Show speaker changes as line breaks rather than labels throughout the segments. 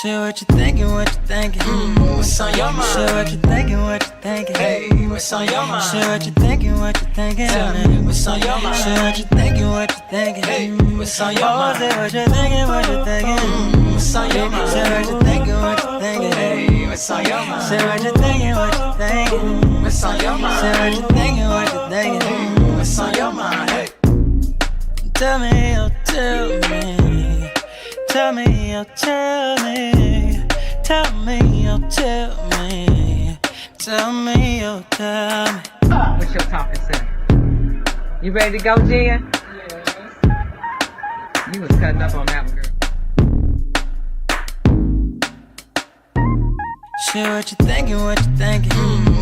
Share what you thinking, what you thinking.
What's on your mind?
Share what you thinking, what you thinking.
Hey, what's on your mind?
Share what you thinking, what you thinking.
Tell me, what's on your mind?
Share what you thinking, what you thinking.
Hey, what's on your mind?
Say what you thinking, what you thinking.
What's on your mind?
Say what you thinking, what you thinking.
Hey, what's on your mind?
Say what you thinking, what you thinking.
What's on your mind?
Say what you thinking, what you thinking.
What's on your mind? Hey,
tell me, oh tell me. Tell me, oh tell me. Tell me, oh tell me. Tell me, oh tell me.
What's your talking say? You ready to go, Jen?
Yes.
You was cutting up on that one, girl.
Share what you thinking, what you thinking.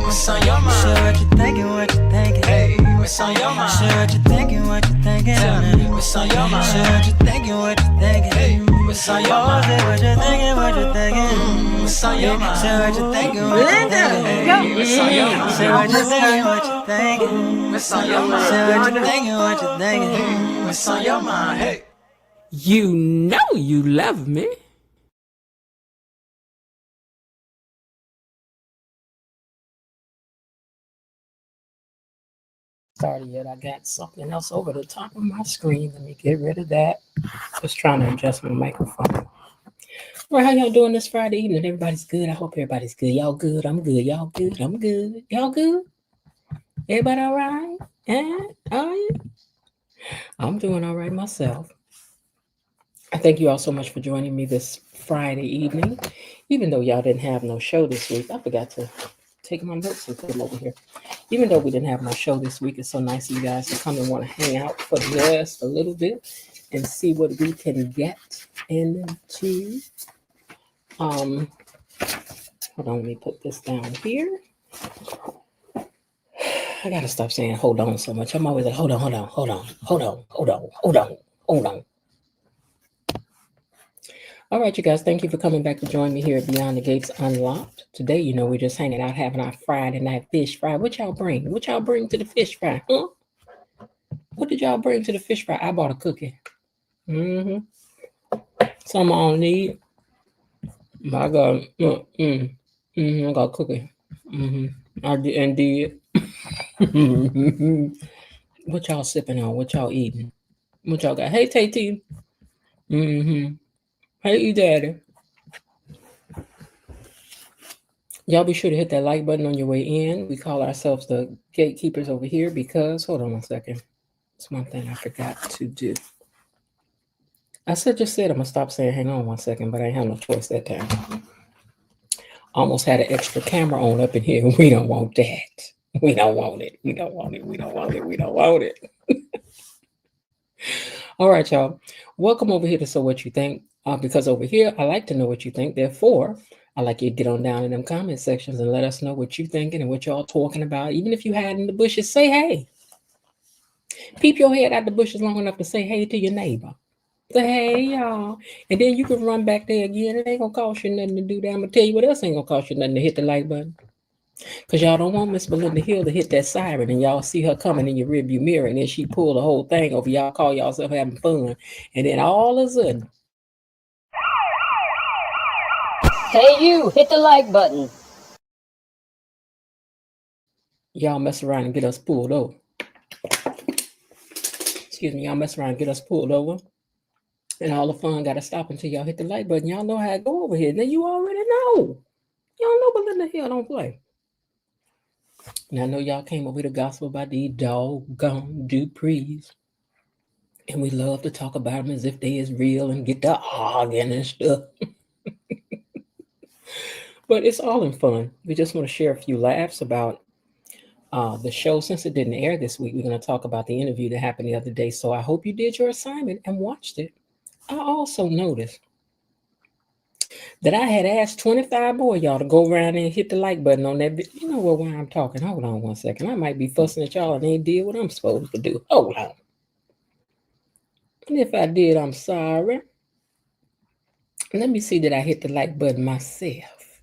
what's on your mind?
Share what you thinking, what you thinking.
Hey, what's on your mind?
Share what you thinking, what you thinking.
Tell me, what's on your mind?
Share what you thinking, what you thinking.
Hey, what's on your mind?
Say what you thinking, what you thinking.
What's on your mind?
Say what you thinking, what you thinking.
Hey, what's on your mind?
Say what you thinking, what you thinking.
What's on your mind?
Say what you thinking, what you thinking.
What's on your mind? Hey.
You know you love me. Started yet. I got something else over the top of my screen. Let me get rid of that. Just trying to adjust my microphone. All right, how y'all doing this Friday evening? Everybody's good. I hope everybody's good. Y'all good? I'm good. Y'all good? I'm good. Y'all good? Everybody all right? Yeah? All right? I'm doing all right myself. I thank you all so much for joining me this Friday evening. Even though y'all didn't have no show this week, I forgot to take my notes and put them over here. Even though we didn't have no show this week, it's so nice of you guys to come and want to hang out for just a little bit and see what we can get into. Hold on, let me put this down here. I gotta stop saying hold on so much. I'm always like, hold on. All right, you guys, thank you for coming back to join me here at Beyond the Gates Unlocked. Today, you know, we're just hanging out, having our Friday night fish fry. What y'all bring? What y'all bring to the fish fry? Huh? What did y'all bring to the fish fry? I bought a cookie. Some I don't need. I got, I got a cookie. I did and did. What y'all sipping on? What y'all eating? What y'all got? Hey, Tay-T. Hey, Daddy. Y'all be sure to hit that like button on your way in. We call ourselves the gatekeepers over here because, hold on one second. It's one thing I forgot to do. I just said I'm going to stop saying hang on one second, but I ain't have no choice that time. Almost had an extra camera on up in here. We don't want that. We don't want it. We don't want it. We don't want it. We don't want it. All right, y'all. Welcome over here to So What You Think. Because over here, I like to know what you think. Therefore, I like you to get on down in them comment sections and let us know what you're thinking and what y'all talking about. Even if you hide in the bushes, say hey. Peep your head out the bushes long enough to say hey to your neighbor. Say hey, y'all. And then you can run back there again. It ain't going to cost you nothing to do that. I'm going to tell you what else ain't going to cost you nothing to hit the like button. Because y'all don't want Miss Belinda Hill to hit that siren and y'all see her coming in your rearview mirror and then she pull the whole thing over. Y'all call yourself having fun. And then all of a sudden,
hey, you, hit the like button.
y'all mess around and get us pulled over. excuse me, y'all mess around and get us pulled over. And all the fun got to stop until y'all hit the like button. Y'all know how I go over here. Now you already know. Y'all know Belinda Hill don't play. And I know y'all came over to gospel by the doggone Duprees. And we love to talk about them as if they is real and get to arguing and stuff. But it's all in fun. We just want to share a few laughs about the show. Since it didn't air this week, we're going to talk about the interview that happened the other day. So I hope you did your assignment and watched it. I also noticed that I had asked 25 more y'all to go around and hit the like button on that. You know what? While I'm talking, hold on one second. I might be fussing at y'all and they did what I'm supposed to do. Hold on. And if I did, I'm sorry. Let me see that I hit the like button myself.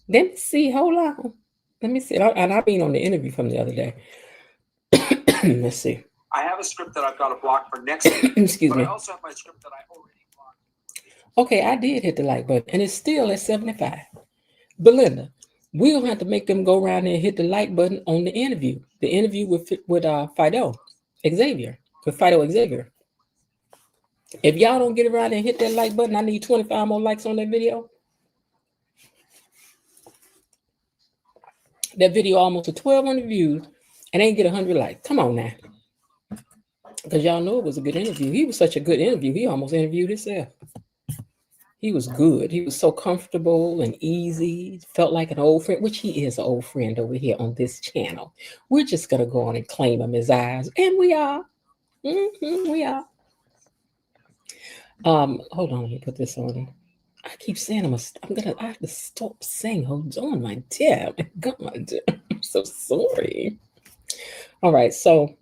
Let me see. Hold on. Let me see. And I've been on the interview from the other day. Let's see.
I have a script that I've got to block for next week.
Excuse me.
I also have my script that I already blocked.
Okay, I did hit the like button, and it's still at 75. Belinda, we don't have to make them go around and hit the like button on the interview. The interview with Phideaux Xavier, with Phideaux Xavier. If y'all don't get around and hit that like button, I need 25 more likes on that video. That video almost to 1,200 views and ain't get 100 likes. Come on now. Because y'all know it was a good interview. He was such a good interview. He almost interviewed himself. He was good. He was so comfortable and easy. Felt like an old friend, which he is an old friend over here on this channel. We're just going to go on and claim him as ours. And we are. We are. Hold on. Let me put this on. I keep saying I have to stop saying hold on, my dear. My God. I'm so sorry. All right. So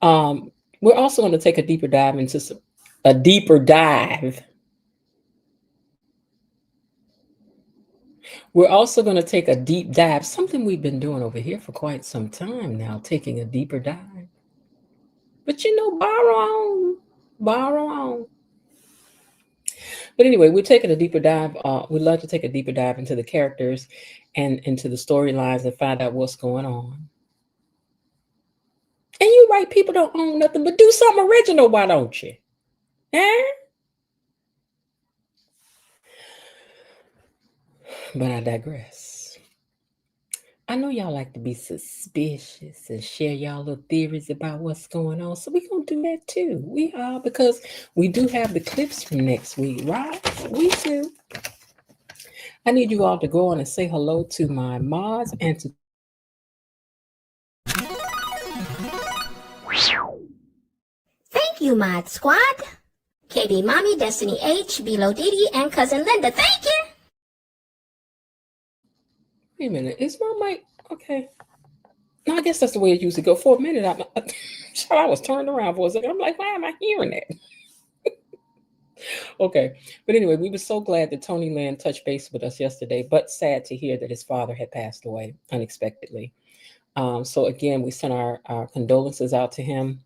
we're also going to take a deeper dive into We're also going to take a deep dive, something we've been doing over here for quite some time now, taking a deeper dive. But you know, borrow on. But anyway, we're taking a deeper dive. We'd love to take a deeper dive into the characters and into the storylines and find out what's going on. And you're right, people don't own nothing, but do something original, why don't you? But I digress. I know y'all like to be suspicious and share y'all little theories about what's going on. So we're going to do that too. We are, because we do have the clips from next week, right? We do. I need you all to go on and say hello to my mods and to
Thank you, Mod Squad. KB Mommy, Destiny H, Bilo Didi, and Cousin Linda. Thank you.
Wait a minute. Is my mic okay? No, I guess that's the way it used to go. For a minute, I was turned around for a second. I'm like, why am I hearing that? Okay. But anyway, we were so glad that Tony Land touched base with us yesterday, but sad to hear that his father had passed away unexpectedly. So again, we sent our condolences out to him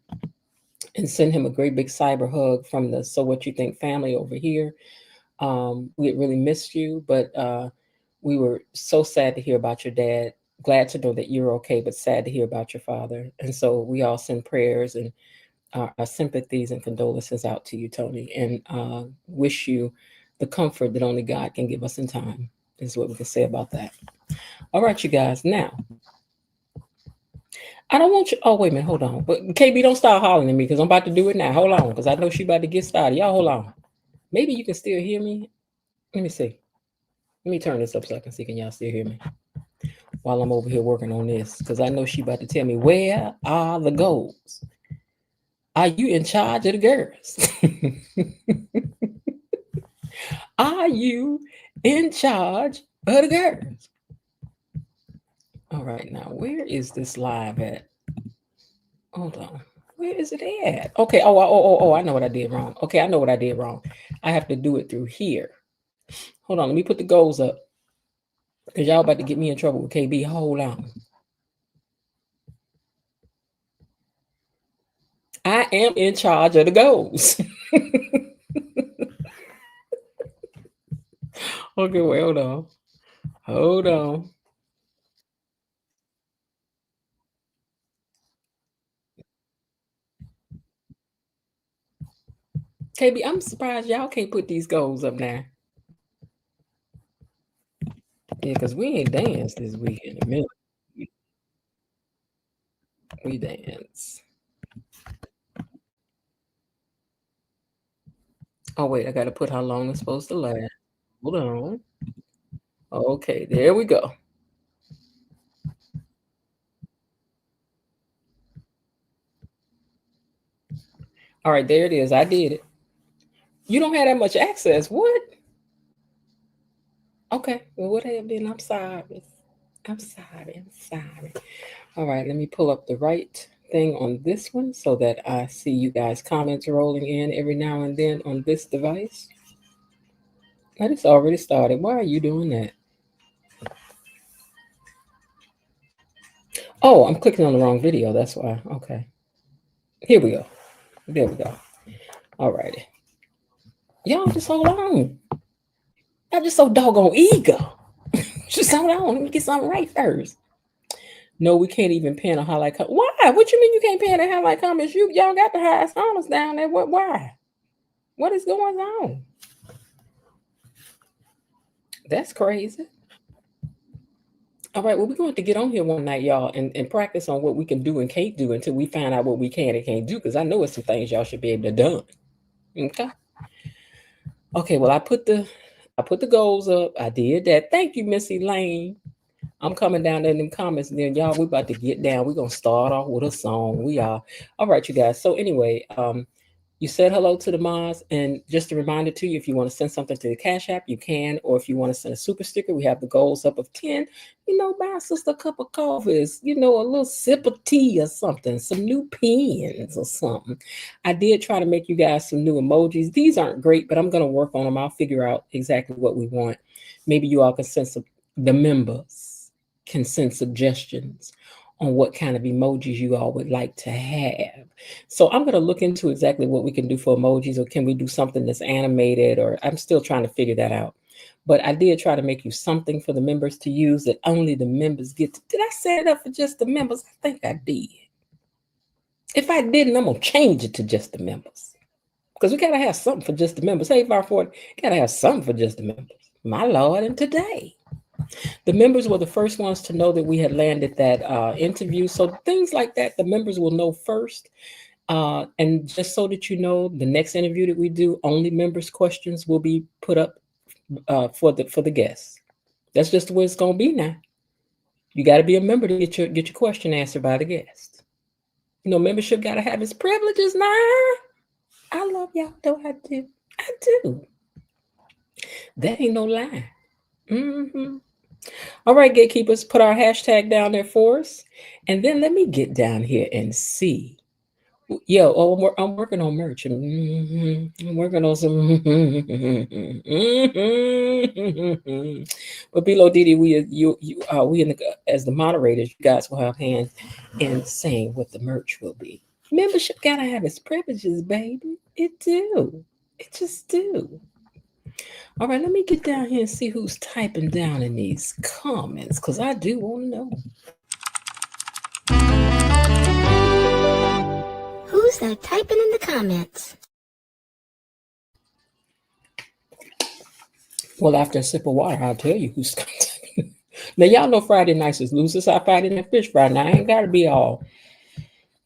and send him a great big cyber hug from the So What You Think family over here. We really missed you, but we were so sad to hear about your dad. Glad to know that you're okay, but sad to hear about your father. And so we all send prayers and our sympathies and condolences out to you, Tony, and wish you the comfort that only God can give us in time, is what we can say about that. All right, you guys. Now, I don't want you. Oh, wait a minute. Hold on. But KB, don't start hollering at me because I'm about to do it now. Hold on, because I know she about to get started. Y'all hold on. Maybe you can still hear me. Let me see. Let me turn this up so I can see. Can y'all still hear me while I'm over here working on this? Because I know she about to tell me, where are the goals? Are you in charge of the girls? Are you in charge of the girls? All right, now, where is this live at? Hold on. Where is it at? Okay. Oh, I know what I did wrong. Okay, I know what I did wrong. I have to do it through here. Hold on. Let me put the goals up. Because y'all about to get me in trouble with KB. Hold on. I am in charge of the goals. Okay, wait, hold on. Hold on. KB, I'm surprised y'all can't put these goals up now. Yeah, because we ain't danced this week in a minute. We dance. Oh, wait, I got to put how long it's supposed to last. Hold on. Okay, there we go. All right, there it is. I did it. You don't have that much access. What? Okay, well, what have been? I'm sorry. I'm sorry. All right, let me pull up the right thing on this one so that I see you guys' comments rolling in every now and then on this device. Now, it's already started. Why are you doing that? Oh, I'm clicking on the wrong video. That's why. Okay. Here we go. There we go. All righty. Y'all just hold on. I'm just so doggone eager. Just hold on. Let me get something right first. No, we can't even pin a highlight comment. Why? What you mean you can't pin a highlight comments? Y'all got the highest honors down there. Why? What is going on? That's crazy. All right, well, we're going to get on here one night, y'all, and practice on what we can do and can't do until we find out what we can and can't do, because I know it's some things y'all should be able to do. Okay. Okay, well, I put the goals up. I did that. Thank you, Missy Lane. I'm coming down there in the comments, and then y'all, we about to get down. We're gonna start off with a song. We are. All right, you guys. So anyway, you said hello to the mods, and just a reminder to you, if you want to send something to the Cash App, you can, or if you want to send a super sticker, we have the goals up of 10. Buy a sister a cup of coffees, a little sip of tea or something, some new pens or something. I did try to make you guys some new emojis. These aren't great, but I'm going to work on them. I'll figure out exactly what we want. Maybe you all can send the members can send suggestions on what kind of emojis you all would like to have. So I'm going to look into exactly what we can do for emojis, or can we do something that's animated, or I'm still trying to figure that out. But I did try to make you something for the members to use that only the members get to. Did I set it up for just the members? I think I did. If I didn't, I'm going to change it to just the members. Because we got to have something for just the members. Hey, Bar40, got to have something for just the members. My Lord, and today. The members were the first ones to know that we had landed that interview. So things like that, the members will know first. And just so that you know, the next interview that we do, only members' questions will be put up for the guests. That's just the way it's gonna be now. You got to be a member to get your question answered by the guest. Membership got to have its privileges now. I love y'all, though. I do. That ain't no lie. All right, gatekeepers, put our hashtag down there for us, and then let me get down here and see. I'm working on merch. I'm working on some. But below Didi, we as the moderators, you guys will have hands in saying what the merch will be. Membership gotta have its privileges, baby. It just do. All right, let me get down here and see who's typing down in these comments, because I do want to know.
Who's that typing in the comments?
Well, after a sip of water, I'll tell you who's typing. Now, y'all know Friday nights is Lucy's Hot Friday and Fish Fry. Now, I ain't got to be all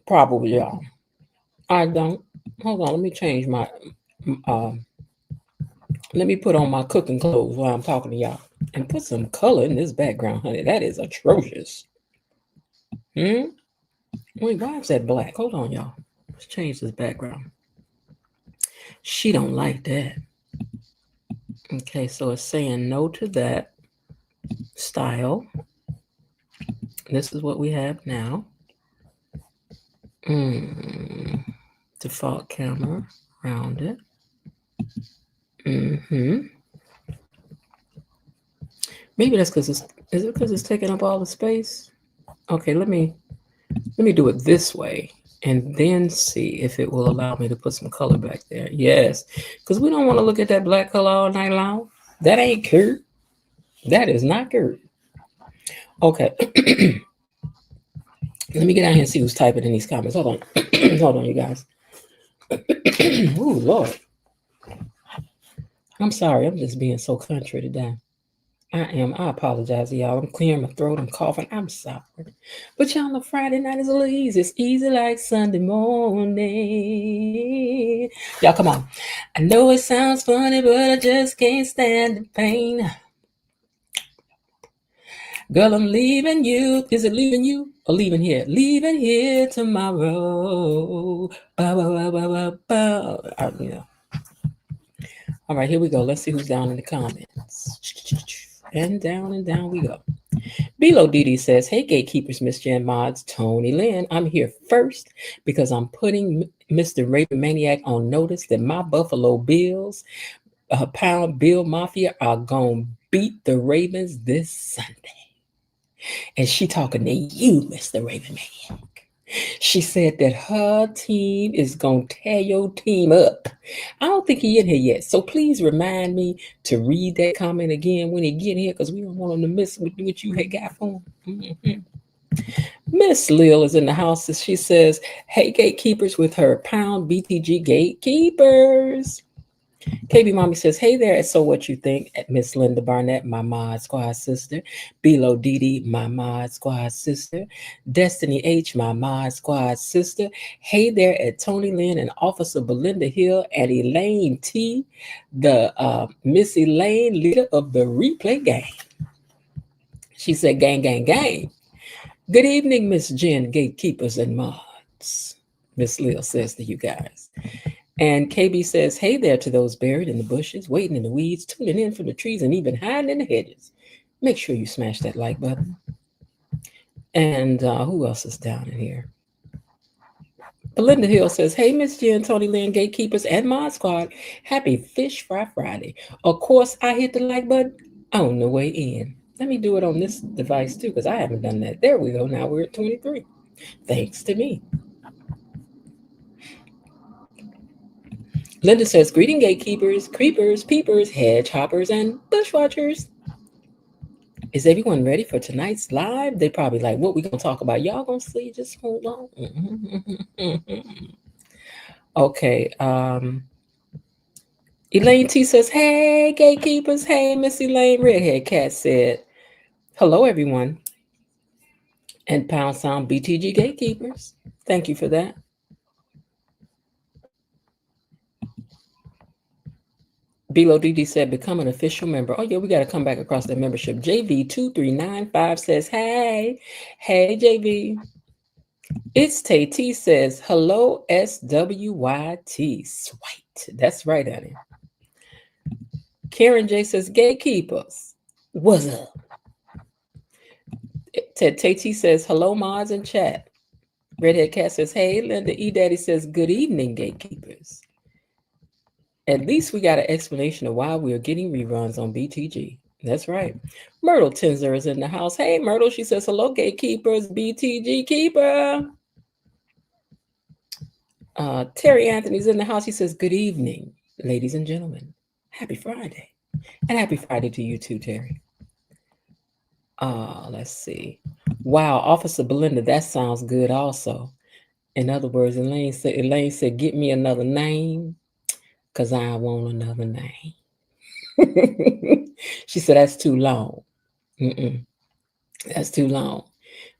probably, y'all. I don't. Hold on, let me change my... let me put on my cooking clothes while I'm talking to y'all. And put some color in this background, honey. That is atrocious. Wait, why is that black? Hold on, y'all. Let's change this background. She don't like that. Okay, so it's saying no to that style. This is what we have now. Default camera, rounded. Maybe that's because it's taking up all the space? Okay, let me do it this way and then see if it will allow me to put some color back there. Yes, because we don't want to look at that black color all night long. That ain't cute. That is not cute. Okay. Let me get down here and see who's typing in these comments. Hold on. Hold on, you guys. Oh, Lord. I'm sorry. I'm just being so country today. I am. I apologize to y'all. I'm clearing my throat. I'm coughing. I'm sorry. But y'all know Friday night is a little easy. It's easy like Sunday morning. Y'all, come on. I know it sounds funny, but I just can't stand the pain. Girl, I'm leaving you. Is it leaving you or leaving here? Leaving here tomorrow. You know. All right, here we go. Let's see who's down in the comments. And down we go. Below Didi says, hey, gatekeepers, Miss Jen Mods, Tony Lynn. I'm here first because I'm putting Mr. Raven Maniac on notice that my Buffalo Bills, Pound Bill Mafia, are going to beat the Ravens this Sunday. And she talking to you, Mr. Raven Maniac. She said that her team is going to tear your team up. I don't think he in here yet. So please remind me to read that comment again when he get here because we don't want him to miss what you had got for him. Mm-hmm. Miss Lil is in the house. She says, hey, gatekeepers with her pound BTG gatekeepers. KB Mommy says, hey there, so what you think? At Miss Linda Barnett, my Mod Squad sister. Below Didi, my Mod Squad sister. Destiny H, my Mod Squad sister. Hey there at Tony Lynn and Officer Belinda Hill and Elaine T, the Miss Elaine, leader of the replay gang. She said, gang, gang, gang. Good evening, Miss Jen, gatekeepers and mods. Miss Lil says to you guys. And KB says, hey there to those buried in the bushes, waiting in the weeds, tuning in from the trees, and even hiding in the hedges. Make sure you smash that like button. And who else is down in here? Belinda Hill says, hey, Miss Jen, Tony Lynn, gatekeepers, and Mod Squad. Happy Fish Fry Friday. Of course, I hit the like button on the way in. Let me do it on this device, too, because I haven't done that. There we go. Now we're at 23. Thanks to me. Linda says, greeting gatekeepers, creepers, peepers, hedge hoppers, and bushwatchers. Is everyone ready for tonight's live? They probably like, what we going to talk about? Y'all going to see? Just hold on. Okay. Elaine T says, hey, gatekeepers. Hey, Miss Elaine. Redhead Cat said, hello, everyone. And pound sound BTG gatekeepers. Thank you for that. Below DD said, become an official member. Oh, yeah, we got to come back across that membership. JV2395 says, hey. Hey, JV. It's Tay T says, hello, SWYT. Sweet. That's right, honey. Karen J says, gatekeepers. What's up? Tay T says, hello, mods and chat. Redhead Cat says, hey. Linda E. Daddy says, good evening, gatekeepers. At least we got an explanation of why we are getting reruns on BTG. That's right. Myrtle Tinzer is in the house. Hey, Myrtle. She says, hello, gatekeepers, BTG keeper. Terry Anthony's in the house. He says, good evening, ladies and gentlemen. Happy Friday. And happy Friday to you too, Terry. Let's see. Wow, Officer Belinda, that sounds good also. In other words, Elaine said, get me another name. Because I want another name. She said, that's too long. That's too long.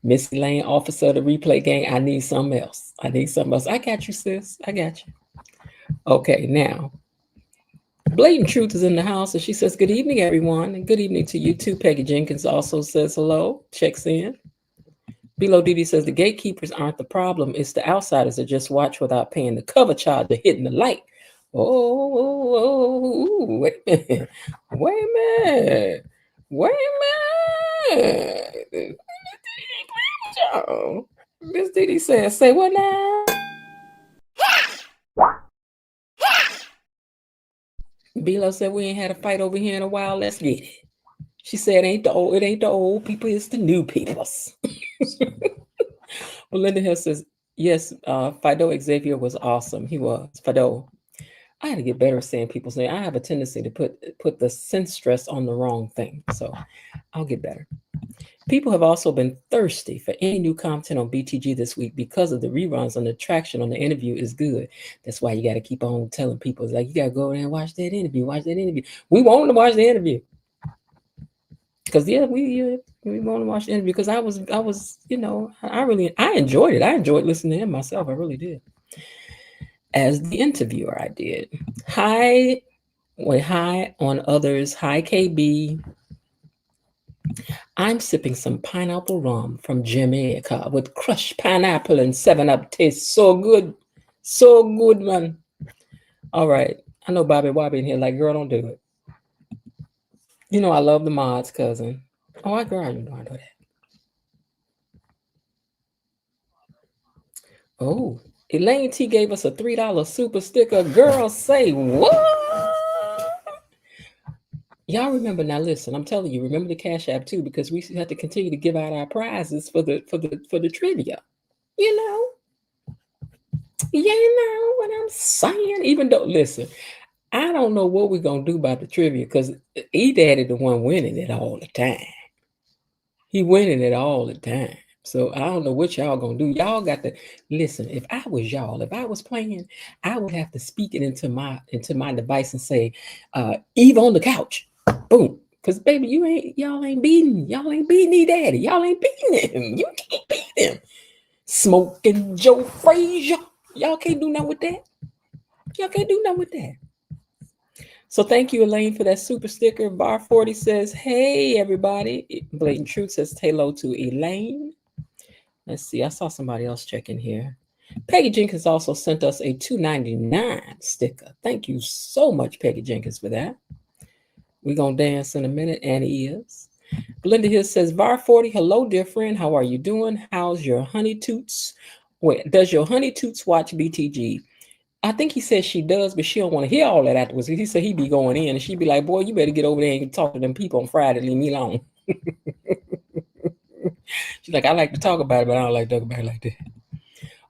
Miss Elaine, officer of the replay gang, I need something else. I got you, sis. I got you. Okay, now. Blatant Truth is in the house, and she says, good evening, everyone. And good evening to you too. Peggy Jenkins also says hello, checks in. Below Didi says, the gatekeepers aren't the problem. It's the outsiders that just watch without paying the cover charge or hitting the light. Oh, wait a minute. Wait a minute. Miss Didi says, say what now? Bilo said, we ain't had a fight over here in a while. Let's get it. She said, it ain't the old people, it's the new peoples. Belinda Hill says, yes, Phideaux Xavier was awesome. He was. Phideaux. I had to get better at saying people's name. I have a tendency to put the sense stress on the wrong thing. So I'll get better. People have also been thirsty for any new content on BTG this week because of the reruns, and the traction on the interview is good. That's why you got to keep on telling people, it's like, you got to go there and watch that interview. Watch that interview. We want them to watch the interview. Because we want to watch the interview because I was, I enjoyed it. I enjoyed listening to him myself. I really did. As the interviewer, I did. Hi on others. Hi, KB. I'm sipping some pineapple rum from Jamaica with crushed pineapple and 7-Up. Tastes so good. So good, man. All right. I know Bobby Wobby in here like, girl, don't do it. You know I love the mods, cousin. Oh, I know I do that. Oh, Elaine T gave us a $3 super sticker. Girl, say what? Y'all remember now? Listen, I'm telling you, remember the Cash App too, because we have to continue to give out our prizes for the trivia. You know what I'm saying. Even though, listen, I don't know what we're gonna do about the trivia because E-Daddy the one winning it all the time. He winning it all the time. So I don't know what y'all gonna do. Y'all got to listen. If I was y'all, if I was playing, I would have to speak it into my device and say, Eve on the couch. Boom. Because baby, y'all ain't beating E-Daddy. Y'all ain't beating him. You can't beat him. Smoking Joe Frazier. Y'all can't do nothing with that. Y'all can't do nothing with that. So thank you, Elaine, for that super sticker. Bar 40 says, hey, everybody. Blatant Truth says hello to Elaine. Let's see. I saw somebody else checking here. Peggy Jenkins also sent us a $2.99 sticker. Thank you so much, Peggy Jenkins, for that. We're going to dance in a minute, and he is. Belinda Hill says, Bar 40, hello, dear friend. How are you doing? How's your honey toots? Wait, does your honey toots watch BTG? I think he says she does, but she don't want to hear all that afterwards. He said he'd be going in, and she'd be like, boy, you better get over there and talk to them people on Friday. Leave me alone. She's like, I like to talk about it, but I don't like to talk about it like that.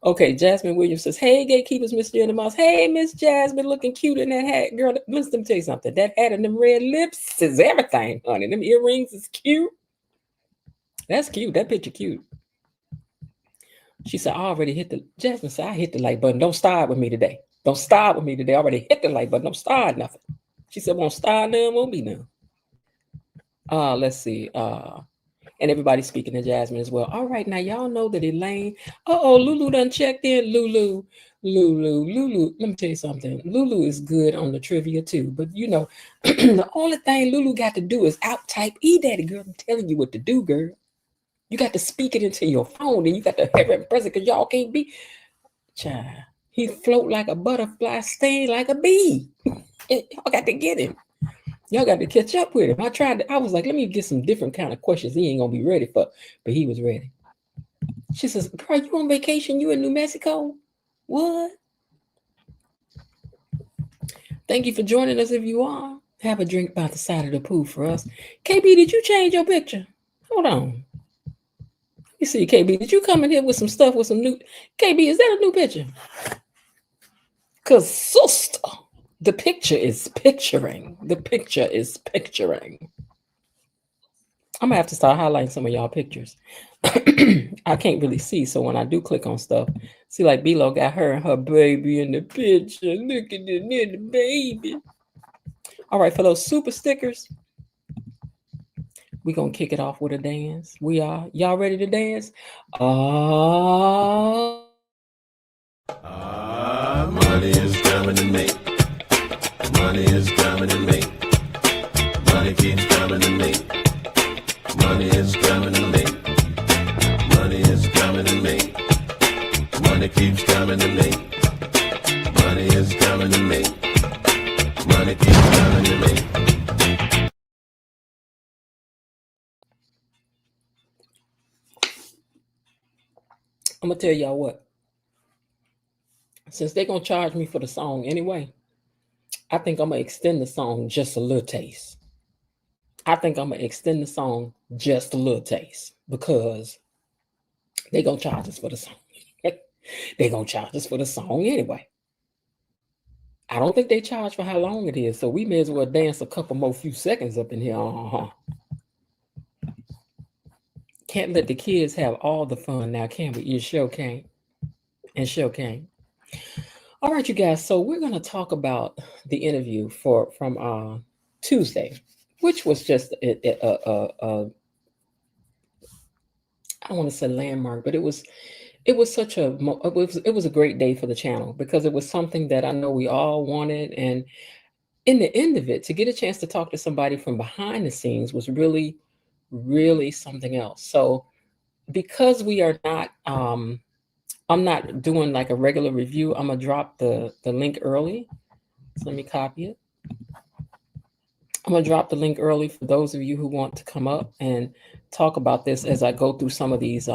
Okay, Jasmine Williams says, hey, gatekeepers, Miss Jenna Moss. Hey, Miss Jasmine, looking cute in that hat. Girl, listen, let me tell you something. That hat and them red lips is everything, honey. Them earrings is cute. That's cute. That picture cute. She said, I already hit the, Jasmine said, I hit the like button. Don't start with me today. Don't start with me today. I already hit the like button. Don't start nothing. She said, won't start now, won't be now. Let's see. And everybody's speaking to Jasmine as well. All right, now y'all know that Elaine. Lulu done checked in. Lulu. Let me tell you something. Lulu is good on the trivia too. But you know, the only thing Lulu got to do is out type E-Daddy, girl. I'm telling you what to do, girl. You got to speak it into your phone, and you got to have it present because y'all can't be. Child, he float like a butterfly, sting like a bee. Y'all got to get him. Y'all got to catch up with him. I was like, let me get some different kind of questions he ain't gonna be ready for, but he was ready. She says, bro, you on vacation? You in New Mexico? What? Thank you for joining us if you are. Have a drink by the side of the pool for us. KB, did you change your picture? Hold on. Let me see, KB, did you come in here with some stuff with some new? KB, is that a new picture? Because sister, the picture is picturing. The picture is picturing. I'm going to have to start highlighting some of y'all pictures. I can't really see, so when I do click on stuff, see like B-Lo got her and her baby in the picture. Look at the baby. All right, for those super stickers, we're going to kick it off with a dance. We are. Y'all ready to dance?
Money is coming to me. Money is coming to me. Money keeps coming to me. Money is coming to me. Money is coming to me. Money keeps coming to me. Money is coming to me. Money keeps coming to me.
I'm going to tell y'all what. Since they're going to charge me for the song anyway, I think I'm going to extend the song just a little taste. Because they're going to charge us for the song. They're going to charge us for the song anyway. I don't think they charge for how long it is, so we may as well dance a couple more few seconds up in here. can't let the kids have all the fun now, can we? You sure can't. And sure can't. All right, you guys. So we're going to talk about the interview from Tuesday, which was just I don't want to say landmark, but it was such a it was a great day for the channel because it was something that I know we all wanted, and in the end of it, to get a chance to talk to somebody from behind the scenes was really, really something else. So because we are not I'm not doing like a regular review, I'm gonna drop the link early. So let me copy it. I'm gonna drop the link early for those of you who want to come up and talk about this as I go through some of these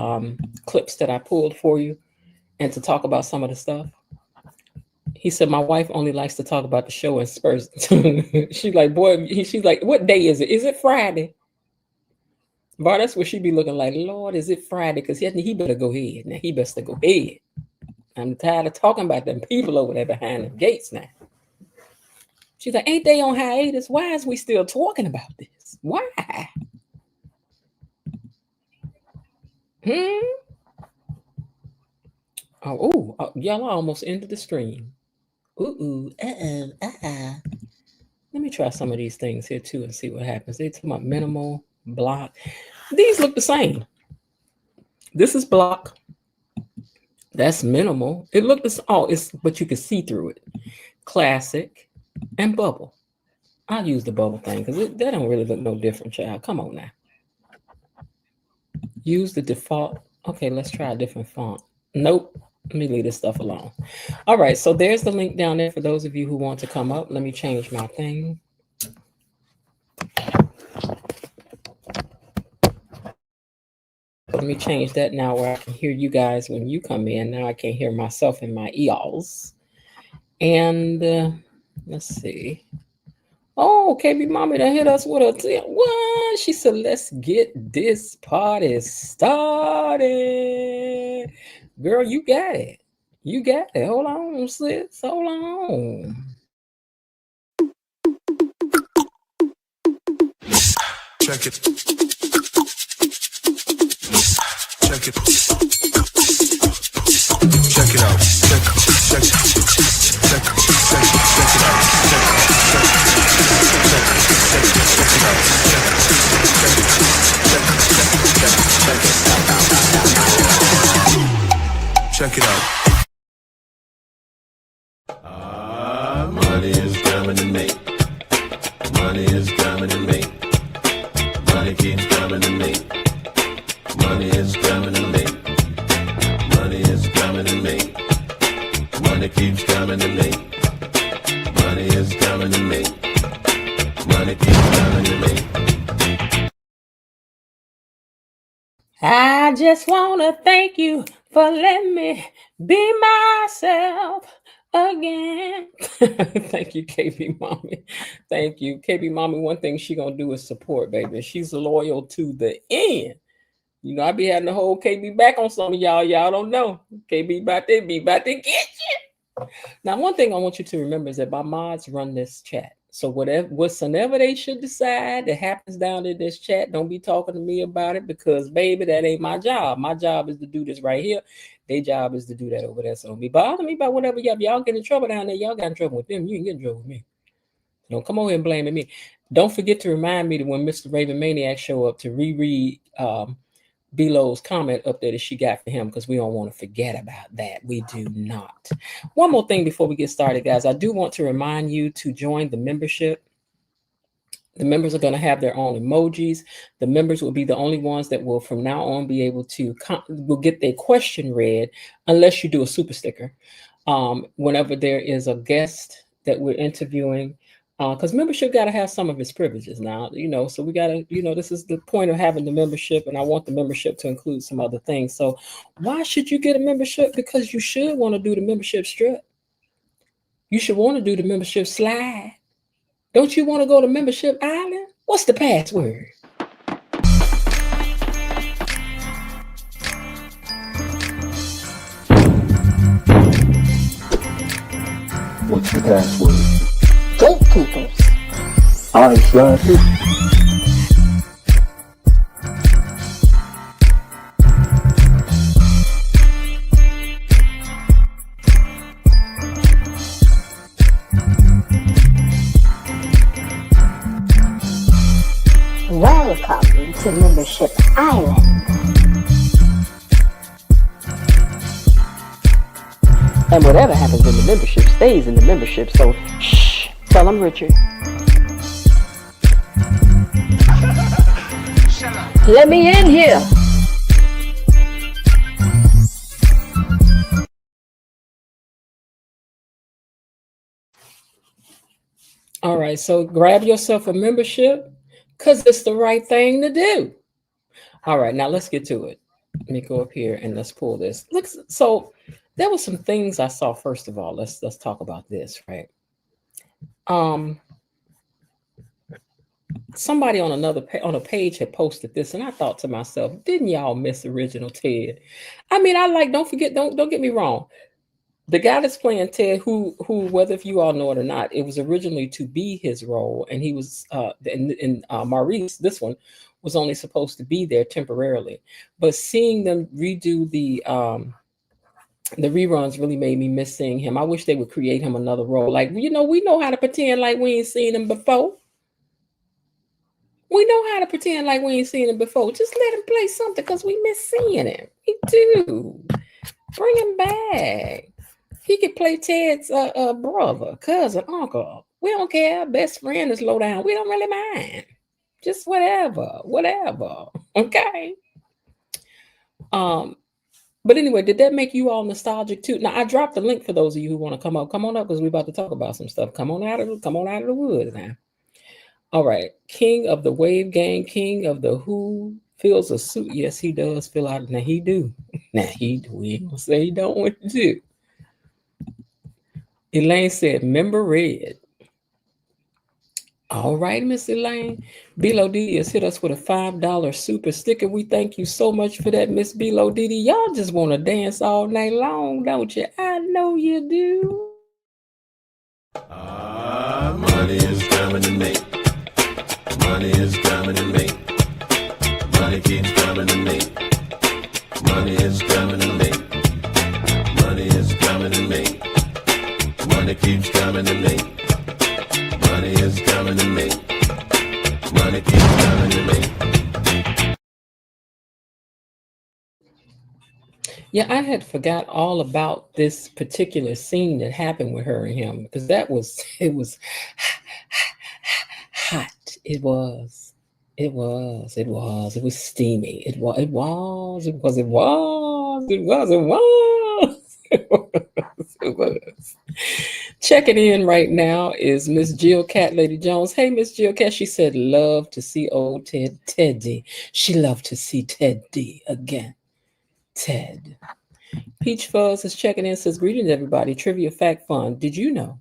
clips that I pulled for you and to talk about some of the stuff. He said, my wife only likes to talk about the show in spurts. She's like, boy, she's like, what day is it? Is it Friday? Bar, that's what she be looking like. Lord, is it Friday? Because he better go ahead. Now, he best to go ahead. I'm tired of talking about them people over there behind the gates now. She's like, ain't they on hiatus? Why is we still talking about this? Why? Oh, y'all almost ended the stream. Let me try some of these things here too and see what happens. They talk about minimal, block. These look the same. This is block. That's minimal. It looked this. Oh, but you can see through it. Classic and bubble. I'll use the bubble thing because that don't really look no different, child. Come on now. Use the default. Okay, let's try a different font. Nope. Let me leave this stuff alone. All right, so there's the link down there for those of you who want to come up. Let me change my thing. Let me change that now where I can hear you guys when you come in. Now I can't hear myself in my ears. And let's see. Oh, KB Mommy done hit us with a tip. What? She said, let's get this party started. Girl, you got it. You got it. Hold on, sis. Hold on.
Check it. Check it. Check it out. Check it out.
Money is coming to me. Money is coming to me. Money keeps coming to me. Money is coming to me. Money is coming to me. Money keeps coming to me. Money is coming to me. Money keeps coming to me.
I just want to thank you for letting me be myself again. Thank you, KB Mommy. Thank you. KB Mommy, one thing she going to do is support, baby. She's loyal to the end. You know, I be having to hold KB back on some of y'all. Y'all don't know. KB about to get you. Now, one thing I want you to remember is that my mods run this chat. So whatsoever they should decide that happens down in this chat, don't be talking to me about it because, baby, that ain't my job. My job is to do this right here. Their job is to do that over there. So don't be bothering me about whatever y'all get in trouble down there. Y'all got in trouble with them. You can get in trouble with me. Don't come over here and blame me. Don't forget to remind me that when Mr. Raven Maniac show up to reread Belo's comment up there that she got for him because we don't want to forget about that. We do not. One more thing before we get started, guys. I do want to remind you to join the membership. The members are going to have their own emojis. The members will be the only ones that will from now on be able to will get their question read unless you do a super sticker. Whenever there is a guest that we're interviewing, because membership got to have some of its privileges now, you know, so we got to, you know, this is the point of having the membership, and I want the membership to include some other things. So why should you get a membership? Because you should want to do the membership strip. You should want to do the membership slide. Don't you want to go to Membership Island? What's the password?
What's the password?
Gatekeepers.
I tried it.
Welcome to Membership Island.
And whatever happens in the membership stays in the membership. So, shh, tell them, Richard. Let me in here. All right, so grab yourself a membership because it's the right thing to do. All right, now let's get to it. Let me go up here and let's pull this. Look, so there were some things I saw. First of all, let's talk about this, right? Somebody on on a page had posted this, and I thought to myself, didn't y'all miss original Ted? I mean, don't get me wrong. The guy that's playing Ted, who, whether if you all know it or not, it was originally to be his role, and he was in Maurice, this one, was only supposed to be there temporarily. But seeing them redo the reruns really made me miss seeing him. I wish they would create him another role. Like, we know how to pretend like we ain't seen him before. We know how to pretend like we ain't seen him before. Just let him play something because we miss seeing him. We do. Bring him back. He could play Ted's brother, cousin, uncle. We don't care. Best friend is low down. We don't really mind. Just whatever. Okay. But anyway, did that make you all nostalgic too? Now I dropped the link for those of you who want to come up. Come on up because we're about to talk about some stuff. Come on out of the woods now. All right. King of the Wave Gang, King of the Who fills a suit. Yes, he does fill out. Now he do. We ain't gonna say he don't want to do. Elaine said, member red. All right, Miss Elaine. Below Didi has hit us with a $5 super sticker. We thank you so much for that, Miss Below Didi. Y'all just want to dance all night long, don't you? I know you do.
Money is coming to me. Money is coming to me. Money keeps coming to me. Money is coming to me. Money is coming to me. Money keeps coming to me. Money is coming to me. Money keeps coming to me.
Yeah, I had forgot all about this particular scene that happened with her and him because it was hot. It was steamy. It was. Checking in right now is Miss Jill Cat Lady Jones. Hey, Miss Jill Cat. She said, love to see old Teddy. She loved to see Teddy again. Ted. Peach Fuzz is checking in, says, greetings, everybody. Trivia Fact Fun. Did you know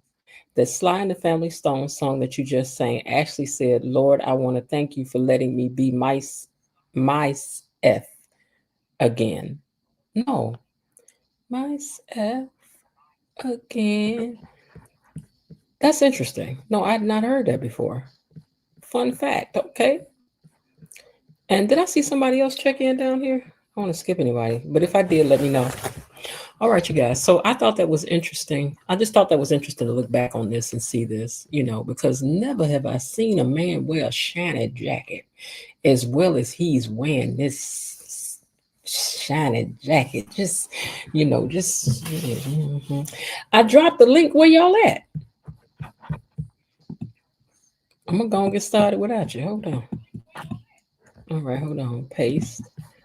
that Sly and the Family Stone song that you just sang actually said, Lord, I want to thank you for letting me be myself again? No. Myself again. That's interesting. No, I had not heard that before. Fun fact. Okay. And did I see somebody else check in down here? I don't want to skip anybody, but if I did, let me know. All right, you guys. So I thought that was interesting. I just thought that was interesting to look back on this and see this, because never have I seen a man wear a shiny jacket as well as he's wearing this shiny jacket. I dropped the link. Where y'all at? I'm going to go and get started without you. Hold on. All right, hold on. Paste.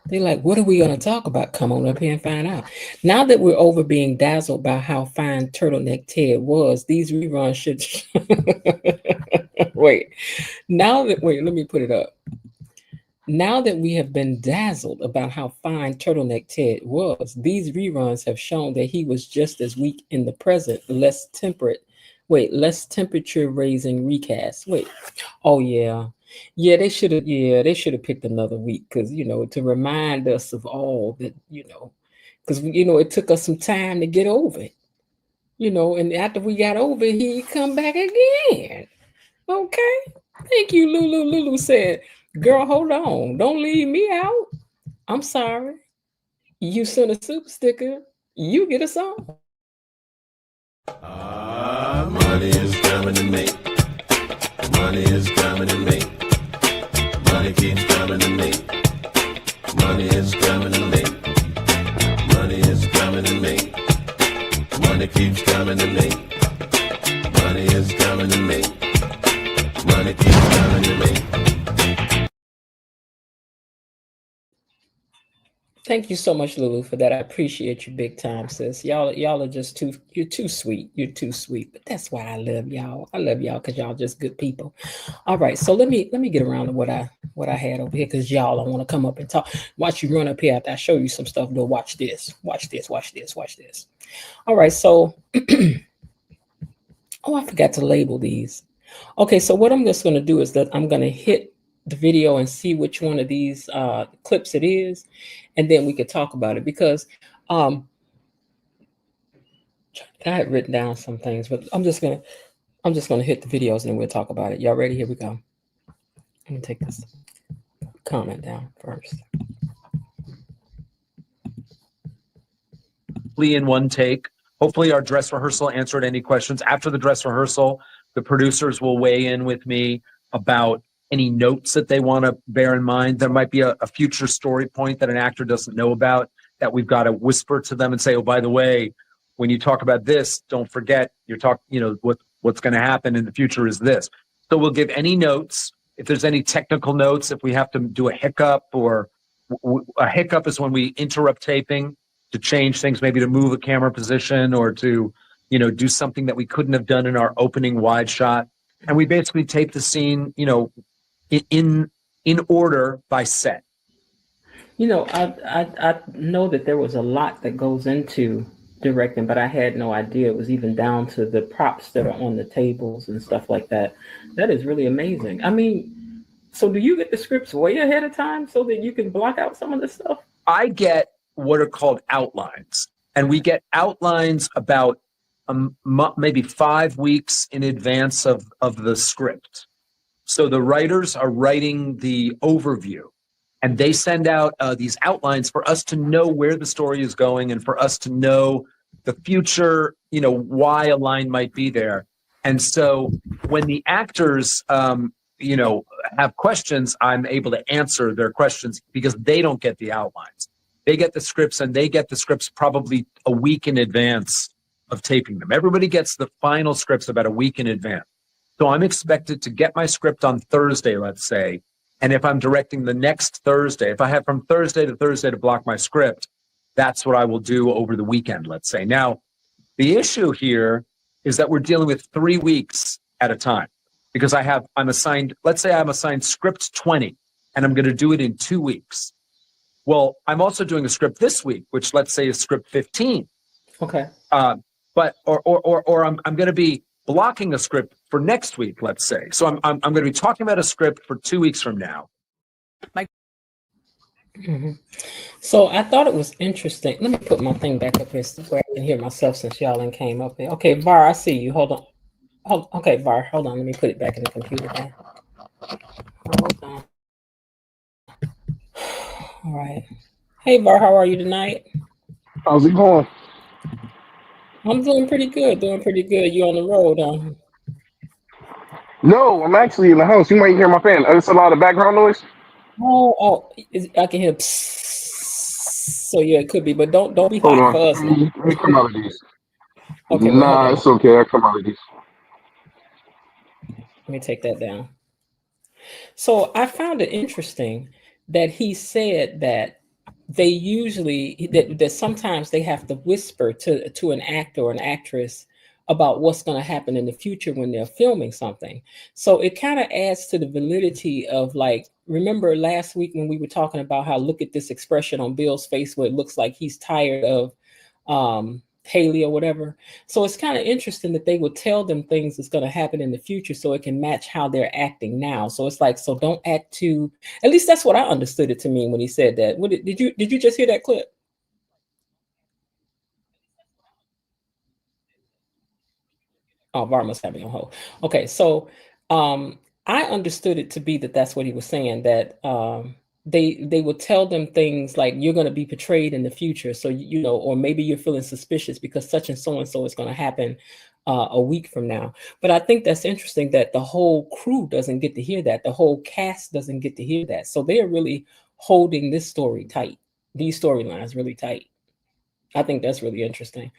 They're like, what are we going to talk about? Come on up here and find out. Now that we're over being dazzled by how fine Turtleneck Ted was, these reruns should... Wait, let me put it up. Now that we have been dazzled about how fine Turtleneck Ted was, these reruns have shown that he was just as weak in the present, less temperature-raising recast. Oh, yeah. Yeah, they should have picked another week because, to remind us of all that, because, it took us some time to get over it, and after we got over it, he come back again. Okay. Thank you, Lulu. Lulu said, girl, hold on. Don't leave me out. I'm sorry. You sent a super sticker. You get a song.
Money is coming to me. Money is coming to me. Money keeps coming to me. Money is coming to me. Money is coming to me. Money keeps coming to me. Money is coming to me. Money keeps coming to me.
Thank you so much, Lulu, for that. I appreciate you big time, sis. Y'all are just you're too sweet. You're too sweet. But that's why I love y'all. I love y'all because y'all just good people. All right. So let me get around to what I had over here, because y'all, I want to come up and talk. Watch you run up here after I show you some stuff. Go watch this. Watch this. Watch this. Watch this. All right. So oh, I forgot to label these. Okay, so what I'm just going to do is that I'm going to hit the video and see which one of these clips it is, and then we could talk about it, because I had written down some things, but I'm just gonna hit the videos and then we'll talk about it. Y'all ready? Here we go. Let me take this comment down first.
In one take. Hopefully our dress rehearsal answered any questions. After the dress rehearsal, the producers will weigh in with me about any notes that they want to bear in mind. There might be a future story point that an actor doesn't know about that we've got to whisper to them and say, oh, by the way, when you talk about this, don't forget what's going to happen in the future is this. So we'll give any notes. If there's any technical notes, if we have to do a hiccup, or a hiccup is when we interrupt taping to change things, maybe to move a camera position or to, do something that we couldn't have done in our opening wide shot. And we basically tape the scene, in order by set.
I know that there was a lot that goes into directing, but I had no idea it was even down to the props that are on the tables and stuff like that. That is really amazing. I mean, so do you get the scripts way ahead of time so that you can block out some of the stuff?
I get what are called outlines, and we get outlines about maybe 5 weeks in advance of the script. So the writers are writing the overview, and they send out these outlines for us to know where the story is going and for us to know the future, why a line might be there. And so when the actors, have questions, I'm able to answer their questions because they don't get the outlines. They get the scripts, and they get the scripts probably a week in advance of taping them. Everybody gets the final scripts about a week in advance. So I'm expected to get my script on Thursday, let's say. And if I'm directing the next Thursday, if I have from Thursday to Thursday to block my script, that's what I will do over the weekend, let's say. Now, the issue here is that we're dealing with 3 weeks at a time, because I'm assigned script 20, and I'm going to do it in 2 weeks. Well, I'm also doing a script this week, which let's say is script 15.
Okay.
I'm going to be blocking a script for next week, let's say. So I'm going to be talking about a script for 2 weeks from now.
Mm-hmm. So I thought it was interesting. Let me put my thing back up here so I can hear myself since y'all done came up here. Okay, Var, I see you. Hold on. Okay, Var, hold on. Let me put it back in the computer now. Hold on. All right. Hey, Var, how are you tonight?
How's it going?
I'm doing pretty good. You on the road,
No, I'm actually in the house. You might hear my fan. It's a lot of background noise.
I can hear. Psst. So yeah, it could be, but don't be
Hold
hot
on.
for us.
Let me come out of these.
Okay,
Nah, it's okay. I come out of these.
Let me take that down. So I found it interesting that he said that they usually that sometimes they have to whisper to an actor or an actress about what's going to happen in the future when they're filming something. So it kind of adds to the validity of, like, remember last week when we were talking about how, look at this expression on Bill's face where it looks like he's tired of Haley or whatever. So it's kind of interesting that they would tell them things that's going to happen in the future so it can match how they're acting now. So it's like, so don't act too, at least that's what I understood it to mean when he said that. Did you just hear that clip? Oh, Var must have me on hold. Okay, so I understood it to be that that's what he was saying, that they would tell them things like, you're going to be portrayed in the future, so or maybe you're feeling suspicious because such and so is going to happen a week from now. But I think that's interesting that the whole crew doesn't get to hear that. The whole cast doesn't get to hear that. So they're really holding this story tight, these storylines really tight. I think that's really interesting.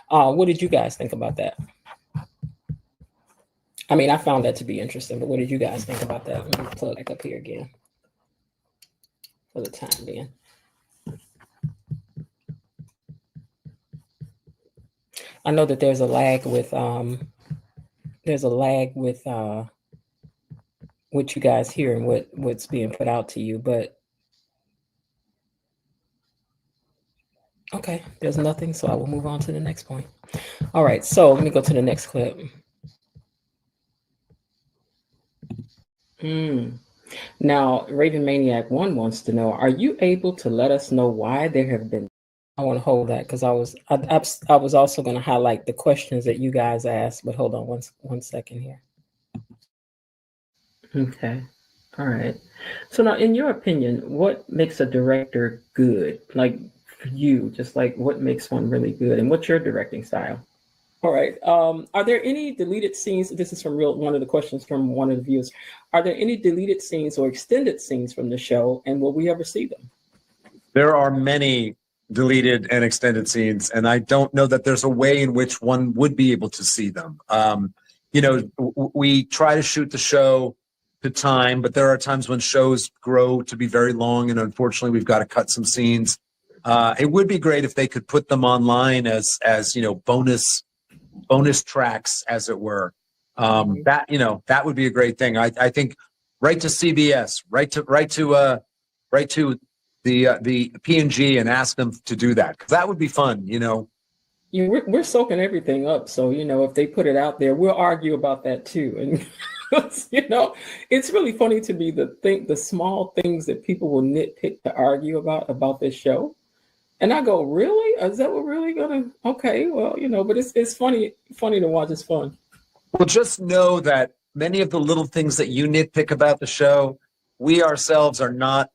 What did you guys think about that? I mean, I found that to be interesting, but what did you guys think about that? Let me plug back up here again for the time being. I know that there's a lag with what you guys hear and what's being put out to you, but okay, there's nothing, so I will move on to the next point. All right, so let me go to the next clip. Now, Raven Maniac 1 wants to know, are you able to let us know why there have been, I want to hold that because I was also going to highlight the questions that you guys asked, but hold on one second here. Okay. All right. So now, in your opinion, what makes a director good? Like for you, just like what makes one really good, and what's your directing style? All right. Are there any deleted scenes? This is from one of the questions from one of the viewers. Are there any deleted scenes or extended scenes from the show, and will we ever see them?
There are many deleted and extended scenes, and I don't know that there's a way in which one would be able to see them. We try to shoot the show to time, but there are times when shows grow to be very long, and unfortunately, we've got to cut some scenes. It would be great if they could put them online as bonus tracks, as it were. That would be a great thing. I think write to CBS, write to the P&G and ask them to do that, because that would be fun.
We're soaking everything up, so if they put it out there, we'll argue about that too. And it's really funny to me the small things that people will nitpick to argue about this show. And I go, really? Is that what really gonna? Okay, well, but it's funny to watch. It's fun.
Well, just know that many of the little things that you nitpick about the show, we ourselves are not.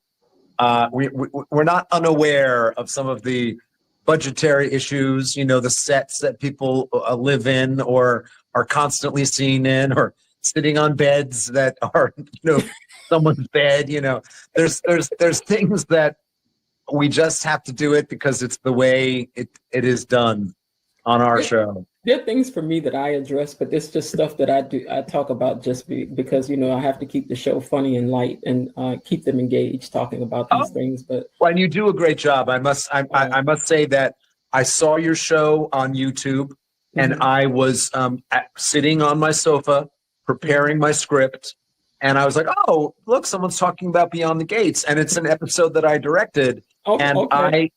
We're not unaware of some of the budgetary issues. The sets that people live in or are constantly seen in, or sitting on beds that are someone's bed. There's things that. We just have to do it because it's the way it is done on our show.
There are things for me that I address, but it's just stuff that I talk about just because I have to keep the show funny and light and keep them engaged talking about these things. But
and you do a great job. I must say that I saw your show on YouTube, and I was sitting on my sofa preparing my script. And I was like, oh, look, someone's talking about Beyond the Gates. And it's an episode that I directed. I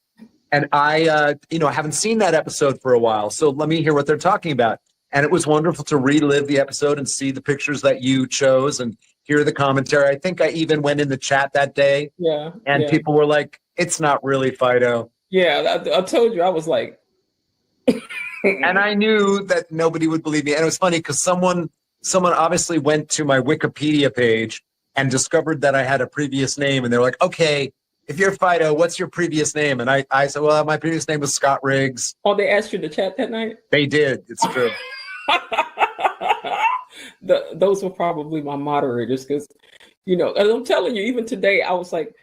haven't seen that episode for a while. So let me hear what they're talking about. And it was wonderful to relive the episode and see the pictures that you chose and hear the commentary. I think I even went in the chat that day.
Yeah.
And people were like, it's not really Phideaux.
Yeah, I told you, I was like.
And I knew that nobody would believe me. And it was funny because someone obviously went to my Wikipedia page and discovered that I had a previous name. And they're like, okay, if you're Phideaux, what's your previous name? And I said, well, my previous name was Scott Riggs.
Oh, they asked you to chat that night?
They did. It's true.
Those were probably my moderators because, as I'm telling you, even today, I was like,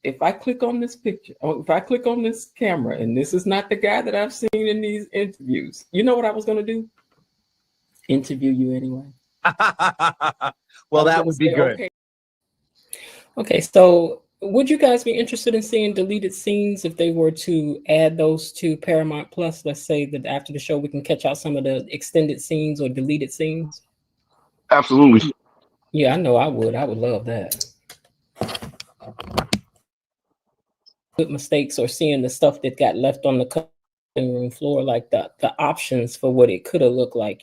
if I click on this picture, or if I click on this camera, and this is not the guy that I've seen in these interviews, you know what I was going to do? Interview you anyway.
Well, that would be good.
Okay, so would you guys be interested in seeing deleted scenes if they were to add those to Paramount Plus? Let's say that after the show we can catch out some of the extended scenes or deleted scenes.
Absolutely.
Yeah, I know I would. I would love that. Good mistakes or seeing the stuff that got left on the cutting room floor, like the options for what it could have looked like,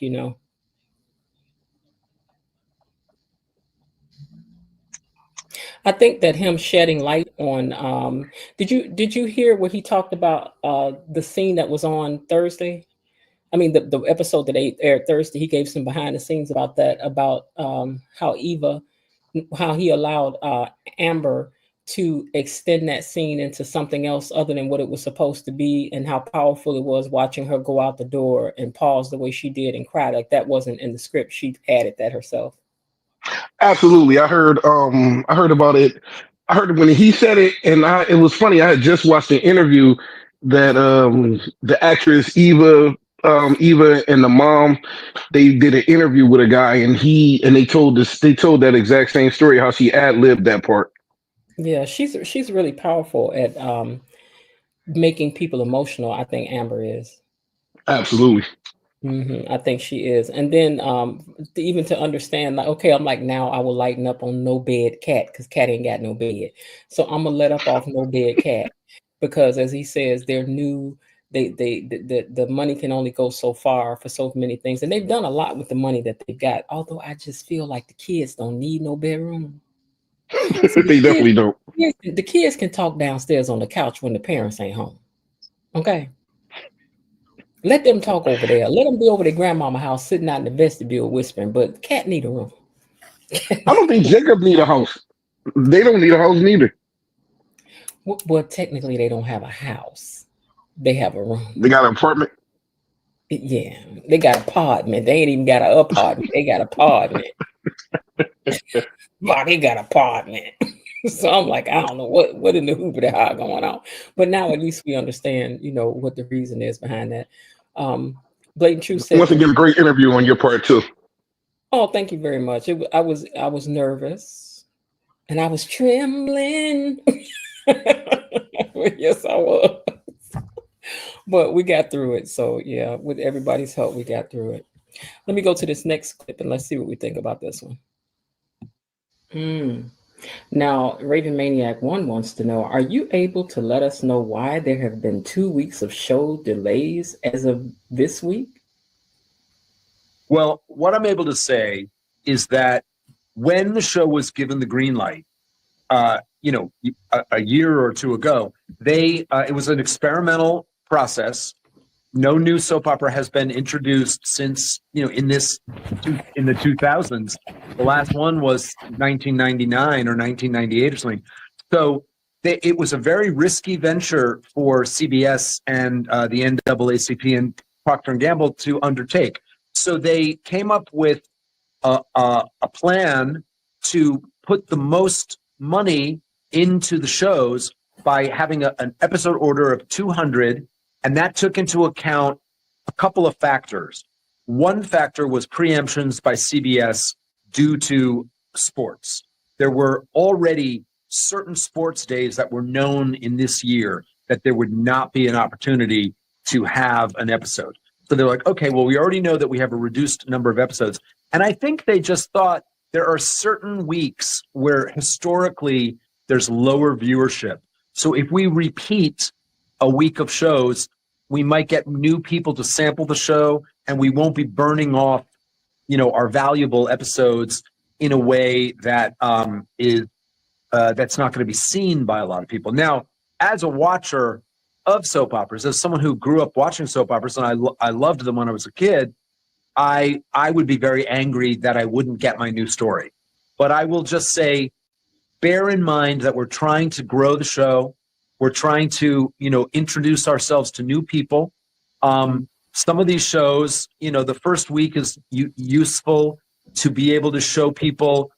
I think that him shedding light on did you hear what he talked about the scene that was on Thursday? I mean the episode that aired Thursday. He gave some behind the scenes about that, about how he allowed Amber to extend that scene into something else other than what it was supposed to be, and how powerful it was watching her go out the door and pause the way she did and cry. Like, that wasn't in the script. She added that herself.
Absolutely. I heard about it. I heard it when he said it, and it was funny. I had just watched an interview that the actress Eva and the mom, they did an interview with a guy, and they told that exact same story, how she ad-libbed that part.
Yeah, she's really powerful at making people emotional. I think Amber is.
Absolutely.
I think she is. And then even to understand, like, okay, I'm like, now I will lighten up on No Bed Cat, because Cat ain't got no bed. So I'm gonna let up off No Bed Cat, because as he says, they're new. The money can only go so far for so many things, and they've done a lot with the money that they've got. Although I just feel like the kids don't need no bedroom.
They definitely don't.
The kids can talk downstairs on the couch when the parents ain't home. Okay. Let them talk over there. Let them be over their grandmama house sitting out in the vestibule whispering, but Cat need a room.
I don't think Jacob need a house. They don't need a house neither.
Well, technically they don't have a house. They have a room.
They got an apartment?
Yeah. They got an apartment. They ain't even got an apartment. They got an apartment. Wow, they got an apartment. So I'm like, I don't know what in the hoop of the hell going on. But now at least we understand, what the reason is behind that. Blatant Truth said,
once again, a great interview on your part too.
Oh, thank you very much. I was nervous and I was trembling. Yes, I was. But we got through it. So yeah, with everybody's help, we got through it. Let me go to this next clip and let's see what we think about this one. Now, Raven Maniac 1 wants to know, are you able to let us know why there have been 2 weeks of show delays as of this week?
Well, what I'm able to say is that when the show was given the green light, a year or two ago, it was an experimental process. No new soap opera has been introduced since, in the 2000s. The last one was 1999 or 1998 or something. So it was a very risky venture for CBS and the NAACP and Procter & Gamble to undertake. So they came up with a plan to put the most money into the shows by having an episode order of 200, and that took into account a couple of factors. One factor was preemptions by CBS due to sports. There were already certain sports days that were known in this year that there would not be an opportunity to have an episode. So they're like, okay, well, we already know that we have a reduced number of episodes. And I think they just thought there are certain weeks where historically there's lower viewership. So if we repeat a week of shows, we might get new people to sample the show, and we won't be burning off, our valuable episodes in a way that that's not going to be seen by a lot of people. Now, as a watcher of soap operas, as someone who grew up watching soap operas, and I loved them when I was a kid, I would be very angry that I wouldn't get my new story. But I will just say, bear in mind that we're trying to grow the show. We're trying to, introduce ourselves to new people. Some of these shows, the first week is useful to be able to show people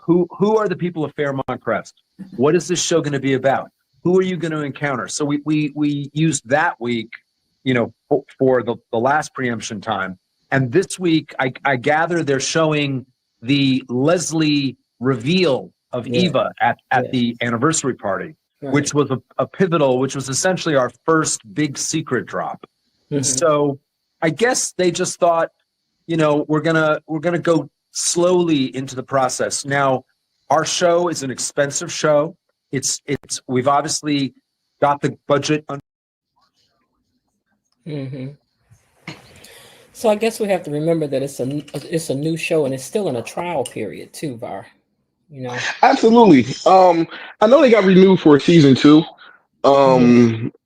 who are the people of Fairmont Crest. What is this show going to be about? Who are you going to encounter? So we used that week, for the last preemption time. And this week, I gather they're showing the Leslie reveal of Eva at the anniversary party, right, which was a pivotal, which was essentially our first big secret drop. Mm-hmm. So I guess they just thought, we're gonna go slowly into the process. Now, our show is an expensive show. We've obviously got the budget under.
Mm-hmm. So I guess we have to remember that it's a new show, and it's still in a trial period too, Var.
Absolutely. I know they got renewed for season 2.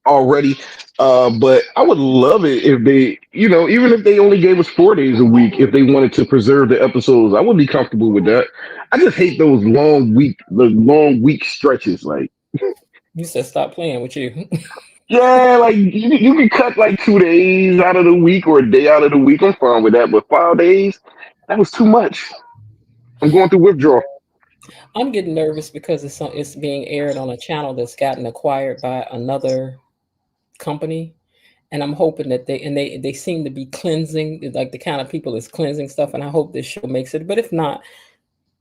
already. But I would love it if they, even if they only gave us 4 days a week, if they wanted to preserve the episodes, I would be comfortable with that. I just hate the long week stretches. Like,
You said stop playing with you.
yeah, like you can cut like 2 days out of the week or a day out of the week. I'm fine with that. But 5 days, that was too much. I'm going through withdrawal.
I'm getting nervous because it's being aired on a channel that's gotten acquired by another company, and I'm hoping that they seem to be cleansing, like the kind of people that's cleansing stuff, and I hope this show makes it. But if not,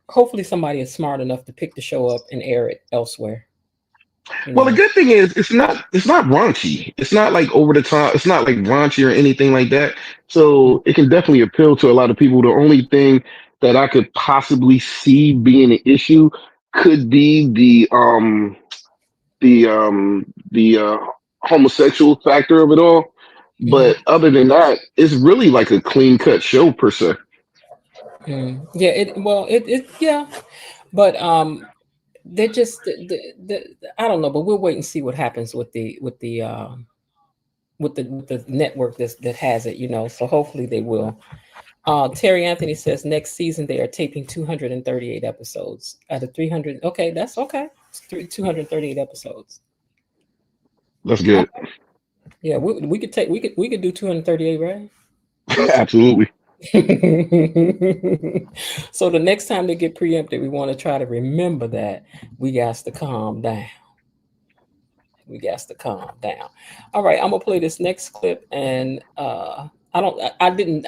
hopefully somebody is smart enough to pick the show up and air it elsewhere.
Well, the good thing is it's not raunchy. It's not like over the top. It's not like raunchy or anything like that. So it can definitely appeal to a lot of people. The only thing that I could possibly see being an issue could be the homosexual factor of it all. But other than that, it's really like a clean cut show per se.
Yeah, but they're just I don't know, but we'll wait and see what happens with the network that has it, so hopefully they will. Terry Anthony says next season they are taping 238 episodes out of 300. Okay, that's okay. It's 238 episodes.
That's good.
Okay. Yeah, we could do 238, right?
Absolutely.
So the next time they get preempted, we want to try to remember that we got to calm down. All right, I'm gonna play this next clip, and I didn't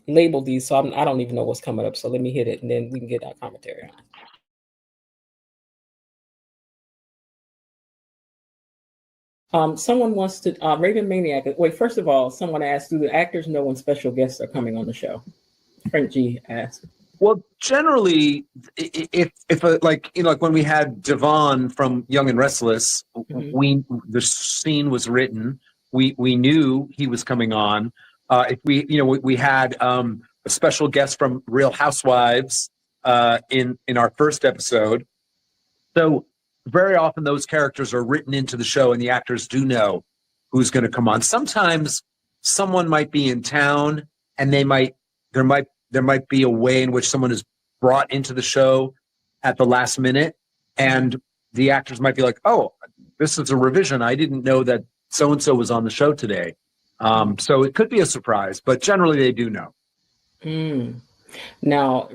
label these, so I don't even know what's coming up. So let me hit it, and then we can get our commentary on it. Someone wants to Raven Maniac. Wait, first of all, someone asked, do the actors know when special guests are coming on the show? Frank G asked.
Well, generally, if like when we had Devon from Young and Restless, the scene was written. We knew he was coming on. If we had a special guest from Real Housewives in our first episode, so very often those characters are written into the show, and the actors do know who's going to come on. Sometimes someone might be in town, and there might be a way in which someone is brought into the show at the last minute, and the actors might be like, "Oh, this is a revision. I didn't know that so and so was on the show today." So it could be a surprise, but generally they do know.
Now,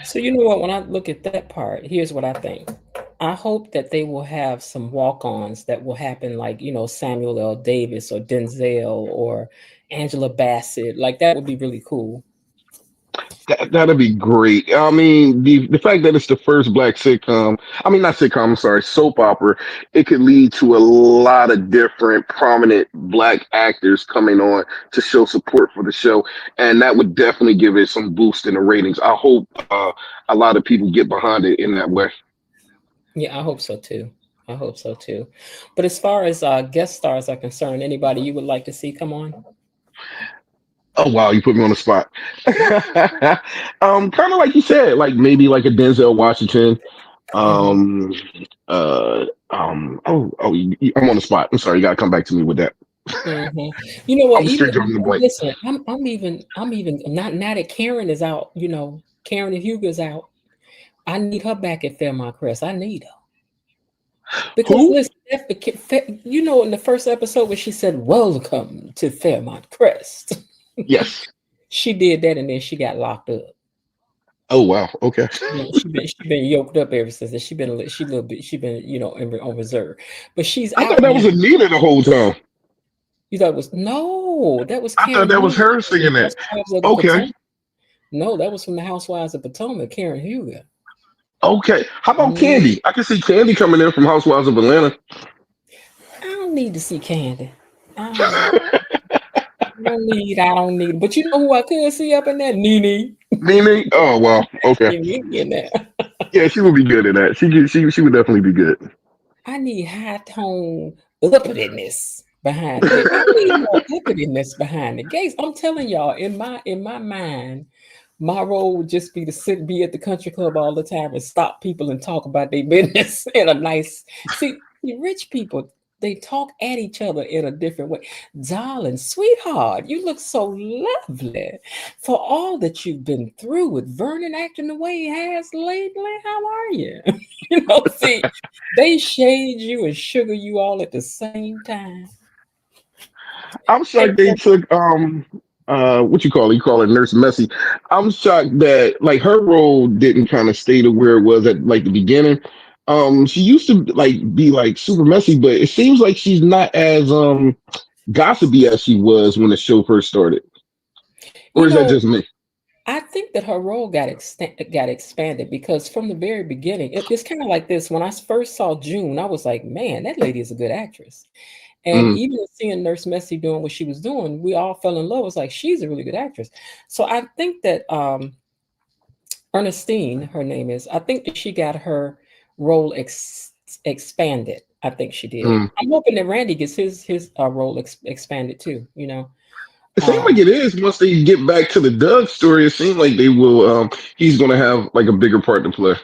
so you know what? When I look at that part, here's what I think. I hope that they will have some walk-ons that will happen, like Samuel L. Davis or Denzel or Angela Bassett. Like that would be really cool.
That'd be great. I mean, the fact that it's the first black sitcom, I mean, not sitcom, I'm sorry, soap opera, it could lead to a lot of different prominent black actors coming on to show support for the show. And that would definitely give it some boost in the ratings. I hope a lot of people get behind it in that way.
Yeah, I hope so too. But as far as guest stars are concerned, anybody you would like to see come on?
Oh wow, you put me on the spot. Kind of like you said, like maybe like a Denzel Washington. I'm on the spot. I'm sorry, you gotta come back to me with that.
You know what?
Listen,
I'm even not now that Karen is out. Karen and Hugo's out. I need her back at Fairmont Crest. I need her. Because listen, in the first episode where she said, "Welcome to Fairmont Crest."
Yes.
She did that, and then she got locked up.
Oh wow, okay.
She been yoked up ever since. And she been on reserve. But she's.
I thought that was Anita the whole time.
You thought it was that was.
Karen. I thought that was her singing that. Okay.
No, that was from the Housewives of Potomac, Karen Hugo.
Okay. How about Candy? I can see Candy coming in from Housewives of Atlanta.
I don't need to see Candy. I don't need. But you know who I could see up in there? Nene.
Nene? Oh wow. Okay. Yeah, she would be good in that. She would definitely be good.
I need high tone uppityness behind it. I need more uppityness behind the gates. I'm telling y'all, in my mind, My role would just be to be at the country club all the time and stop people and talk about their business in a nice. See, rich people, they talk at each other in a different way. Darling, sweetheart, you look so lovely. For all that you've been through with Vernon acting the way he has lately, how are you? See, they shade you and sugar you all at the same time.
I'm shocked they took what you call it? You call it Nurse Messy. I'm shocked that like her role didn't kind of stay to where it was at like the beginning. She used to like be like super messy, but it seems like she's not as gossipy as she was when the show first started. Or is that just me?
I think that her role got expanded because from the very beginning, it's kind of like this. When I first saw June, I was like, man, that lady is a good actress. And even seeing Nurse Messy doing what she was doing, we all fell in love. It was like, she's a really good actress. So I think that Ernestine, her name is, I think that she got her role expanded. I think she did. I'm hoping that Randy gets his role expanded too,
It seems like it is. Once they get back to the Doug story, it seems like they will. He's going to have like a bigger part to play.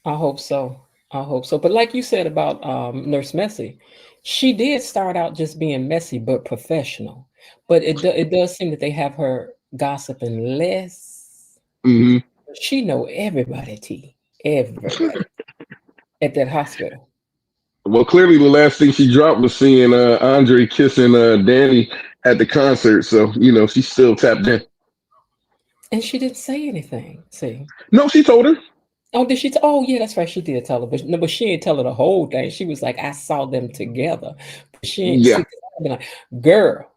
I hope so. But like you said about Nurse Messy, she did start out just being messy but professional. But it does seem that they have her gossiping less. She know everybody, everybody at that hospital.
Well, clearly the last thing she dropped was seeing Andre kissing Danny at the concert. So, she's still tapped in.
And she didn't say anything. See?
No, she told her.
Oh, did she? Oh, yeah, that's right. She did tell her. But she didn't tell her the whole thing. She was like, I saw them together. But she ain't be like, girl.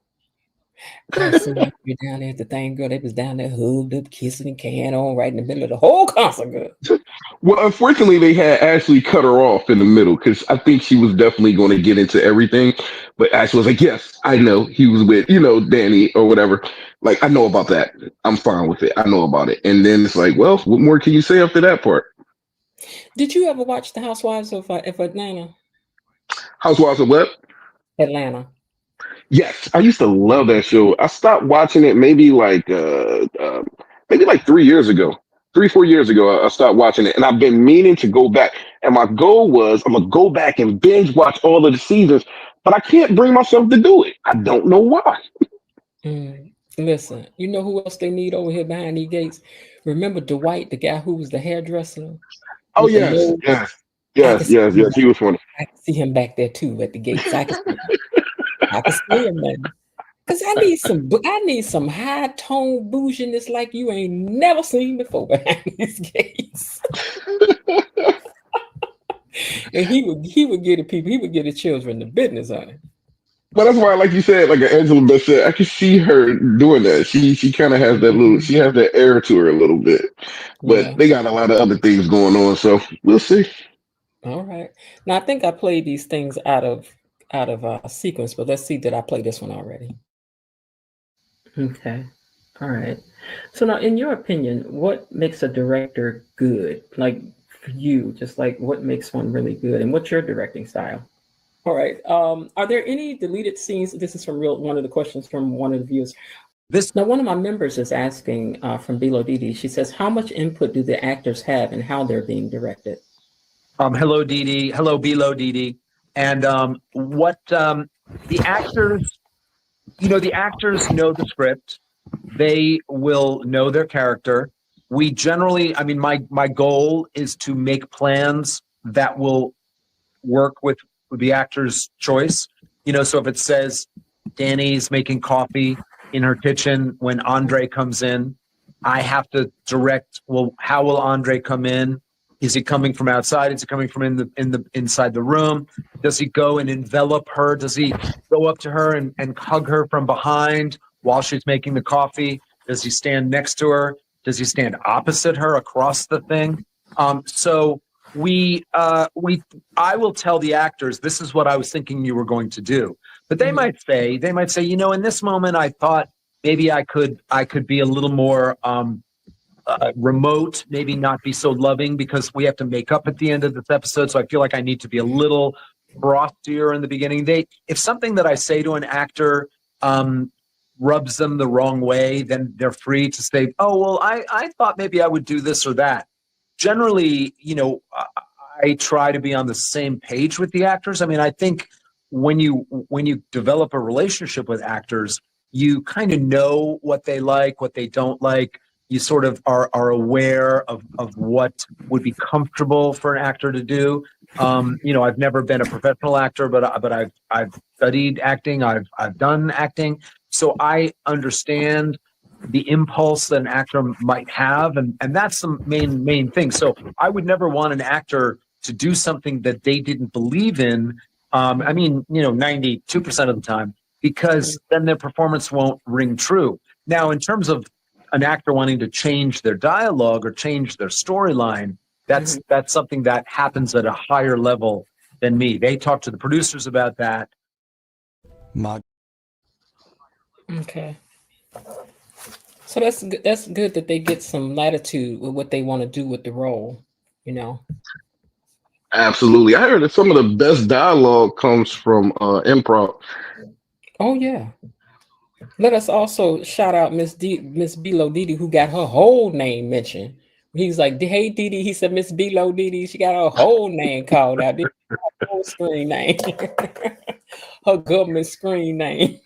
I see you down there at the thing, girl. They was down there hugged up, kissing and carrying on right in the middle of the whole concert, girl.
Well, unfortunately, they had Ashley cut her off in the middle because I think she was definitely going to get into everything. But Ashley was like, yes, I know he was with, Danny or whatever. Like, I know about that. I'm fine with it. I know about it. And then it's like, well, what more can you say after that part?
Did you ever watch The Housewives of Atlanta?
Housewives of what?
Atlanta.
Yes, I used to love that show. I stopped watching it maybe like 3 years ago. 3-4 years ago, I stopped watching it, and I've been meaning to go back. And my goal was I'm gonna go back and binge watch all of the seasons, but I can't bring myself to do it. I don't know why.
Listen, you know who else they need over here behind these gates? Remember Dwight, the guy who was the hairdresser?
Oh yes. He was funny.
I can see him back there too at the gates. I can see him, man. Cause I need some high tone bouginess like you ain't never seen before behind these gates. And he would get the people, he would get the children the business on it.
But that's why, like you said, like Angela Beth said, I can see her doing that. She kind of has that she has that air to her a little bit. But they got a lot of other things going on, so we'll see.
All right. Now I think I played these things out of sequence, but let's see, did I play this one already? Okay. All right. So now, in your opinion, what makes a director good? Like for you, just like what makes one really good, and what's your directing style? All right. Are there any deleted scenes? This is from one of the questions from one of the viewers. Now, one of my members is asking from Phideaux Xavier. She says, how much input do the actors have in how they're being directed?
Hello, Dee. Hello, Phideaux Xavier. And what the actors, the actors know the script. They will know their character. We generally, my goal is to make plans that will work with the actor's choice. So if it says Danny's making coffee in her kitchen when Andre comes in, I have to direct, well, how will Andre come in? Is he coming from outside? Is he coming from inside the room? Does he go and envelop her? Does he go up to her and hug her from behind while she's making the coffee? Does he stand next to her? Does he stand opposite her across the thing? So I will tell the actors, this is what I was thinking you were going to do. But they might say, in this moment, I thought maybe I could be a little more remote, maybe not be so loving because we have to make up at the end of this episode. So I feel like I need to be a little frostier in the beginning. If something that I say to an actor rubs them the wrong way, then they're free to say, oh, well, I thought maybe I would do this or that. Generally, I try to be on the same page with the actors. I mean, I think when you develop a relationship with actors, you kind of know what they like, what they don't like. You sort of are aware of what would be comfortable for an actor to do. I've never been a professional actor, but I've studied acting. I've done acting, so I understand the impulse that an actor might have, and that's the main thing. So I would never want an actor to do something that they didn't believe in. 92% of the time, because then their performance won't ring true. Now, in terms of an actor wanting to change their dialogue or change their storyline, that's something that happens at a higher level than me. They talk to the producers about that.
Okay. So that's good that they get some latitude with what they want to do with the role,
Absolutely. I heard that some of the best dialogue comes from improv.
Oh yeah. Let us also shout out Miss Bilo Didi, who got her whole name mentioned. He was like, "Hey Didi," he said, "Miss Bilo Didi." She got her whole name called out. Her whole screen name, her government screen name.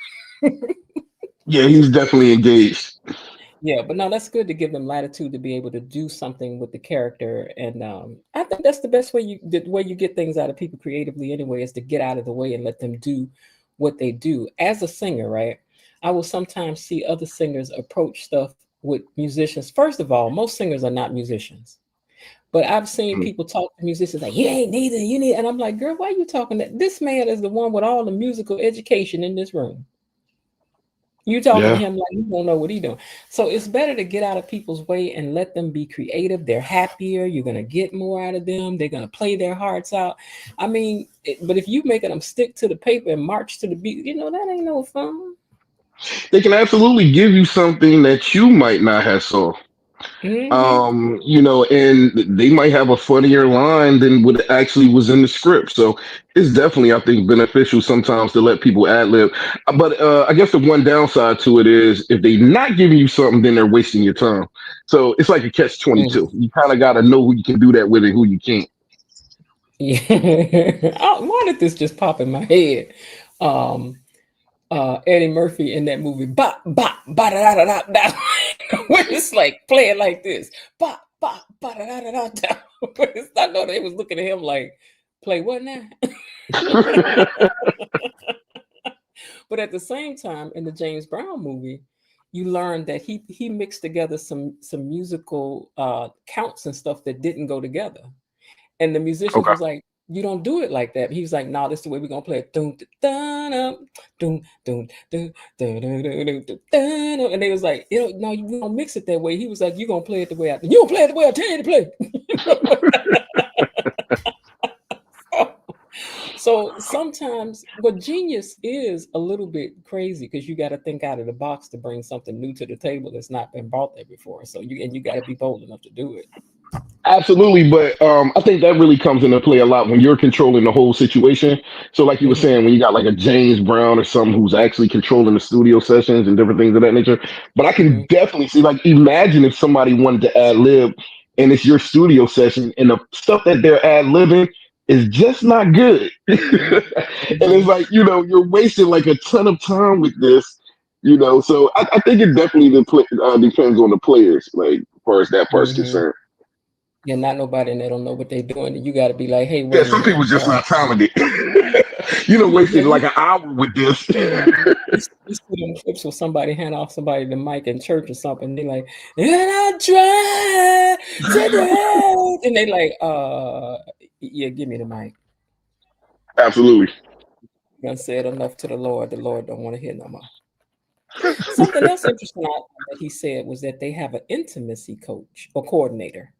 Yeah, he's definitely engaged.
Yeah, but no, that's good to give them latitude to be able to do something with the character, and I think that's the best way you get things out of people creatively. Anyway, is to get out of the way and let them do what they do. As a singer, right? I will sometimes see other singers approach stuff with musicians. First of all, most singers are not musicians, but I've seen people talk to musicians like, "You ain't neither, you need," and I'm like, "Girl, why are you talking that? This man is the one with all the musical education in this room. You talking to him like you don't know what he's doing." So it's better to get out of people's way and let them be creative. They're happier. You're going to get more out of them. They're going to play their hearts out. I mean, but if you making them stick to the paper and march to the beat, that ain't no fun.
They can absolutely give you something that you might not have saw. And they might have a funnier line than what actually was in the script. So it's definitely, I think, beneficial sometimes to let people ad lib. But I guess the one downside to it is if they're not giving you something, then they're wasting your time. So it's like a catch-22. You kind of got to know who you can do that with and who you can't.
Yeah. Why did this just pop in my head? Eddie Murphy in that movie, ba ba ba da da da da, where it's like playing like this, ba ba ba da da da da. I know they was looking at him like, play what now? But at the same time, in the James Brown movie, you learn that he mixed together some musical counts and stuff that didn't go together, and the musicians was like, "You don't do it like that." He was like, "No, this is the way we're gonna play it." Doom, doom, doom, doom, doom, and they was like, "No, you don't mix it that way." He was like, "You gonna play it the way you don't play it the way I tell you to play." So sometimes what genius is a little bit crazy because you got to think out of the box to bring something new to the table that's not been brought there before. So you got to be bold enough to do it.
Absolutely, but I think that really comes into play a lot when you're controlling the whole situation. So, like you were saying, when you got like a James Brown or someone who's actually controlling the studio sessions and different things of that nature. But I can definitely see, like, imagine if somebody wanted to ad lib and it's your studio session and the stuff that they're ad libbing is just not good. And it's like, you're wasting like a ton of time with this, So I think it definitely depends on the players, like, as far as that part's concerned.
Yeah, not nobody, and they don't know what they're doing. You got to be like, "Hey,
yeah, some people just not talented." Wasted like an hour with this.
You see them clips where somebody hand off somebody the mic in church or something. They're like, "And I try today," and they like, yeah, give me the mic.
Absolutely.
You done said enough to the Lord. The Lord don't want to hear no more. Something else interesting that he said was that they have an intimacy coach or coordinator.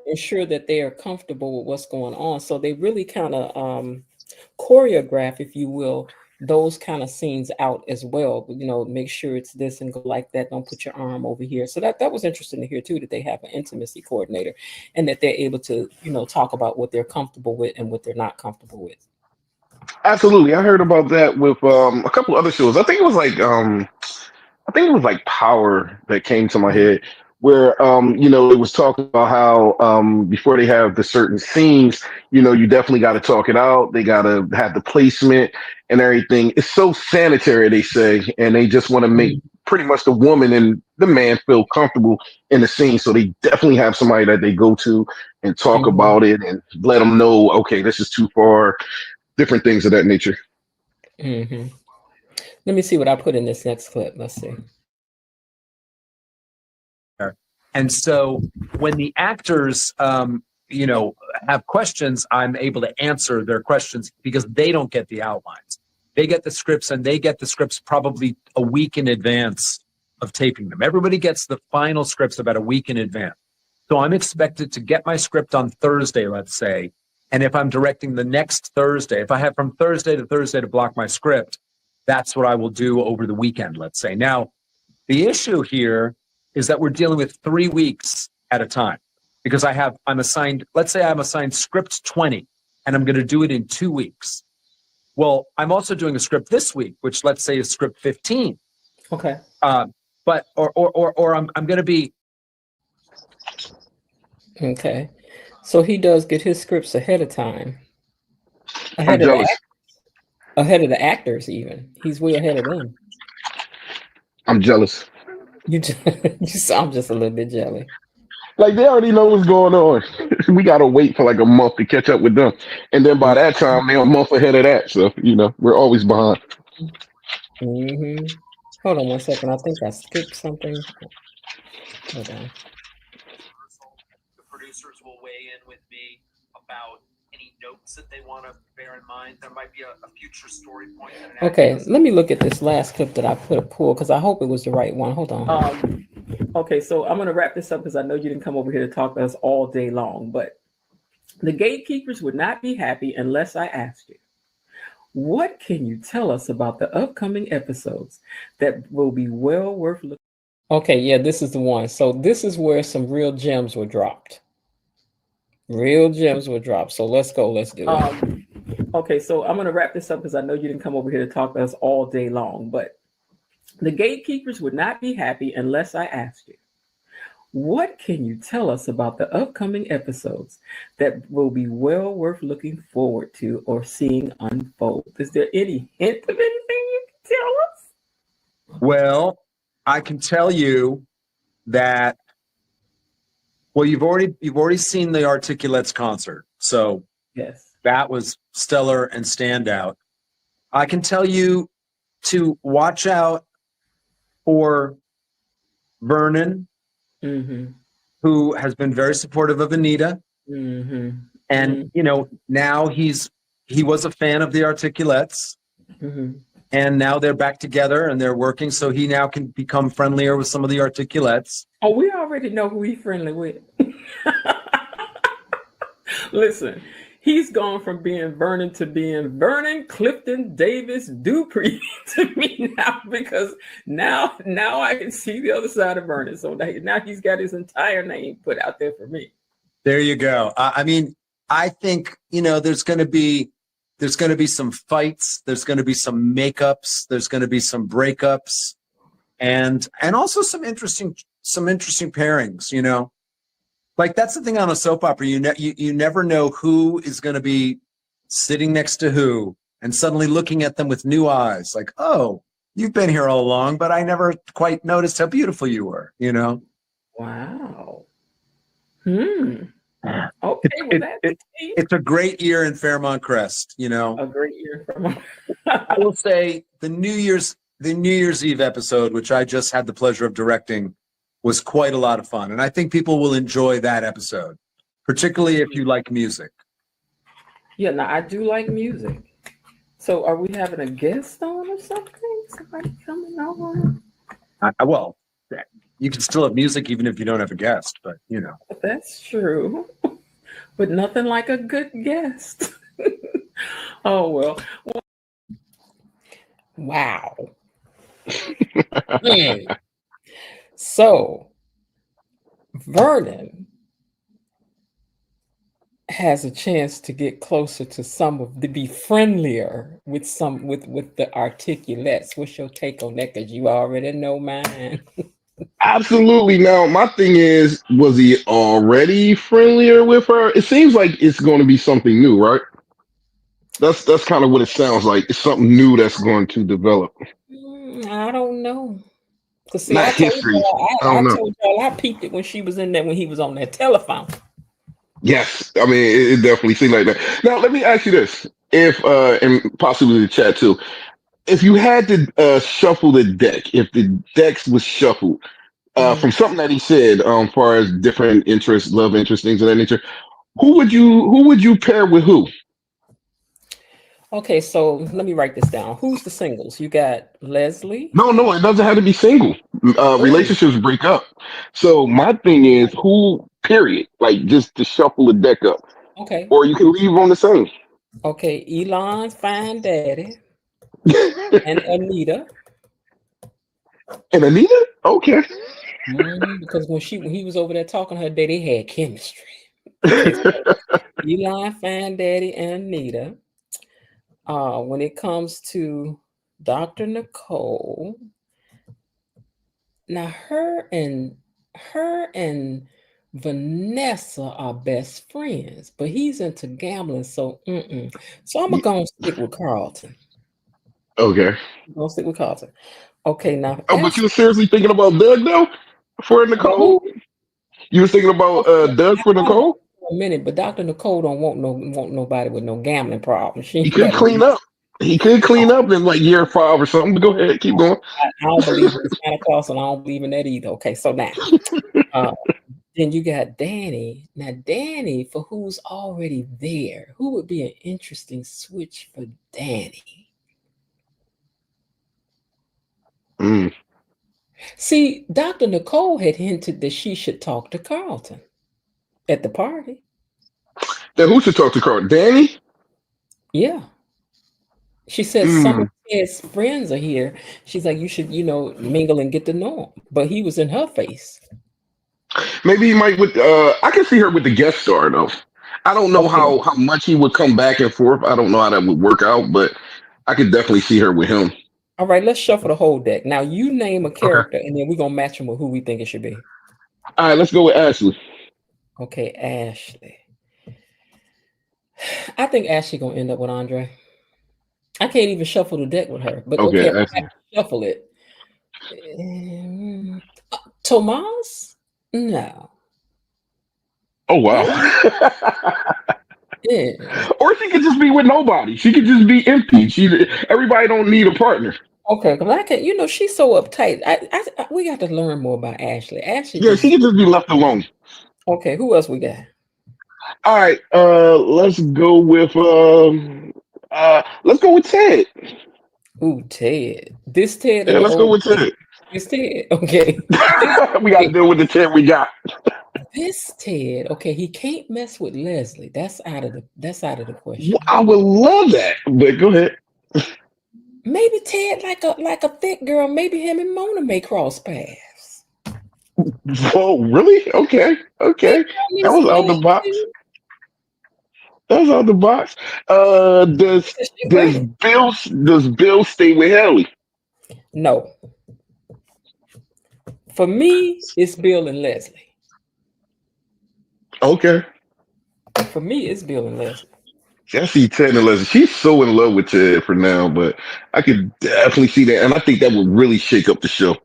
Ensure that they are comfortable with what's going on. So they really kind of choreograph, if you will, those kind of scenes out as well. Make sure it's this and go like that. Don't put your arm over here. So that was interesting to hear too, that they have an intimacy coordinator and that they're able to, talk about what they're comfortable with and what they're not comfortable with.
Absolutely. I heard about that with a couple other shows. I think it was like Power that came to my head, where it was talking about how before they have the certain scenes, you definitely got to talk it out. They got to have the placement and everything. It's so sanitary, they say, and they just want to make pretty much the woman and the man feel comfortable in the scene. So they definitely have somebody that they go to and talk
Mhm.
about it and let them know, okay, this is too far, different things of that nature.
Hmm. Let me see what I put in this next clip. Let's see.
And so when the actors, have questions, I'm able to answer their questions because they don't get the outlines. They get the scripts, and they get the scripts probably a week in advance of taping them. Everybody gets the final scripts about a week in advance. So I'm expected to get my script on Thursday, let's say. And if I'm directing the next Thursday, if I have from Thursday to block my script, that's what I will do over the weekend, let's say. Now, the issue here is that we're dealing with 3 weeks at a time because I'm assigned, let's say I'm assigned script 20 and I'm going to do it in 2 weeks. Well, I'm also doing a script this week, which let's say is script 15.
Okay.
But I'm going to be.
Okay. So he does get his scripts ahead of time.
I'm jealous.
Ahead of the actors, even. He's way ahead of them.
I'm jealous.
You sound just a little bit jelly.
Like they already know what's going on. We gotta wait for like a month to catch up with them, and then by that time they're a month ahead of that. So we're always behind.
Mm-hmm. Hold on 1 second. I think I skipped something. Hold on.
The producers will weigh in with me about any notes that they want to bear in mind. There might be a future story point.
Okay, let me look at this last clip that I pulled because I hope it was the right one. Hold on. Okay, so I'm going to wrap this up because I know you didn't come over here to talk to us all day long, but the gatekeepers would not be happy unless I asked you. What can you tell us about the upcoming episodes that will be well worth looking? Okay, yeah, this is the one. So this is where some real gems were dropped. Real gems were dropped. So let's go. Let's do it. Okay, so I'm going to wrap this up because I know you didn't come over here to talk to us all day long, but the gatekeepers would not be happy unless I asked you. What can you tell us about the upcoming episodes that will be well worth looking forward to or seeing unfold? Is there any hint of anything you can tell us?
Well, I can tell you that. Well, you've already seen the Articulates concert, so
yes,
that was stellar and standout. I can tell you to watch out for Vernon, who has been very supportive of Anita. And, now he was a fan of the Articulates. And now they're back together and they're working. So he now can become friendlier with some of the Articulates.
Oh, we already know who he's friendly with. Listen, he's gone from being Vernon to being Vernon Clifton Davis Duprees to me now, because now I can see the other side of Vernon. So now he's got his entire name put out there for me.
There you go. I mean, I think, there's going to be some fights. There's going to be some makeups. There's going to be some breakups, and also some interesting pairings. Like that's the thing on a soap opera. You never know who is going to be sitting next to who, and suddenly looking at them with new eyes. Like, oh, you've been here all along, but I never quite noticed how beautiful you were.
Wow. Okay,
it's a great year in Fairmont Crest.
A great year in Fairmont.
I will say the New Year's Eve episode, which I just had the pleasure of directing, was quite a lot of fun, and I think people will enjoy that episode, particularly if you like music.
Yeah, now I do like music. So, are we having a guest on or something? Somebody coming on?
Well, you can still have music even if you don't have a guest, but
That's true. But nothing like a good guest. Oh, well. Wow. So, Vernon has a chance to get closer to to be friendlier with with the articulates. What's your take on that? Because you already know mine.
Absolutely. Now, my thing is, was he already friendlier with her? It seems like it's going to be something new, right? That's kind of what it sounds like. It's something new that's going to develop.
I don't know. Cause see,
Not history. I
I
don't know.
told y'all I peeped it when she was in there when he was on that telephone.
Yes, I mean it definitely seemed like that. Now, let me ask you this: if and possibly the chat too, if you had to shuffle the deck, if the decks was shuffled from something that he said, far as different interests, love interests, things of that nature, who would you pair with who?
Okay, so let me write this down. Who's the singles? You got Leslie.
No, no, it doesn't have to be single.
Oh,
Relationships break up. So my thing is, who? Period. Like just to shuffle the deck up,
okay.
or you can leave on the same.
Okay, Elon's fine daddy and Anita.
And Anita, okay.
Because when he was over there talking to her, they had chemistry. Elon, fine daddy, and Anita. When it comes to Dr. Nicole, now her and Vanessa are best friends, but he's into gambling, so so I'm gonna stick with Carlton.
Okay.
I'm gonna stick with Carlton. Okay, now
Oh, but you were seriously thinking about Doug though for Nicole?
who?
You was thinking about
Okay,
Doug
I
for
thought about
Nicole?
it for a minute, but Dr. Nicole don't want nobody with no gambling problem. She
He
ain't
could
got
clean
a
up. He could clean up in like year 5 or something. But go ahead, keep going.
I don't believe in Santa Claus, and I don't believe in that either. Okay, so now, uh, then you got Danny. Now, Danny, for who's already there, who would be an interesting switch for Danny?
Mm.
See, Dr. Nicole had hinted that she should talk to Carlton at the party.
Then who should talk to Carl? Danny?
Yeah. She said some of
Mm.
his friends are here. She's like, you should, mingle and get to know him. But he was in her face.
Maybe he might with I can see her with the guest star though. I don't know
Okay.
how much he would come back and forth. I don't know how that would work out, but I could definitely see her with him.
All right, let's shuffle the whole deck. Now you name a
Okay.
character, and then we're gonna match him with who we think it should be.
All right, let's go with Ashley.
Okay, Ashley. I think Ashley gonna end up with Andre. I can't even shuffle the deck with her, but
Okay,
okay, if I
Ashley.
have to shuffle it. Tomas? No.
Oh wow.
Yeah.
Or she could just be with nobody. She could just be empty. Everybody don't need a partner.
Okay, because I can, she's so uptight. We got to learn more about Ashley. Ashley
Yeah, she
just
could just be left alone.
okay. Who else we got?
All right, let's go with Ted.
Ooh, Ted. This Ted or
Yeah,
the
let's go
old
with
Ted?
Ted.
This Ted. Okay.
We got to deal with the Ted we got.
This Ted. Okay, he can't mess with Leslie. That's out of the question.
I would love that, but go ahead.
Maybe Ted like a thick girl. Maybe him and Mona may cross paths.
Oh, really? Okay, okay. That was out the box. That was out the box. Does
She
does
pretty.
Bill stay with Haley?
No. For me, it's Bill and Leslie.
Okay.
For me, it's Bill and Leslie.
See, I see Ted and Leslie. She's so in love with Ted for now, but I could definitely see that, and I think that would really shake up the show.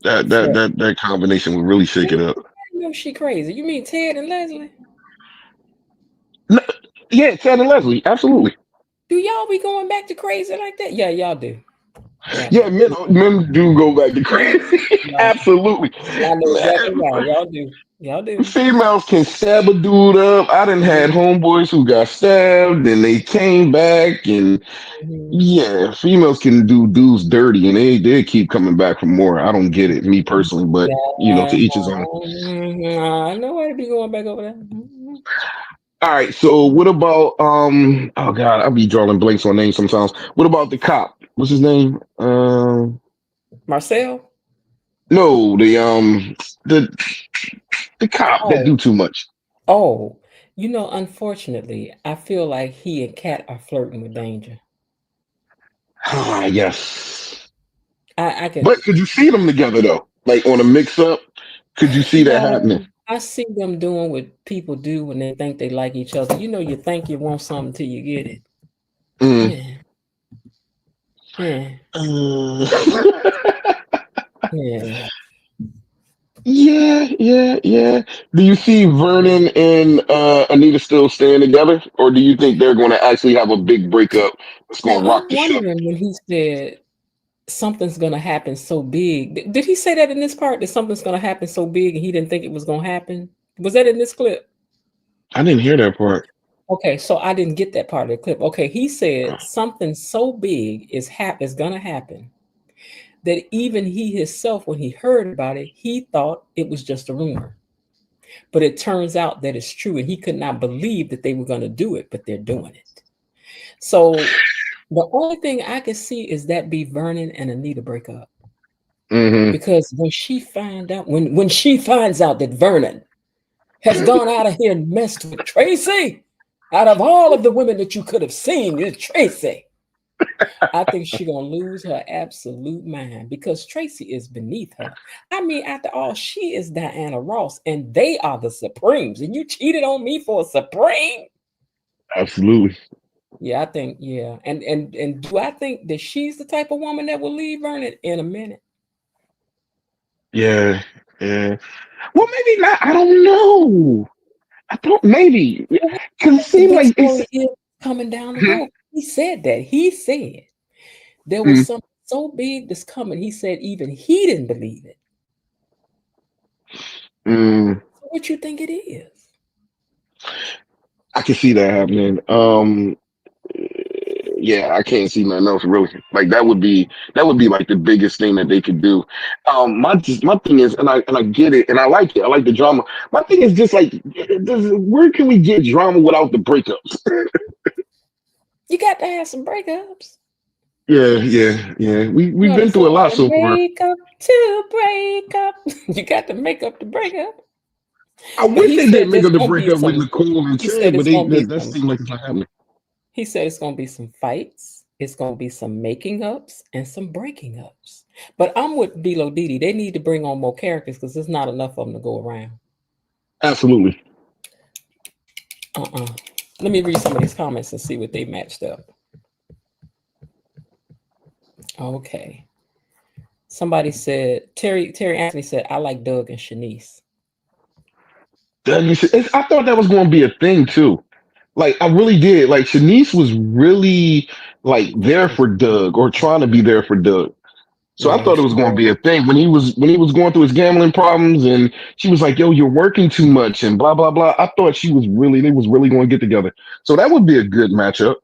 That combination would really shake it up.
No, she crazy. You mean Ted and Leslie?
No, yeah, Ted and Leslie, absolutely.
Do y'all be going back to crazy like that? Yeah, y'all do.
Yeah, men do go back to crazy. Absolutely.
I know exactly why. Y'all do. Y'all do.
Females can stab a dude up. I done had homeboys who got stabbed and they came back, and yeah, females can do dudes dirty and they keep coming back for more. I don't get it, me personally, but to each his own.
I know why to be going back over there.
All right, so what about oh god, I'll be drawing blanks on names sometimes. What about the cop? What's his name?
Marcel?
No, the cop that do too much.
Oh, You know, unfortunately, I feel like he and Kat are flirting with danger.
Ah, yes.
I can
But could you see them together though? Like on a mix up? Could you see that happening?
no, I see them doing what people do when they think they like each other. You know, you think you want something till you get it.
Mm.
Yeah, yeah, yeah.
Yeah. Do you see Vernon and Anita still staying together, or do you think they're going to actually have a big breakup that's
Now
going to
I'm
rock the ship?
wondering when he said something's gonna happen so big. Did he say that in this part that something's gonna happen so big and he didn't think it was gonna happen? Was that in this clip?
I didn't hear that part.
Okay, so I didn't get that part of the clip. Okay, he said something so big is gonna happen that even he himself, when he heard about it, he thought it was just a rumor. But it turns out that it's true, and he could not believe that they were gonna do it, but they're doing it. So the only thing I can see is that be Vernon and Anita break up.
Mm-hmm.
Because when she finds out that Vernon has gone out of here and messed with Tracy, out of all of the women that you could have seen, it's Tracy. I think she's gonna lose her absolute mind because Tracy is beneath her. I mean, after all, she is Diana Ross, and they are the Supremes, and you cheated on me for a Supreme.
Absolutely.
Yeah, I think, yeah. And do I think that she's the type of woman that will leave Vernon in a minute?
Yeah. Well, maybe not. I don't know. I don't. Maybe because it
The
seemed
big
like it's.
story is coming down the
Hmm?
road. He said that. He said there was
Mm,
something so big that's coming. He said even he didn't believe it.
mm,
So what you think it is?
I can see that happening. Yeah, I can't see nothing else really. Like that would be like the biggest thing that they could do. My thing is, and I get it, and I like it. I like the drama. My thing is just like, where can we get drama without the breakups?
You got to have some breakups.
Yeah.
You
We've
know the
been through a
song,
lot so far.
break up to break up. You got to make up the breakup.
I
But
wish
he
they did
said
make
there's
up the
gonna be
breakup with
some.
Nicole and
He said
Chad, but
it's
they
gonna be
that
some.
seemed like it's not happening.
He said it's gonna be some fights. It's gonna be some making ups and some breaking ups. But I'm with Bilo Didi. They need to bring on more characters because there's not enough of them to go around.
Absolutely.
Let me read some of these comments and see what they matched up. Okay. Somebody said, Terry Anthony said, I like Doug and Shanice.
I thought that was going to be a thing too. Like I really did. Like Shanice was really like there for Doug or trying to be there for Doug. So I
Yeah,
thought it
she
was going to
was.
be a thing when he was going through his gambling problems and she was like, "Yo, you're working too much" and blah blah blah. I thought they was really going to get together. So that would be a good matchup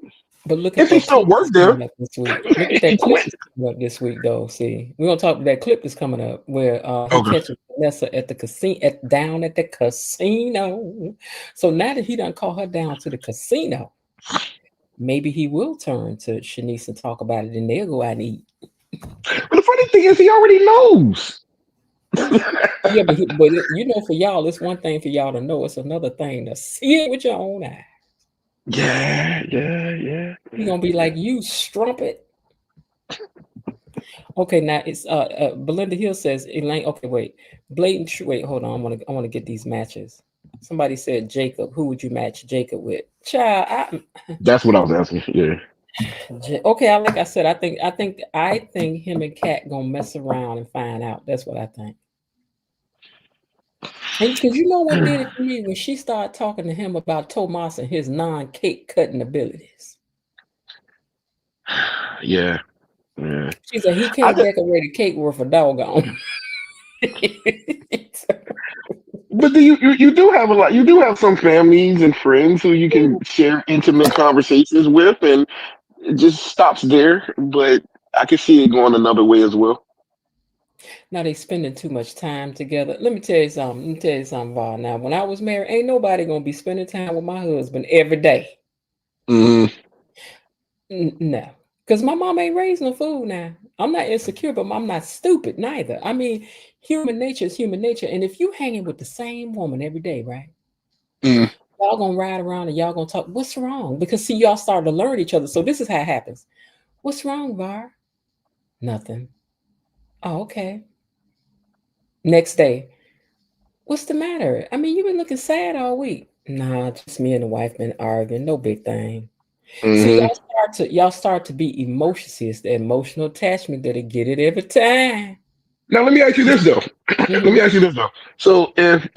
But look at
if he
that
still
clip that's
worked there.
coming up this week. Look at
He
that clip
quit.
that's coming up this week, though. See, we're gonna talk about that clip that's coming up where he
Okay.
catches Vanessa at the casino, down at the casino. So now that he done call her down to the casino, maybe he will turn to Shanice and talk about it, and they'll go out and eat.
But the funny thing is, he already knows.
Yeah, but you know, for y'all, it's one thing for y'all to know. It's another thing to see it with your own eyes.
Yeah.
You're gonna be like, you strumpet. Okay, now it's Belinda Hill says Elaine. Okay, wait, wait, hold on. I want to get these matches. Somebody said Jacob. Who would you match Jacob with? Child,
That's what I was asking. Yeah.
okay. Like I said, I think him and Kat gonna mess around and find out. That's what I think. And because you know what did it for me when she started talking to him about Tomas and his non-cake cutting abilities.
Yeah.
She said he
I
can't
just,
decorate a cake worth a doggone.
but you do have a lot. You do have some families and friends who you can share intimate conversations with, and it just stops there. But I can see it going another way as well.
Now they spending too much time together. Let me tell you something, Val. Now, when I was married, ain't nobody gonna be spending time with my husband every day.
Mm-hmm.
No, because my mom ain't raised no fool. Now I'm not insecure, but I'm not stupid neither. I mean, human nature is human nature, and if you hanging with the same woman every day, right?
Mm.
y'all gonna ride around and y'all gonna talk. What's wrong? Because see, y'all started to learn each other. So this is how it happens. What's wrong, Var? Nothing. Oh, okay. Next day, what's the matter? I mean, you've been looking sad all week. Nah, just me and the wife been arguing. No big thing. See, y'all start to be emotional. It's the emotional attachment that'll get it every time.
Now let me ask you this though. Let
Mhm.
me ask you this though. So if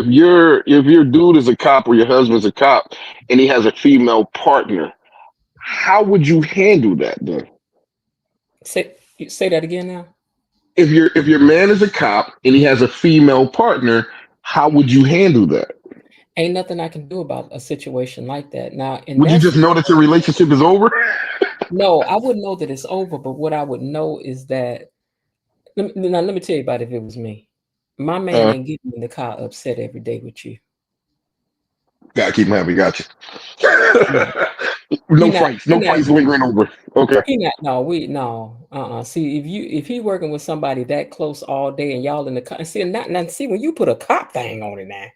your dude is a cop or your husband's a cop and he has a female partner, how would you handle that then?
Say that again now.
If your man is a cop and he has a female partner, how would you handle that?
Ain't nothing I can do about a situation like that. Now, in
Would you
that
just know that your relationship is over?
no, I wouldn't know that it's over, but what I would know is that let me tell you about if it was me. My man ain't getting in the car upset every day with you.
Gotta keep him happy. Got you.
Yeah.
No fights. No fights lingering over. Okay.
He not See, if he working with somebody that close all day and y'all in the car, see when you put a cop thing on it now,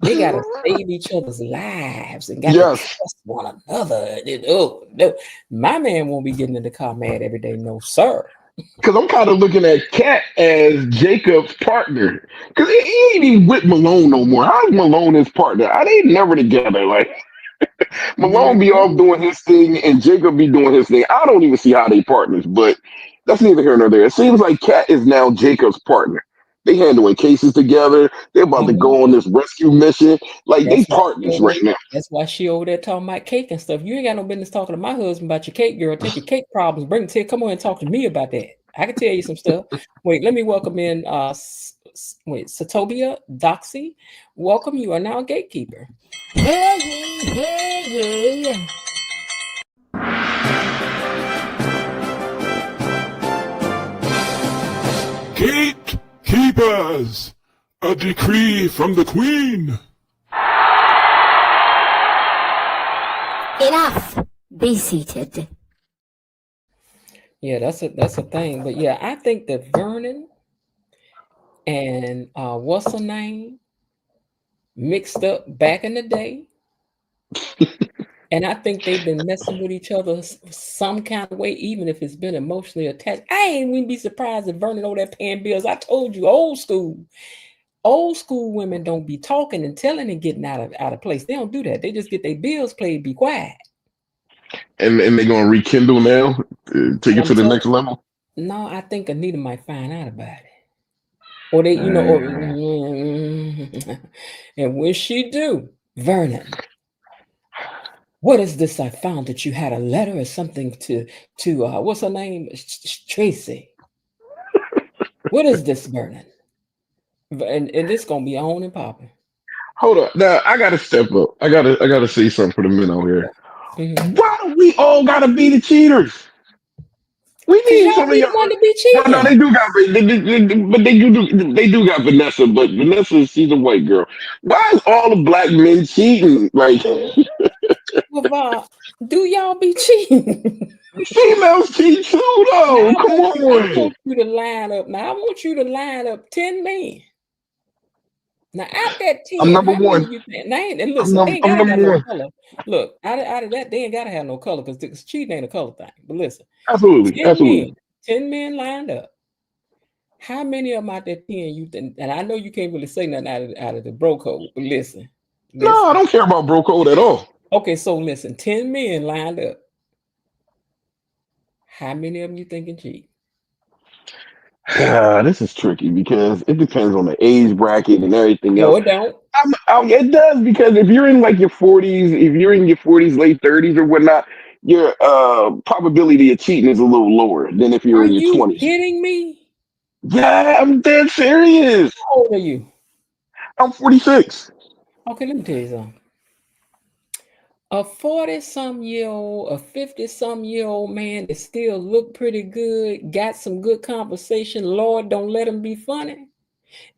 they gotta save each other's lives and got to
Yes.
trust one another. Oh no, my man won't be getting in the car mad every day, no sir.
Because I'm kind of looking at Cat as Jacob's partner. Because he ain't even with Malone no more. How's Malone his partner? Are they never together? Like Malone be off doing his thing and Jacob be doing his thing. I don't even see how they partners, but that's neither here nor there. It seems like Cat is now Jacob's partner. They handling cases together. They're about to go on this rescue mission. Like they partners right now.
That's why she over there talking about cake and stuff. You ain't got no business talking to my husband about your cake, girl. Take your cake problems, bring it to come on and talk to me about that. I can tell you some stuff. Wait, let me welcome in Satobia Doxy. Welcome, you are now a gatekeeper.
Hey, hey.
Gatekeepers, a decree from the Queen.
Enough. Be seated.
Yeah, that's a thing. But yeah, I think that Vernon and what's her name mixed up back in the day. And I think they've been messing with each other some kind of way, even if it's been emotionally attached. I ain't even be surprised if Vernon over there paying bills. I told you, old school women don't be talking and telling and getting out of place. They don't do that. They just get their bills paid, be quiet.
And they're gonna rekindle now, take it to the next level.
No, I think Anita might find out about it. Or they, and when she do, Vernon, what is this? I found that you had a letter or something to what's her name? Tracy. What is this, Vernon? And this gonna be on and popping.
Hold up. Now I gotta step up. I gotta say something for the men out here.
Mm-hmm.
Why do we all gotta be the cheaters? We need some of y'all.
Want to be cheating.
Well, no, they do got, they do got Vanessa, but Vanessa, she's a white girl. Why is all the black men cheating? Like,
well, do y'all be cheating?
Females cheat too, though.
Now,
Come on.
I want you to line up. Now, I want you to line up 10 men. Now, out that 10,
I'm number one.
You think? Now, and listen, they ain't gotta have no color. Look, out of that, they ain't gotta have no color because cheating ain't a color thing. But listen,
Absolutely.
10 men lined up. How many of them out that 10 you think? And I know you can't really say nothing out of the bro code, but listen.
No, I don't care about bro code at all.
Okay, so listen, 10 men lined up. How many of them you think can cheat?
This is tricky because it depends on the age bracket and everything else.
No, it don't.
It does, because if you're in like your 40s, late 30s or whatnot, your probability of cheating is a little lower than if you're in your 20s.
Are you kidding me?
Yeah, I'm dead serious.
How old are you?
I'm 46.
Okay, let me tell you something. A 40-some-year-old, a 50-some-year-old man that still look pretty good, got some good conversation, Lord, don't let him be funny,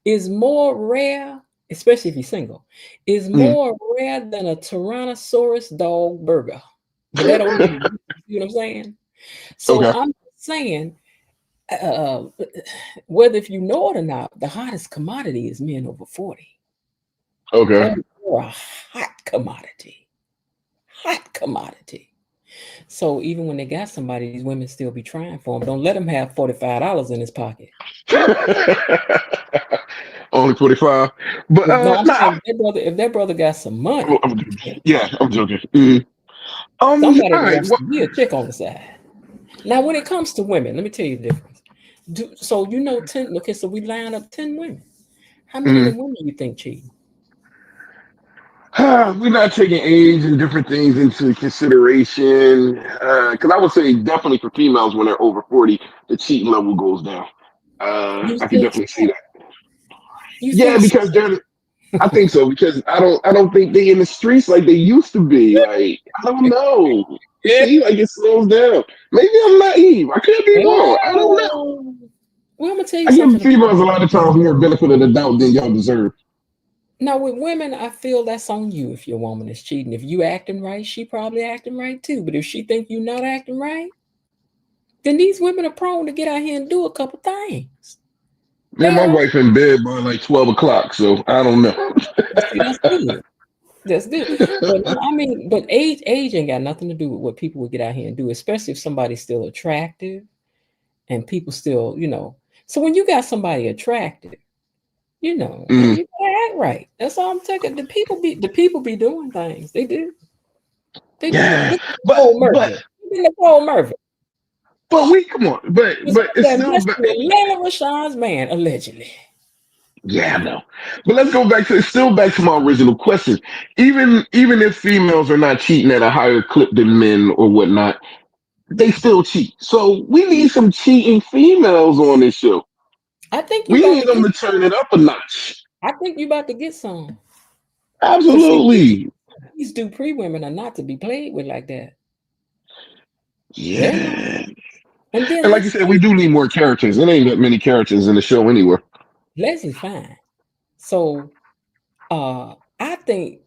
is more rare, especially if he's single, is more rare than a Tyrannosaurus dog burger. But that old, you see what I'm saying? So okay. I'm saying, whether if you know it or not, the hottest commodity is men over 40.
Okay.
are a hot commodity. Hot commodity. So even when they got somebody, these women still be trying for them. Don't let him have $45 in his pocket.
Only 45. But
No, I'm
nah,
saying if that brother got some money,
I'm joking. Yeah, I'm joking. Mhm.
somebody
All right.
wants to be a chick on the side. Now, when it comes to women, let me tell you the difference. So 10. Okay, so we line up 10 women. How many of
Mhm.
the women you think cheating?
We're not taking age and different things into consideration. Because I would say definitely for females when they're over 40, the cheating level goes down.
You
I can
think
definitely see
so?
that.
You
Yeah,
think so?
because I think so because I don't think they in the streets like they used to be. Like I don't know.
Yeah.
See, like it slows down. Maybe I'm naive. I could be wrong. I don't know.
Well, I'm gonna tell you
I give
something about
females a
women.
lot of times more benefit of the doubt than y'all deserve.
Now, with women, I feel that's on you if your woman is cheating. If you acting right, she probably acting right too. But if she think you not acting right, then these women are prone to get out here and do a couple things.
Man,
They
my
are.
wife in bed by like 12 o'clock, so I don't know.
See, that's good. That's good. But I mean, but age ain't got nothing to do with what people would get out here and do, especially if somebody's still attractive and people still, So when you got somebody attractive,
Mm.
you gotta act right. That's all I'm taking. The people be doing things. They do. They do.
Yeah,
Look at Nicole Murphy. Look at Nicole Murphy.
but we come on,
Was
but it's
that
still
messing with Layla Rashawn's man, allegedly.
yeah, I know. But let's go back to it's still back to my original question. Even if females are not cheating at a higher clip than men or whatnot, they still cheat. So we need some cheating females on this show.
I think you
We
about
need
to
them
get
to turn it up a notch.
I think you about to get some. Because
Absolutely.
these Dupree women are not to be played with like that. They're not.
Yeah.
And then
And like you said, we do need more characters. There ain't that many characters in the show anywhere.
Leslie fine. So I think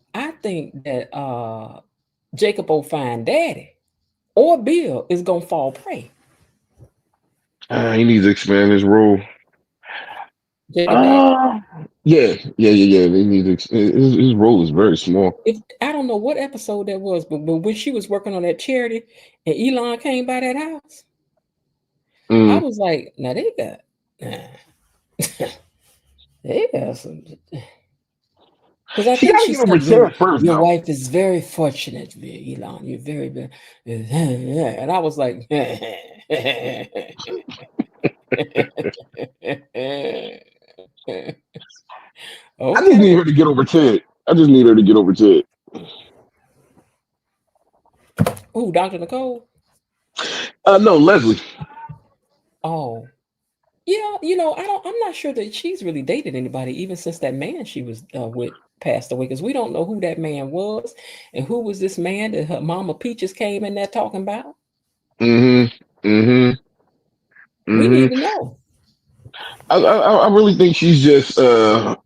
that Jacob O'Fine daddy or Bill is gonna fall prey.
He needs to expand his role.
Jacob dad.
Yeah. They need to, his role is very small.
If I don't know what episode that was, but when she was working on that charity and Elon came by that house, I
Mm.
was like, now they got they got some. Because I
She
think
got to
she
get over
said your,
Ted first,
your
though.
wife is very fortunate, Elon. You're very, and I was like,
I just need
okay.
her to get over Ted. I just need her to get over Ted.
Ooh, Dr. Nicole.
No, Leslie.
Oh, yeah. I'm not sure that she's really dated anybody even since that man she was with passed away. Because we don't know who that man was and who was this man that her mama Peaches came in there talking about.
Mm-hmm. Mm-hmm.
We
Mm-hmm.
need to know.
I really think she's just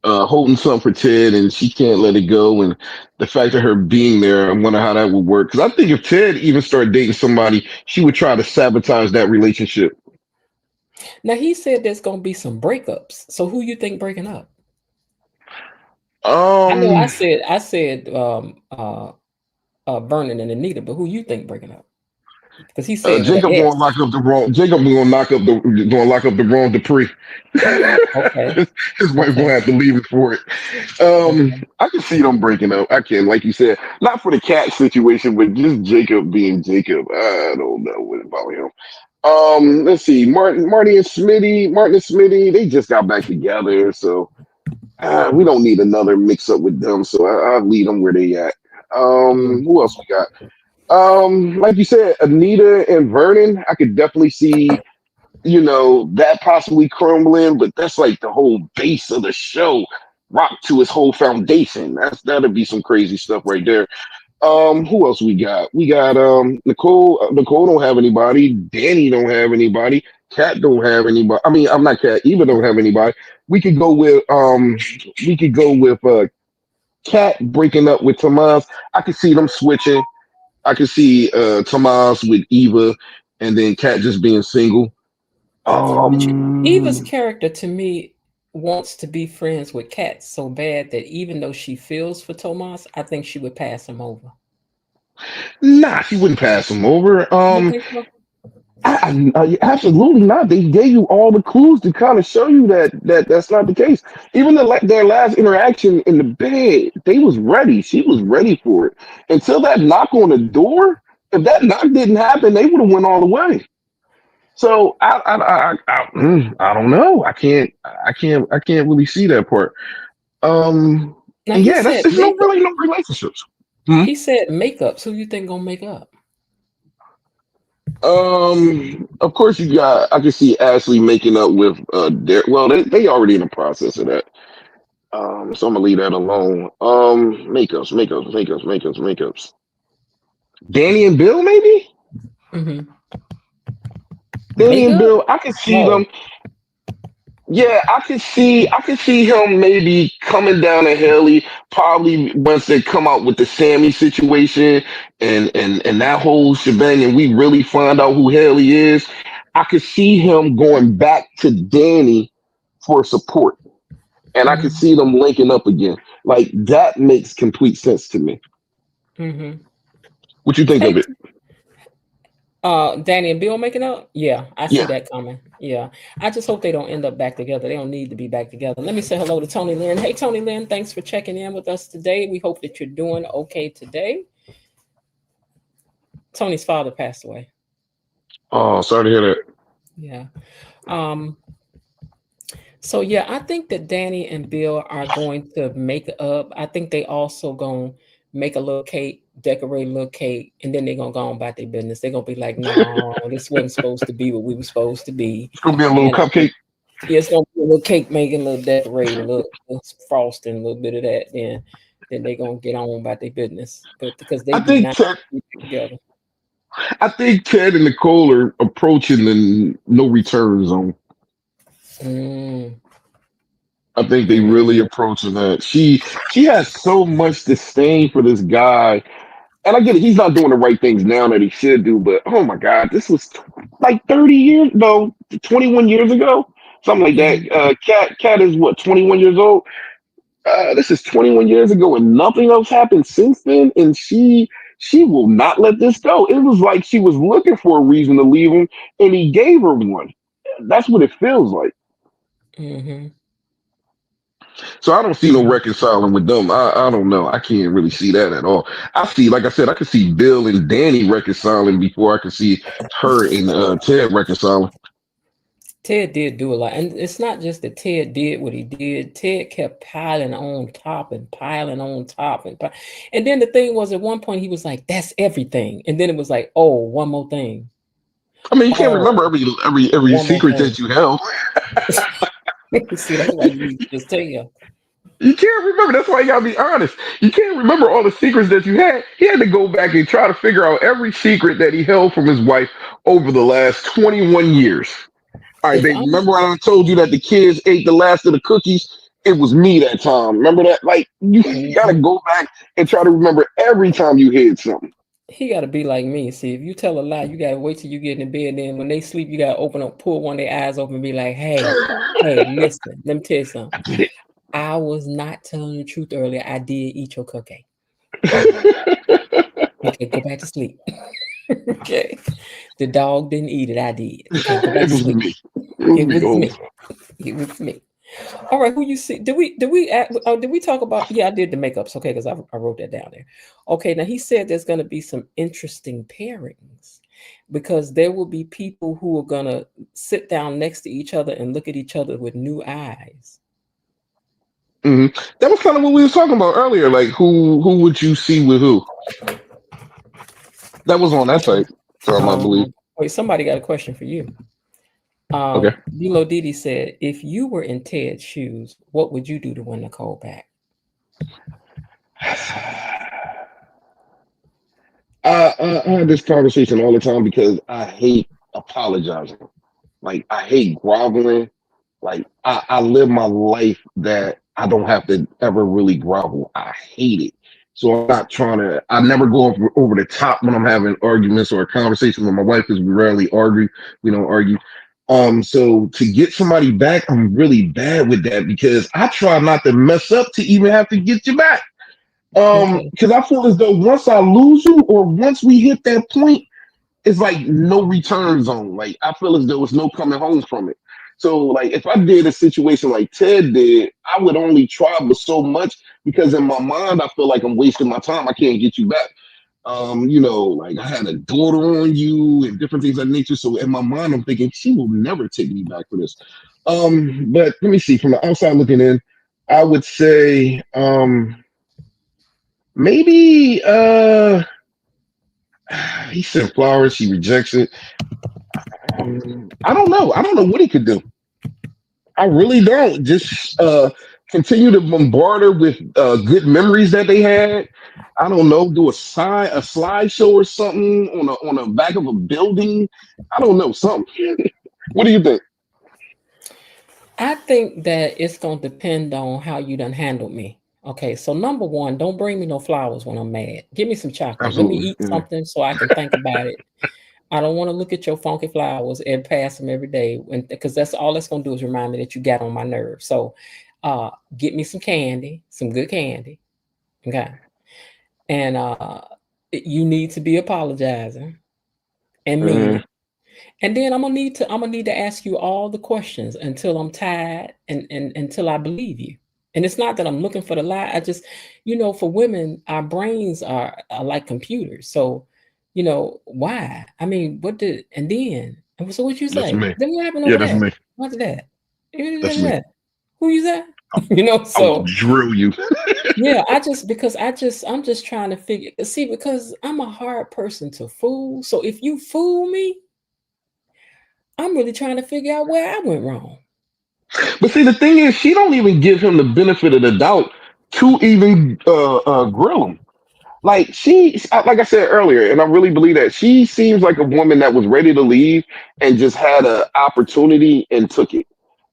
holding something for Ted, and she can't let it go. And the fact of her being there, I wonder how that would work. Because I think if Ted even started dating somebody, she would try to sabotage that relationship.
Now he said there's gonna be some breakups. So who you think breaking up? I know I
Um,
said Vernon and Anita, but who you think breaking up? Because he said with an
Jacob gonna
S.
lock up the wrong. Jacob gonna lock up the wrong Dupree.
Okay.
His wife gonna
Okay.
have to leave it for it.
Okay.
I can see them breaking up. I can, like you said, not for the cat situation, but just Jacob being Jacob. I don't know what about him. Let's see, Martin and Smitty, they just got back together, so we don't need another mix up with them. So I'll leave them where they at.
Mm.
Who else we got? Like you said, Anita and Vernon, I could definitely see, that possibly crumbling, but that's like the whole base of the show, rock to its whole foundation. That'd be some crazy stuff right there. Who else we got? We got Nicole. Nicole don't have anybody. Danny don't have anybody. Kat don't have anybody. I mean, I'm not Kat. Eva don't have anybody. We could go with Kat breaking up with Tomas. I could see them switching. I could see Tomas with Eva, and then Kat just being single.
But Eva's
Um,
character to me wants to be friends with Kat so bad that even though she feels for Tomas, I think she would pass him over.
Nah, she wouldn't pass him over.
You think so?
Absolutely not. They gave you all the clues to kind of show you that that's not the case. Even their last interaction in the bed, they was ready. She was ready for it. Until that knock on the door, if that knock didn't happen, they would have went all the way. So I don't know. I can't really see that part.
Now
And
he
yeah, that's
said
there's no
makeup.
really no relationships. Hmm?
He said makeups. Who you think gonna make up?
Of course you got. I can see Ashley making up with well, they already in the process of that. So I'm gonna leave that alone. Makeups. Danny and Bill, maybe.
Mm-hmm.
Danny and
Makeup?
Bill. I can see
No.
them. Yeah, I could see him maybe coming down to Haley probably once they come out with the Sammy situation and that whole shebang, and we really find out who Haley is. I could see him going back to Danny for support, and I could
Mm-hmm.
see them linking up again. Like that makes complete sense to me.
Mm-hmm.
What you think of
Hey,
it?
Danny and Bill making up? Yeah, I see
Yeah.
that coming. Yeah. I just hope they don't end up back together. They don't need to be back together. Let me say hello to Tony Lynn. Hey, Tony Lynn, thanks for checking in with us today. We hope that you're doing okay today. Tony's father passed away.
Oh, sorry to hear that.
Yeah. Um, so yeah, I think that Danny and Bill are going to make up. I think they also gonna make a little cake, decorate a little cake, and then they're gonna go on about their business. They're gonna be like, no, this wasn't supposed to be what we were supposed to be.
It's gonna be a little
And
cupcake.
yeah, it's gonna be a little cake making, a little decorating, little frosting, a little bit of that. Then they're gonna get on about their business. But because they
I
do
think
not
Ted.
be together.
I think Ted and Nicole are approaching the no return zone.
Mm,
I think they
mm,
really approaching that. She has so much disdain for this guy, and I get it. He's not doing the right things now that he should do. But oh my God, this was like 30 years, no, 21 years ago, something like
mhm.
that. Cat is what 21 years old. This is 21 years ago, and nothing else happened since then. And she will not let this go. It was like she was looking for a reason to leave him, and he gave her one. That's what it feels like.
Mm-hmm.
So I don't see no
Mm-hmm.
reconciling with them. I don't know. I can't really see that at all. I see, like I said, I could see Bill and Danny reconciling before I could see her and Ted reconciling.
Ted did do a lot. And it's not just that Ted did what he did. Ted kept piling on top and piling on top and then the thing was at one point he was like, that's everything. And then it was like, oh, one more thing.
I mean, you can't
Oh,
remember every
one more
secret
thing.
that you held.
See, that's why you need to just tell you.
You can't remember. That's why you gotta be honest. You can't remember all the secrets that you had. He had to go back and try to figure out every secret that he held from his wife over the last 21 years. All right,
If
baby.
I'm
Remember when I told you that the kids ate the last of the cookies? It was me that time. Remember that? Like you gotta
Mhm.
go back and try to remember every time you hid something.
He got to be like me. See, if you tell a lie, you got to wait till you get in bed. Then when they sleep, you got to open up, pull one of their eyes open and be like, hey, listen, let me tell you something.
I get it.
I was not telling the truth earlier. I did eat your cookie. Okay, go back to sleep. Okay. The dog didn't eat it. I did. Okay, go back
It
to
was
sleep.
me. It was
It
me.
was
Oh,
me. It was me. All right, who you see? Did we talk about? Yeah, I did the makeups. Okay, because I wrote that down there. Okay, now he said there's going to be some interesting pairings because there will be people who are going to sit down next to each other and look at each other with new eyes.
That was kind of what we was talking about earlier. Like who would you see with who? That was on that site, I believe.
Wait, somebody got a question for you.
Okay.
Bilo Didi said, if you were in Ted's shoes, what would you do to win Nicole back?
I have this conversation all the time because I hate apologizing. Like I hate groveling. Like I live my life that I don't have to ever really grovel. I hate it. So I'm not trying to. I never go over the top when I'm having arguments or a conversation with my wife because we rarely argue. We don't argue. So to get somebody back, I'm really bad with that because I try not to mess up to even have to get you back.
Okay.
Because I feel as though once I lose you or once we hit that point, it's like no return zone. Like I feel as though there's no coming home from it. So like if I did a situation like Ted did, I would only try but so much because in my mind I feel like I'm wasting my time. I can't get you back. Like I had a daughter on you and different things of that nature. So in my mind, I'm thinking she will never take me back for this. But let me see, from the outside looking in, I would say maybe he sent flowers, she rejects it. I don't know. I don't know what he could do. I really don't. Just continue to bombard her with good memories that they had. I don't know. Do a slideshow or something on the back of a building. I don't know something. What do you think?
I think that it's gonna depend on how you done handled me. Okay, so number one, don't bring me no flowers when I'm mad. Give me some chocolate. Let me
Absolutely.
eat something so I can think about it. I don't want to look at your funky flowers and pass them every day, because that's all that's gonna do is remind me that you got on my nerves. So, get me some candy, some good candy. Okay, and you need to be apologizing and mean
Mhm.
it. And then I'm gonna need to ask you all the questions until I'm tired and until I believe you. And it's not that I'm looking for the lie. I just, for women, our brains are like computers. So, why? I mean, and so what you
That's
say?
me.
Then what happened
Yeah,
over
that's
there?
me.
What's that?
That's me.
Who you that?
I will
So
drill you.
yeah, I'm just trying to see, because I'm a hard person to fool. So if you fool me, I'm really trying to figure out where I went wrong.
But see, the thing is, she don't even give him the benefit of the doubt to even grill him. Like I said earlier, and I really believe that she seems like a woman that was ready to leave and just had an opportunity and took it.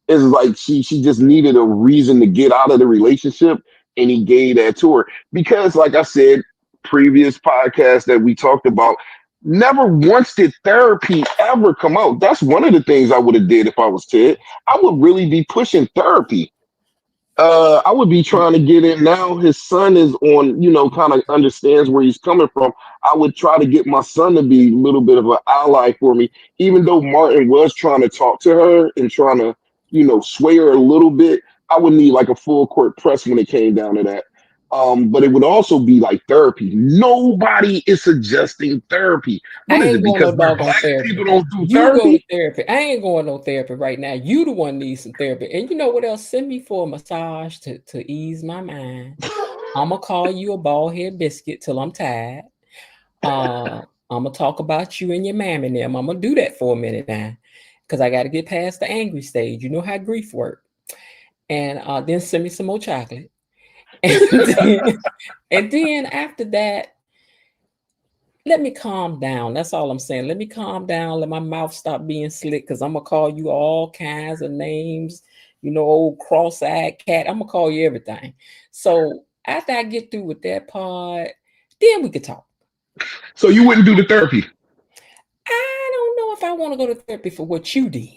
It's like she just needed a reason to get out of the relationship, and he gave that to her. Because, like I said, previous podcast that we talked about, never once did therapy ever come out. That's one of the things I would have did if I was Ted. I would really be pushing therapy. I would be trying to get in now. His son is on, kind of understands where he's coming from. I would try to get my son to be a little bit of an ally for me, even though Martin was trying to talk to her and trying to, sway her a little bit. I would need like a full court press when it came down to that. But it would also be like therapy. Nobody is suggesting therapy.
I
What is
ain't
it?
going
Because
no
we're
doggone
black people
therapy.
don't do
You go to
therapy?
therapy. I ain't going no therapy right now. You the one needs some therapy. And you know what else? Send me for a massage to ease my mind. I'm gonna call you a bald head biscuit till I'm tired. I'm gonna talk about you and your mammy and them. I'm gonna do that for a minute now, because I got to get past the angry stage. You know how grief works. And then send me some more chocolate. And then after that, let me calm down. That's all I'm saying. Let me calm down. Let my mouth stop being slick, because I'm gonna call you all kinds of names. Old cross-eyed cat. I'm gonna call you everything. So after I get through with that part, then we could talk.
So you wouldn't do the therapy?
I don't know if I want to go to therapy for what you did.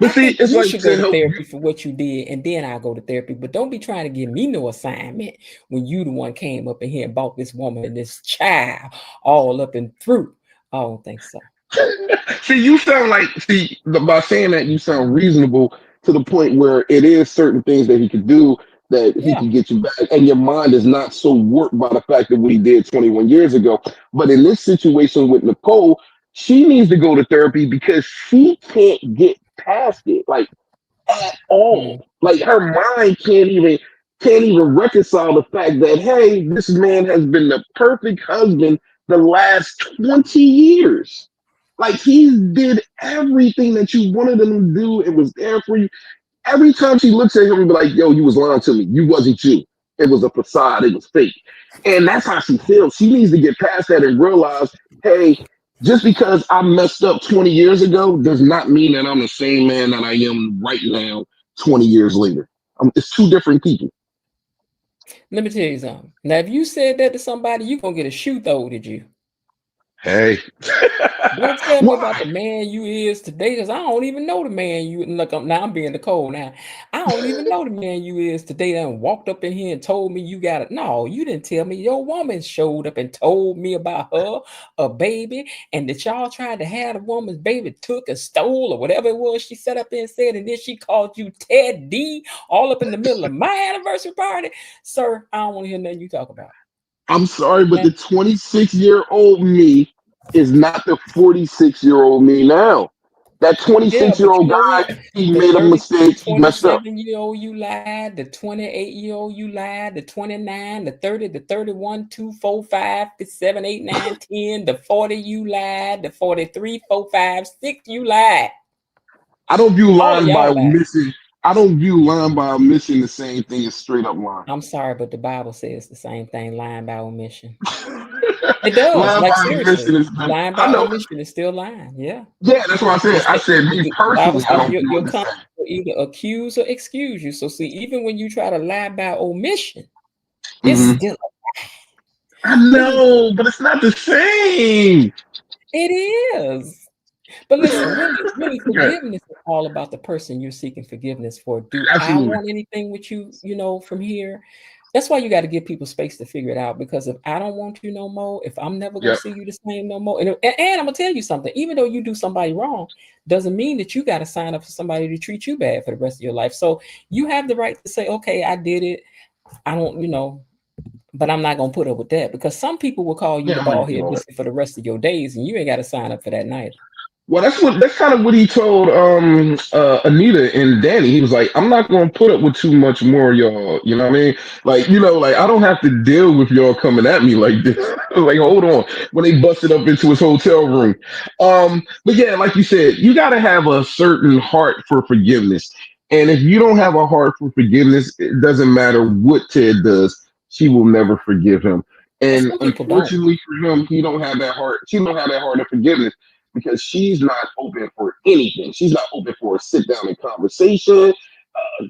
But
I
see,
think
it's
you
like
should go
to
to
help.
therapy for what you did, and then I'll go to therapy. But don't be trying to give me no assignment when you the one came up in here and bought this woman and this child all up and through. I don't think so.
See, you sound like, by saying that, you sound reasonable to the point where it is certain things that he could do that he
Yeah.
can get you back, and your mind is not so warped by the fact that what he did 21 years ago. But in this situation with Nicole, she needs to go to therapy because she can't get past it, like at
Mm.
all. Like her mind can't even reconcile the fact that, hey, this man has been the perfect husband the last 20 years. Like he did everything that you wanted him to do. It was there for you. Every time she looks at him, be like, "Yo, you was lying to me. You wasn't you. It was a facade. It was fake." And that's how she feels. She needs to get past that and realize, hey, just because I messed up 20 years ago does not mean that I'm the same man that I am right now, 20 years later. It's two different people.
Let me tell you something. Now, if you said that to somebody, you're gonna get a shoe thrown at you.
Hey.
Don't tell me about
Why?
the man you is today, because I don't even know the man you look. Now I'm being the cold now. I don't even know the man you is today. That walked up in here and told me you got it. No, you didn't tell me. Your woman showed up and told me about her, a baby, and that y'all tried to have the woman's baby took and stole or whatever it was she set up there and said, and then she called you Ted D all up in the middle of my anniversary party. Sir, I don't want to hear nothing you talk about.
I'm sorry, but
Okay?
the 26-year-old me is not the 46-year-old me now. That
Yeah, but you
26-year-old
know
guy,
what?
he
The
made a
the
mistake. He messed up.
27-year-old you lied, the 28-year-old you lied, the 29, the 30, the 31, 2, 4, 5, the 7, 8, 9, 10, the 40 you lied, the 43, 4, 5, 6 you lied.
I don't view
All of
lying by
y'all lied.
omission. I don't view lying by omission the same thing as straight up lying.
I'm sorry, but the Bible says the same thing, lying by omission. It does.
Lying
Like
by
seriously,
omission is
lying
I
by
know.
omission is still lying. Yeah.
Yeah, that's what I said. I said me
The Bible
personally, I
says
don't view
your
it the
tongue
same.
will either accuse or excuse you. So see, even when you try to lie by omission, it's
Hmm.
still
I
it is.
know, but it's not the same.
It is. But listen, really,
Okay,
forgiveness is all about the person you're seeking forgiveness for. Do I
absolutely.
want anything with you, from here? That's why you got to give people space to figure it out. Because if I don't want you no more, if I'm never gonna
Yep.
see you the same no more, and I'm gonna tell you something, even though you do somebody wrong, doesn't mean that you got to sign up for somebody to treat you bad for the rest of your life. So you have the right to say, okay, I did it. I don't, but I'm not gonna put up with that because some people will call you
Yeah,
the
I'm not
bald
doing
head
all that.
biscuit for the rest of your days, and you ain't got to sign up for that neither.
Well, that's kind of what he told Anita and Danny. He was like, I'm not gonna put up with too much more, y'all. You know what I mean? Like, like I don't have to deal with y'all coming at me like this. Like, hold on. When they busted up into his hotel room. But yeah, like you said, you gotta have a certain heart for forgiveness. And if you don't have a heart for forgiveness, it doesn't matter what Ted does, she will never forgive him.
And
And
some people don't.
unfortunately for him, he don't have that heart. She don't have that heart of forgiveness because she's not open for anything. She's not open for a sit down and conversation.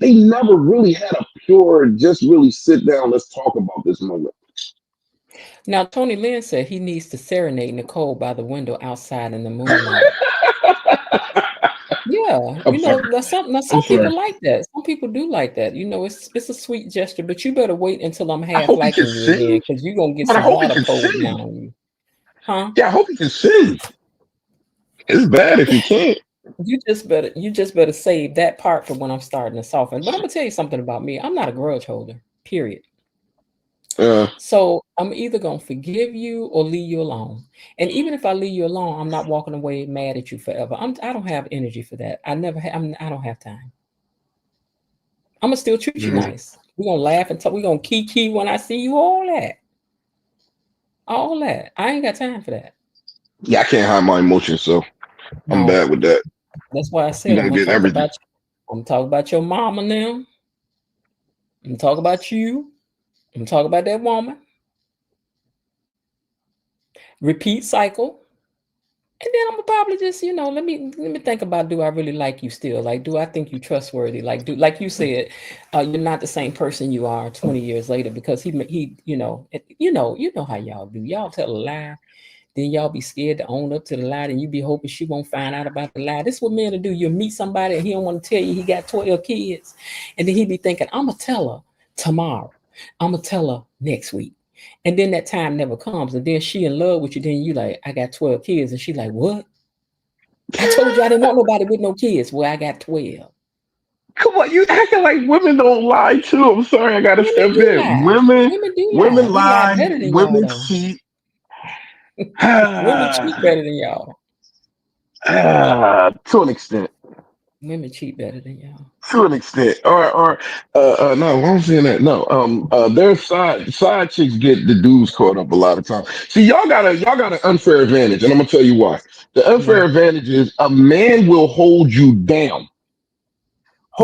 They never really had a pure, just really sit down, let's talk about this moment.
Now, Tony Lynn said he needs to serenade Nicole by the window outside in the moonlight. Yeah,
I'm sorry.
now
I'm
some
sorry.
people like that. Some people do like that. It's a sweet gesture, but you better wait until I'm
I
half
hope he can
liking you again,
sing,
because you're gonna get
but I
some
hope he
water
can
poured
sing.
down on you. Huh?
Yeah, I hope he can sing. It's bad if he can't.
You just better save that part for when I'm starting to soften. But I'm gonna tell you something about me. I'm not a grudge holder, period.
Uh,
So I'm either gonna forgive you or leave you alone. And even if I leave you alone, I'm not walking away mad at you forever. I don't have energy for that. I don't have time. I'm gonna still treat you
mhm.
nice. We're gonna laugh and talk. We're gonna kiki when I see you. All that. All that. I ain't got time for that.
Yeah, I can't hide my emotions, so I'm
No.
bad with that.
That's why I
I'm
said I'm
gonna
gonna
get
talk
everything.
about you. I'm gonna talk about your mama now. I'm gonna talk about you. I'm gonna talk about that woman. Repeat cycle. And then I'm gonna probably just, let me think about, do I really like you still? Like, do I think you trustworthy? Like you said, you're not the same person you are 20 years later because you know how y'all do. Y'all tell a lie, then y'all be scared to own up to the lie, and you be hoping she won't find out about the lie. This is what men will do. You'll meet somebody and he don't want to tell you he got 12 kids, and then he be thinking, I'm gonna tell her tomorrow. I'm gonna tell her next week. And then that time never comes. And then she in love with you. Then you like, I got 12 kids. And she like, what? I told you I didn't want nobody with no kids. Well, I got 12.
Come on, you acting like women don't lie too. I'm sorry, I gotta
Women
step
do
in.
lie.
Women,
Women do lie.
women
We lie
lie.
better than y'all
Women
though.
cheat.
Women cheat better than y'all.
To an extent.
Women cheat better than y'all.
To an extent, no, why I'm saying that. No, their side chicks get the dudes caught up a lot of times. See, y'all got an unfair advantage, and I'm gonna tell you why. The unfair
Yeah.
advantage is a man will
What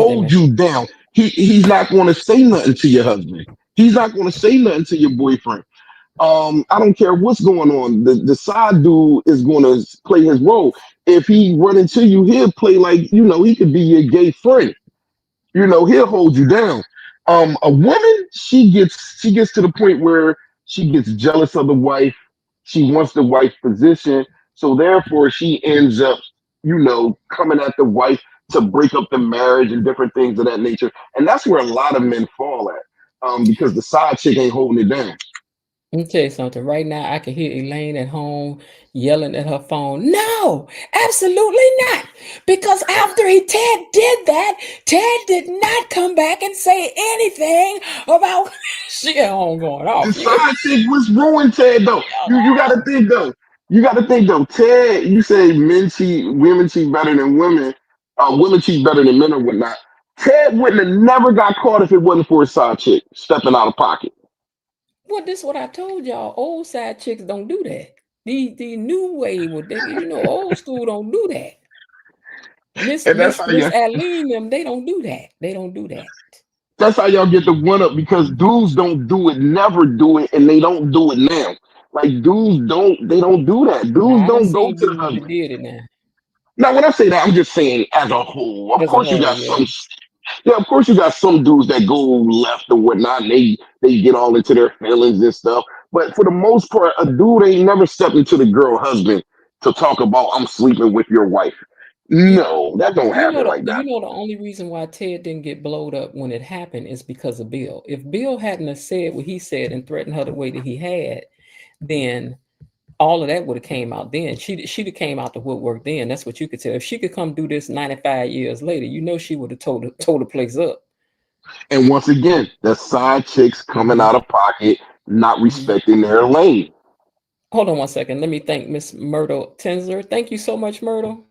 they
hold
mean?
you down. He's not going to say nothing to your husband. He's not going to say nothing to your boyfriend. I don't care what's going on. The side dude is going to play his role. If he run into you, he'll play like he could be your gay friend. He'll hold you down. A woman, she gets to the point where she gets jealous of the wife. She wants the wife's position. So therefore, she ends up, coming at the wife to break up the marriage and different things of that nature. And that's where a lot of men fall at, because the side chick ain't holding it down.
Let me tell you something. Right now, I can hear Elaine at home yelling at her phone. No, absolutely not. Because after Ted did that, Ted did not come back and say anything about she at home going
The
off.
side chick was ruined, Ted, though. You got to think, though. You got to think, though. Ted, you say men cheat, women cheat better than women. Women cheat better than men or whatnot. Ted wouldn't have never got caught if it wasn't for his side chick stepping out of pocket.
Well, this is what I told y'all. Old side chicks don't do that. The new wave, old school don't do that. Miss
And that's how
Aline, them, they don't do that. They don't do that.
that's how y'all get the one up, because dudes don't do it, never do it, and they don't do it now. Like dudes don't do that. Dudes don't go to the husband.
Did it now.
Now, when I say that, I'm just saying as a whole. Of course, you got
yeah.
some. Yeah, of course, you got some dudes that go left or whatnot. And they get all into their feelings and stuff. But for the most part, a dude ain't never stepped into the girl husband to talk about I'm sleeping with your wife. No, that don't happen like that.
You know the only reason why Ted didn't get blowed up when it happened is because of Bill. If Bill hadn't have said what he said and threatened her the way that he had, then all of that would have came out then. She'd have came out the woodwork then. That's what you could tell. If she could come do this 95 years later, she would have told the place up.
And once again, the side chicks coming out of pocket, not respecting their lane.
Hold on one second. Let me thank Miss Myrtle Tensler. Thank you so much, Myrtle.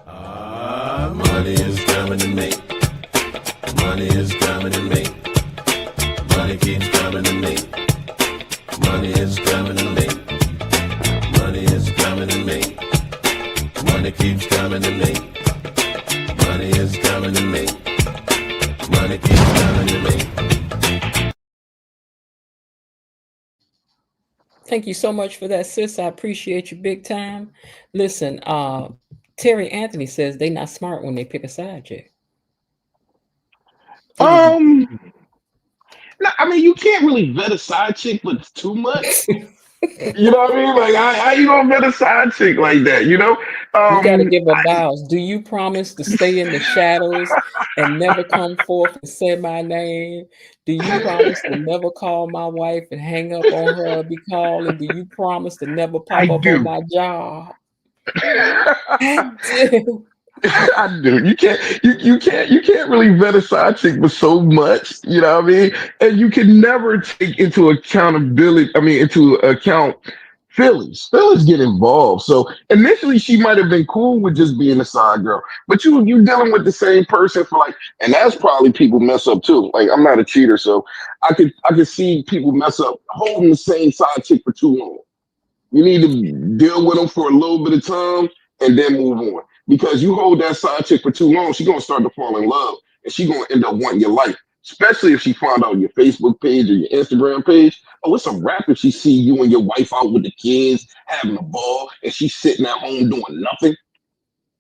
Money is coming to me. Money is coming to me. Money keeps coming to me. Money is coming to me. Money is coming to me. Money keeps coming to me. Money is coming to me. Money keeps coming to me.
Thank you so much for that, sis. I appreciate you big time. Listen, Terry Anthony says they not smart when they pick a side chick.
No, I mean, you can't really vet a side chick, but too much. You know what I mean? Like, how you gonna vet a side chick like that? You know,
you got to give her vows. Do you promise to stay in the shadows and never come forth and say my name? Do you promise to never call my wife and hang up on her be calling? Do you promise to never pop up on my job? I do.
I do. You can't really vet a side chick but so much, you know what I mean? And you can never take into account feelings. Feelings get involved. So initially she might have been cool with just being a side girl, but you dealing with the same person for and that's probably people mess up too. Like, I'm not a cheater, so I could see people mess up holding the same side chick for too long. You need to deal with them for a little bit of time and then move on. Because you hold that side chick for too long, she's gonna start to fall in love, and she's gonna end up wanting your life. Especially if she found out your Facebook page or your Instagram page. Oh, it's a wrap if she see you and your wife out with the kids having a ball, and she's sitting at home doing nothing.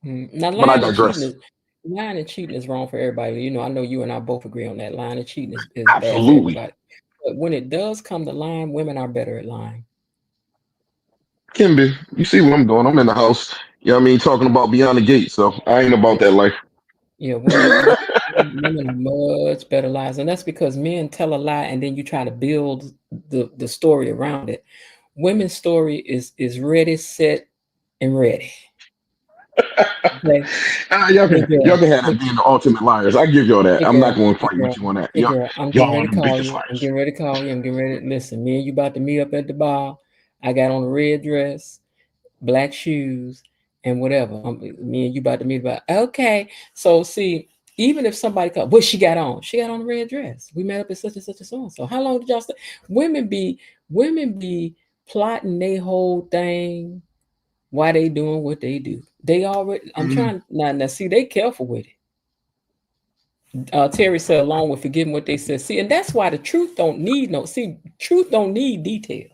Now,
but I digress.
Lying and cheating is wrong for everybody. You know, I know you and I both agree on that. Lying and cheating is
Absolutely
bad for everybody. But when it does come to lying, women are better at lying.
Kimby, you see what I'm doing? I'm in the house. You know what I mean? Talking about beyond the gate. So I ain't about that life.
Yeah, women are much better lies. And that's because men tell a lie and then you try to build the story around it. Women's story is ready, set, and ready. Okay.
Y'all can have that being the ultimate liars. I give y'all that. I'm not going to fight with you on that.
I'm getting ready to call you. I'm getting ready to call you. I'm getting ready to listen. Me and you about to meet up at the bar. I got on a red dress, black shoes, and whatever. Me and you about to meet about. Okay. So see, even if somebody comes, what she got on? She got on a red dress. We met up at such and such and so and so. How long did y'all stay? Women be plotting their whole thing. Why they doing what they do? They already. I'm trying now. See, they careful with it. Terry said, along with forgetting what they said. See, and that's why the truth don't need truth don't need details.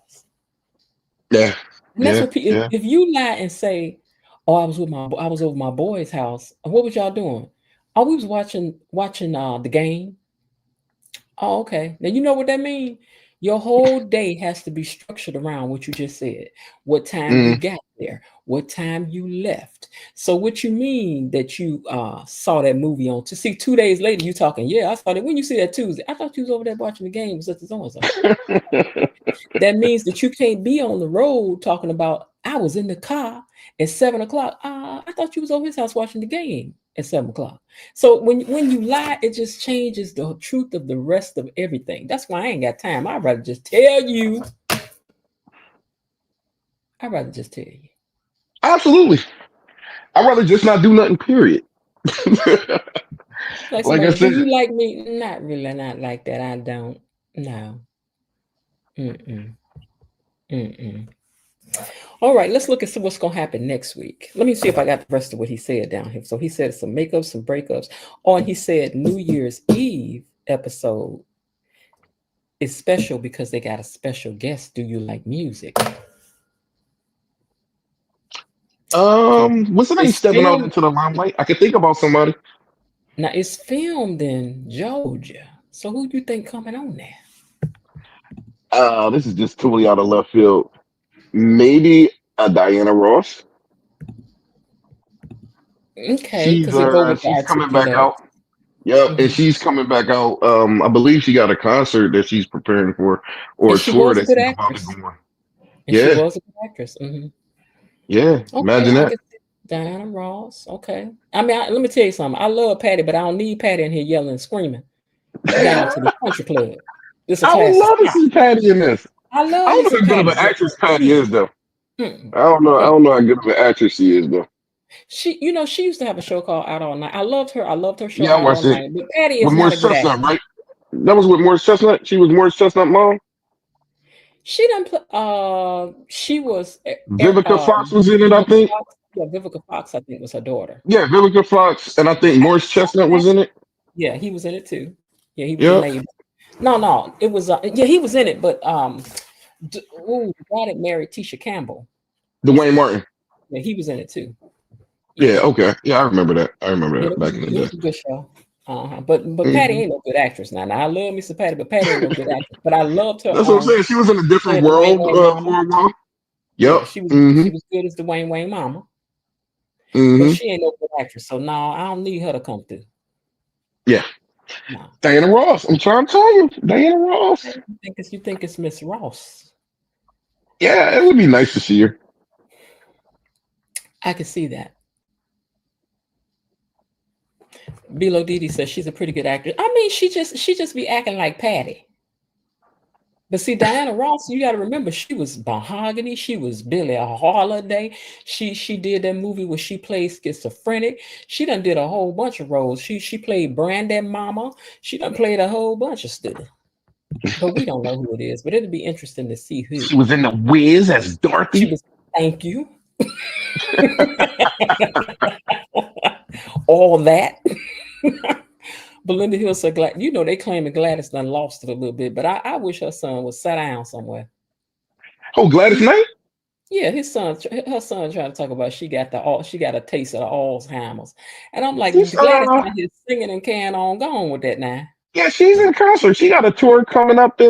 Yeah.
And that's what people. If you lie and say, "Oh, I was over my boy's house," what was y'all doing? Oh, we was watching the game. Oh, okay. Now you know what that means. Your whole day has to be structured around what you just said. What time you got there, what time you left. So what you mean that you saw that movie on to see 2 days later, you talking, yeah, I saw it. When you see that Tuesday, I thought you was over there watching the game with such and so and so. That means that you can't be on the road talking about I was in the car at 7 o'clock. I thought you was over his house watching the game at 7 o'clock. So when you lie, it just changes the truth of the rest of everything. That's why I ain't got time. I'd rather just tell you.
Absolutely. I'd rather just not do nothing, period.
Like
Like I
somebody, do
said,
you like me? Not really, not like that. I don't. No. Mm-mm. Mm-mm. All right, let's look and see what's going to happen next week. Let me see if I got the rest of what he said down here. So he said some makeups, some breakups. Oh, and he said New Year's Eve episode is special because they got a special guest. Do you like music?
what's the name
It's
stepping out
filmed.
into the limelight? I can think about somebody.
Now it's filmed in Georgia. So who do you think coming on there?
This is just totally out of left field. Maybe a Diana Ross.
Okay, because it go with the
She's coming back
articulate.
out. Yep, and she's coming back out. I believe she got a concert that she's preparing for, or
And
a
she
tour
was a
that
good
she's about to
actress.
go on.
And she
Yeah,
was a good actress.
yeah.
Okay,
Imagine
I
that.
can see Diana Ross. Okay. I mean, let me tell you something. I love Patty, but I don't need Patty in here yelling and screaming down to the country club. It's a
I would
class
love to
stop.
see Patty in this.
I
I
love me
don't know
some
how good of
Patty.
an actress Patty is, though.
Mm-mm.
I don't know how good of an actress she is, though.
She used to have a show called Out All Night. I loved her. I loved her show
Yeah, I
Out All
watched it
Night. But Patty is
with
not a
Morris
good
Chestnut,
actress.
right? That was with Morris Chestnut. She was Morris Chestnut mom.
She done play. She was.
Vivica Fox was in it, I
Vivica
think.
Fox. Yeah, Vivica Fox. I think was her daughter.
Yeah, Vivica Fox, and I think Morris Chestnut was in it.
Yeah, he was in it too. Yeah, he was the
Yep.
neighbor. No, it was. Yeah, he was in it, but the guy that married Tisha Campbell.
Dwayne Martin.
Yeah, he was in it too.
Yeah. Okay. Yeah, I remember that. I remember
Yeah,
that back in the
it
day.
was a good show. But Patty ain't no good actress now. I love me some Patty, but Patty ain't no good actress. But I loved her.
That's what I'm saying. She was in a different
Playing the Wayne
world
Wayne
for
mama.
a while.
Yeah,
Yep.
she was good as the Wayne Wayne mama. But she ain't no good actress. So no, I don't need her to come through.
Yeah.
No.
Diana Ross. I'm trying to tell you, Diana Ross.
You think it's Miss Ross?
Yeah, it would be nice to see her.
I can see that. Bilo Didi says she's a pretty good actress. I mean, she just be acting like Patty. But see, Diana Ross, you got to remember, she was Mahogany. She was Billie Holiday. She did that movie where she played schizophrenic. She done did a whole bunch of roles. She played Brandon Mama. She done played a whole bunch of stuff. But we don't know who it is. But it'll be interesting to see who.
She was in The Wiz as Dorothy.
She was. Thank you. All that. Belinda Hill said, they claim that Gladys done lost it a little bit, but I wish her son was sat down somewhere.
Oh, Gladys Knight?
Yeah, her son trying to talk about she got a taste of the Alzheimer's. And I'm like, Gladys out here singing and carrying on, going with that now.
Yeah, she's in concert. She got a tour coming up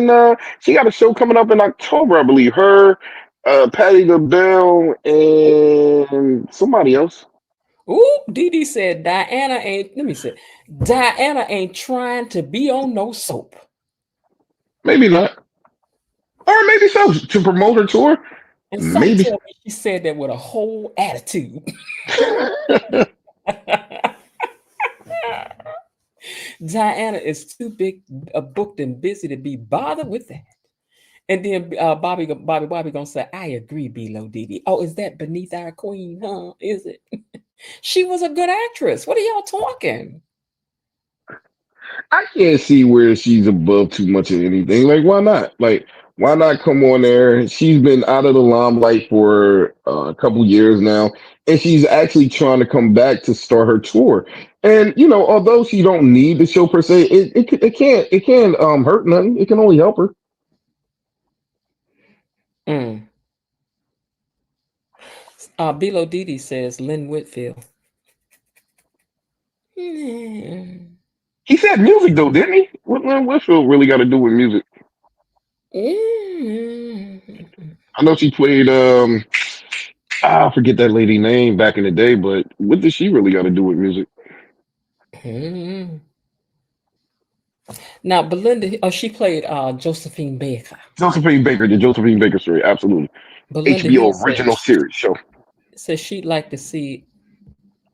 she got a show coming up in October, I believe. Her, Patti LaBelle, and somebody else.
Ooh, Dee said Diana ain't trying to be on no soap.
Maybe not. Or maybe so, to promote her tour.
And
Maybe.
tell me she said that with a whole attitude. Diana is too big, booked and busy to be bothered with that. And then Bobby gonna say, I agree, Bilo Didi. Oh, is that beneath our queen, huh? Is it? She was a good actress. What are y'all talking?
I can't see where she's above too much of anything. Like, why not? Like, why not come on there? She's been out of the limelight for a couple years now, and she's actually trying to come back to start her tour. And although she don't need the show per se, it can't hurt nothing. It can only help her.
Bilo Didi says Lynn Whitfield.
He said music though, didn't he? What Lynn Whitfield really got to do with music? I know she played I forget that lady name back in the day, but what does she really got to do with music?
Now, Belinda, she played Josephine Baker.
Josephine Baker, the Josephine Baker story, absolutely.
Belinda Hill
HBO
said
original series show.
says she'd like to see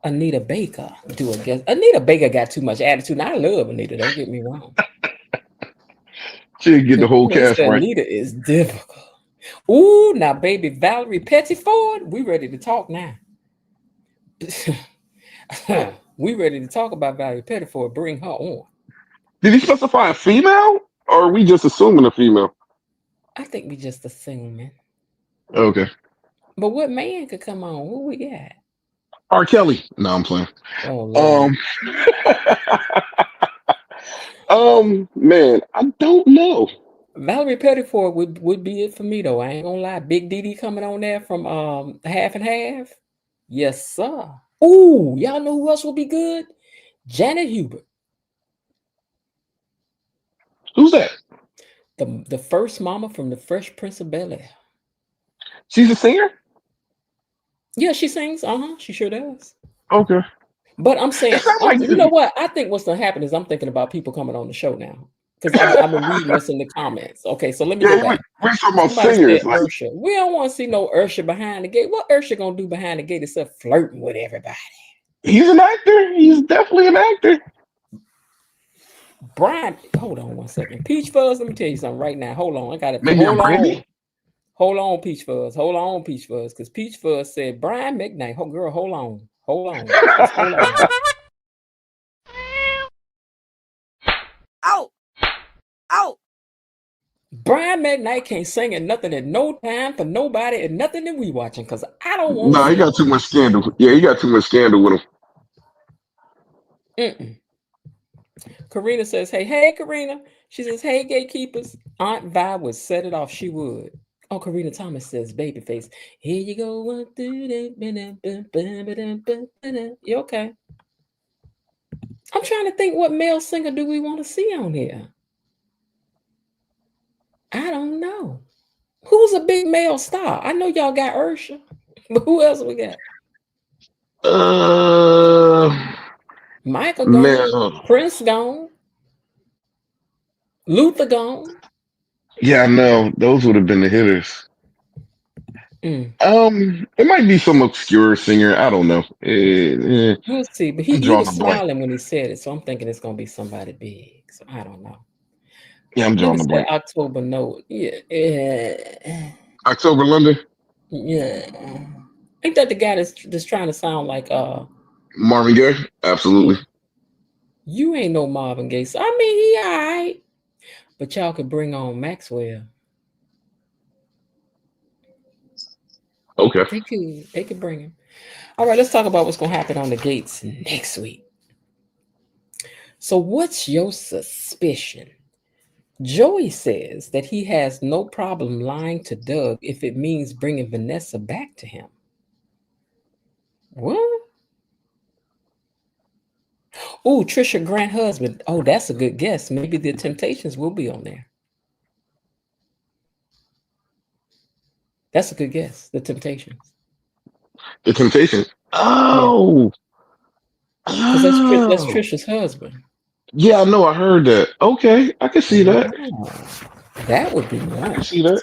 Anita Baker do a guest. Anita Baker got too much attitude. Now, I love Anita, don't get me wrong.
She didn't get the whole cast right.
Anita is difficult. Ooh, now, baby, Valerie Pettiford, we ready to talk now. We ready to talk about Valerie Pettiford. Bring her on.
Did he specify a female, or are we just assuming a female?
I think we just assuming.
Okay.
But what man could come on? Who we got?
R. Kelly. No, I'm playing.
Oh, Lord.
Man, I don't know.
Valerie Pettiford would be it for me though. I ain't gonna lie. Big Dee coming on there from Half and Half. Yes, sir. Ooh, y'all know who else will be good? Janet Hubert.
Who's that?
The first mama from the Fresh Prince of Bel-Air.
She's a singer?
Yeah, she sings. She sure does.
Okay.
But I'm saying,
like
you know what? I think what's gonna happen is I'm thinking about people coming on the show now. Because I've been reading what's in the comments. Okay, so let me go back.
We're talking about
Somebody
singers.
said Ursha. We don't want to see no Ursha behind the gate. What Ursha gonna do behind the gate except flirting with everybody?
He's an actor. He's definitely an actor.
Brian, hold on one second. Peach Fuzz, let me tell you something right now. Hold on, I got it.
Maybe
Hold
Brandy?
on. Hold on, Peach Fuzz. Hold on, Peach Fuzz. Because Peach Fuzz said Brian McKnight. Oh, girl, hold on. Hold on. Just hold on. Out! Out! Brian McKnight can't sing in nothing at no time for nobody and nothing that we watching because I don't want to.
No, he got too much scandal. Yeah, he got too much scandal with him.
Karina says, hey, Karina. She says, hey, gatekeepers. Aunt Vi would set it off. She would. Oh, Karina Thomas says, babyface. Here you go. You okay? I'm trying to think what male singer do we want to see on here? I don't know. Who's a big male star? I know y'all got Ursha, but who else we got? Michael gone, Prince gone, Luther gone.
Yeah, I know. Those would have been the hitters. It might be some obscure singer. I don't know.
We'll see. But he was smiling when he said it, so I'm thinking it's gonna be somebody big. So I don't know.
Yeah, I'm drawing the blank.
October note. Yeah.
October London?
Yeah. Ain't that the guy that's trying to sound like
Marvin Gaye? Absolutely.
You ain't no Marvin Gaye. So, I mean, he all right. But y'all could bring on Maxwell.
Okay.
They could bring him. All right, let's talk about what's gonna happen on the gates next week. So what's your suspicion? Joey says that he has no problem lying to Doug if it means bringing Vanessa back to him. What? Oh, Trisha Grant husband. Oh, that's a good guess. Maybe the Temptations will be on there. That's a good guess. The Temptations.
The Temptations. Oh.
Because that's Trisha's husband.
Yeah, I know. I heard that. Okay, I can see that.
That would be nice.
I can see that.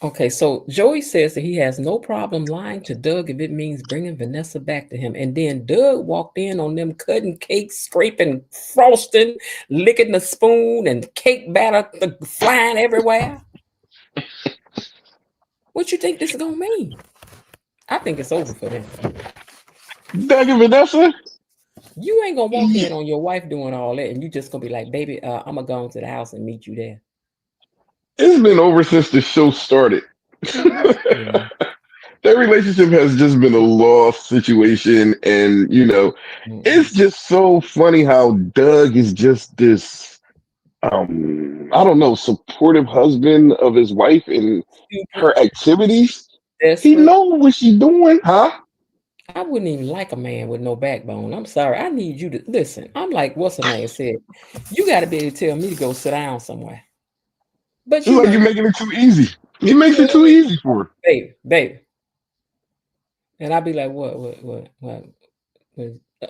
Okay, so Joey says that he has no problem lying to Doug if it means bringing Vanessa back to him. And then Doug walked in on them cutting cakes, scraping frosting, licking the spoon, and cake batter flying everywhere. What you think this is going to mean? I think it's over for them.
Doug and Vanessa?
You ain't going to walk in on your wife doing all that, and you just going to be like, baby, I'm going to go into the house and meet you there.
It's been over since the show started. Their relationship has just been a lost situation. And, it's just so funny how Doug is just this, I don't know, supportive husband of his wife and her activities. He knows what she's doing, huh?
I wouldn't even like a man with no backbone. I'm sorry. I need you to listen. I'm like, what's her name said? You got to be able to tell me to go sit down somewhere. But
It's
you
like
know,
you're making it too easy. He makes it too easy for her.
babe. And I'd be like, what?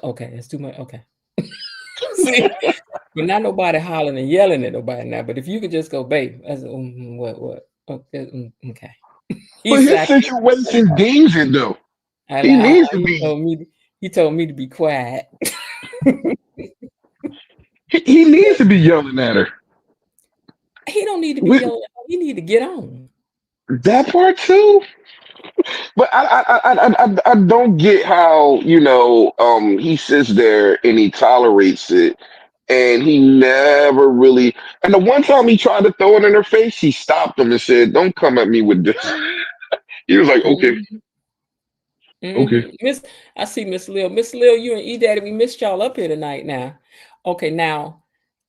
Okay, that's too much. Okay. See, but not nobody hollering and yelling at nobody now. But if you could just go, babe, that's what? Okay. He
But his
said,
situation deems it though.
I
He
like,
needs to
he
be.
told me. He told me to be quiet.
He needs to be yelling at her.
He don't need to be
With
yelling. He need to get on.
that part too. But I don't get how he sits there and he tolerates it, and he never really. And the one time he tried to throw it in her face, she stopped him and said, "Don't come at me with this." He was like, "Okay,
Mhm.
okay."
Miss, I see Miss Lil. Miss Lil, you and E Daddy, we missed y'all up here tonight now. Okay, now,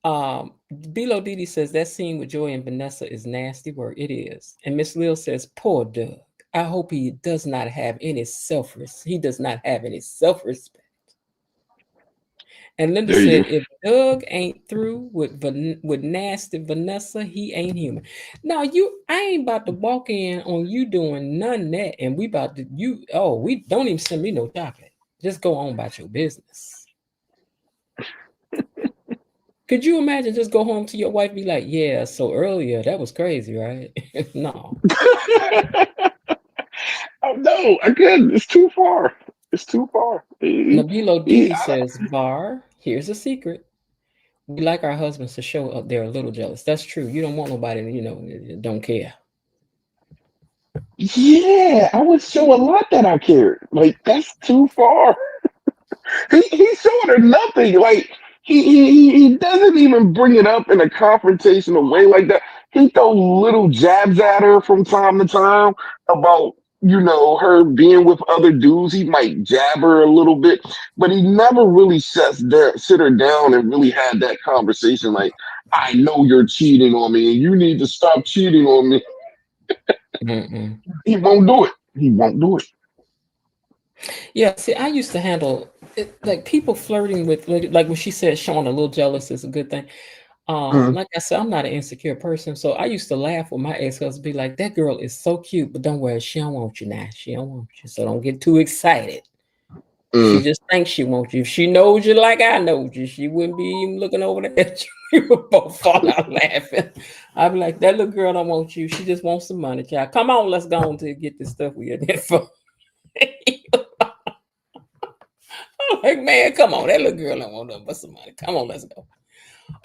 Bilo Didi says that scene with Joy and Vanessa is nasty work. It is. And Miss Lil says, poor Doug. I hope he does not have any he does not have any self-respect. And Linda
There you
said,
go.
if Doug ain't through with nasty Vanessa, he ain't human. Now I ain't about to walk in on you doing none of that, and we about to we don't even send me no chocolate. Just go on about your business. Could you imagine just go home to your wife, be like, yeah, so earlier that was crazy, right? No.
Oh no, I couldn't. It's too far. It's too far.
Nabilo Didi says, Bar, here's a secret. We like our husbands to show up they're a little jealous. That's true. You don't want nobody don't care.
Yeah, I would show a lot that I cared. Like that's too far. He showed her nothing. Like he doesn't even bring it up in a confrontational way like that. He throw little jabs at her from time to time about her being with other dudes. He might jab her a little bit, but he never really sit her down and really had that conversation. Like, I know you're cheating on me, and you need to stop cheating on me. He won't do it. He won't do it.
Yeah, see, I used to handle it, like people flirting with, like when she said showing a little jealous is a good thing.
Mhm.
Like I said, I'm not an insecure person, so I used to laugh with my ex-husband, be like, "That girl is so cute, but don't worry, she don't want you now. She don't want you, so don't get too excited. She just thinks she wants you. If she knows you like I know you, she wouldn't be even looking over there at you. We would both fall out laughing. I'd be like, that little girl don't want you. She just wants some money, child. Come on, let's go on to get this stuff we are there for." I'm like, man, come on. That little girl don't want nothing but some money. Come on, let's go.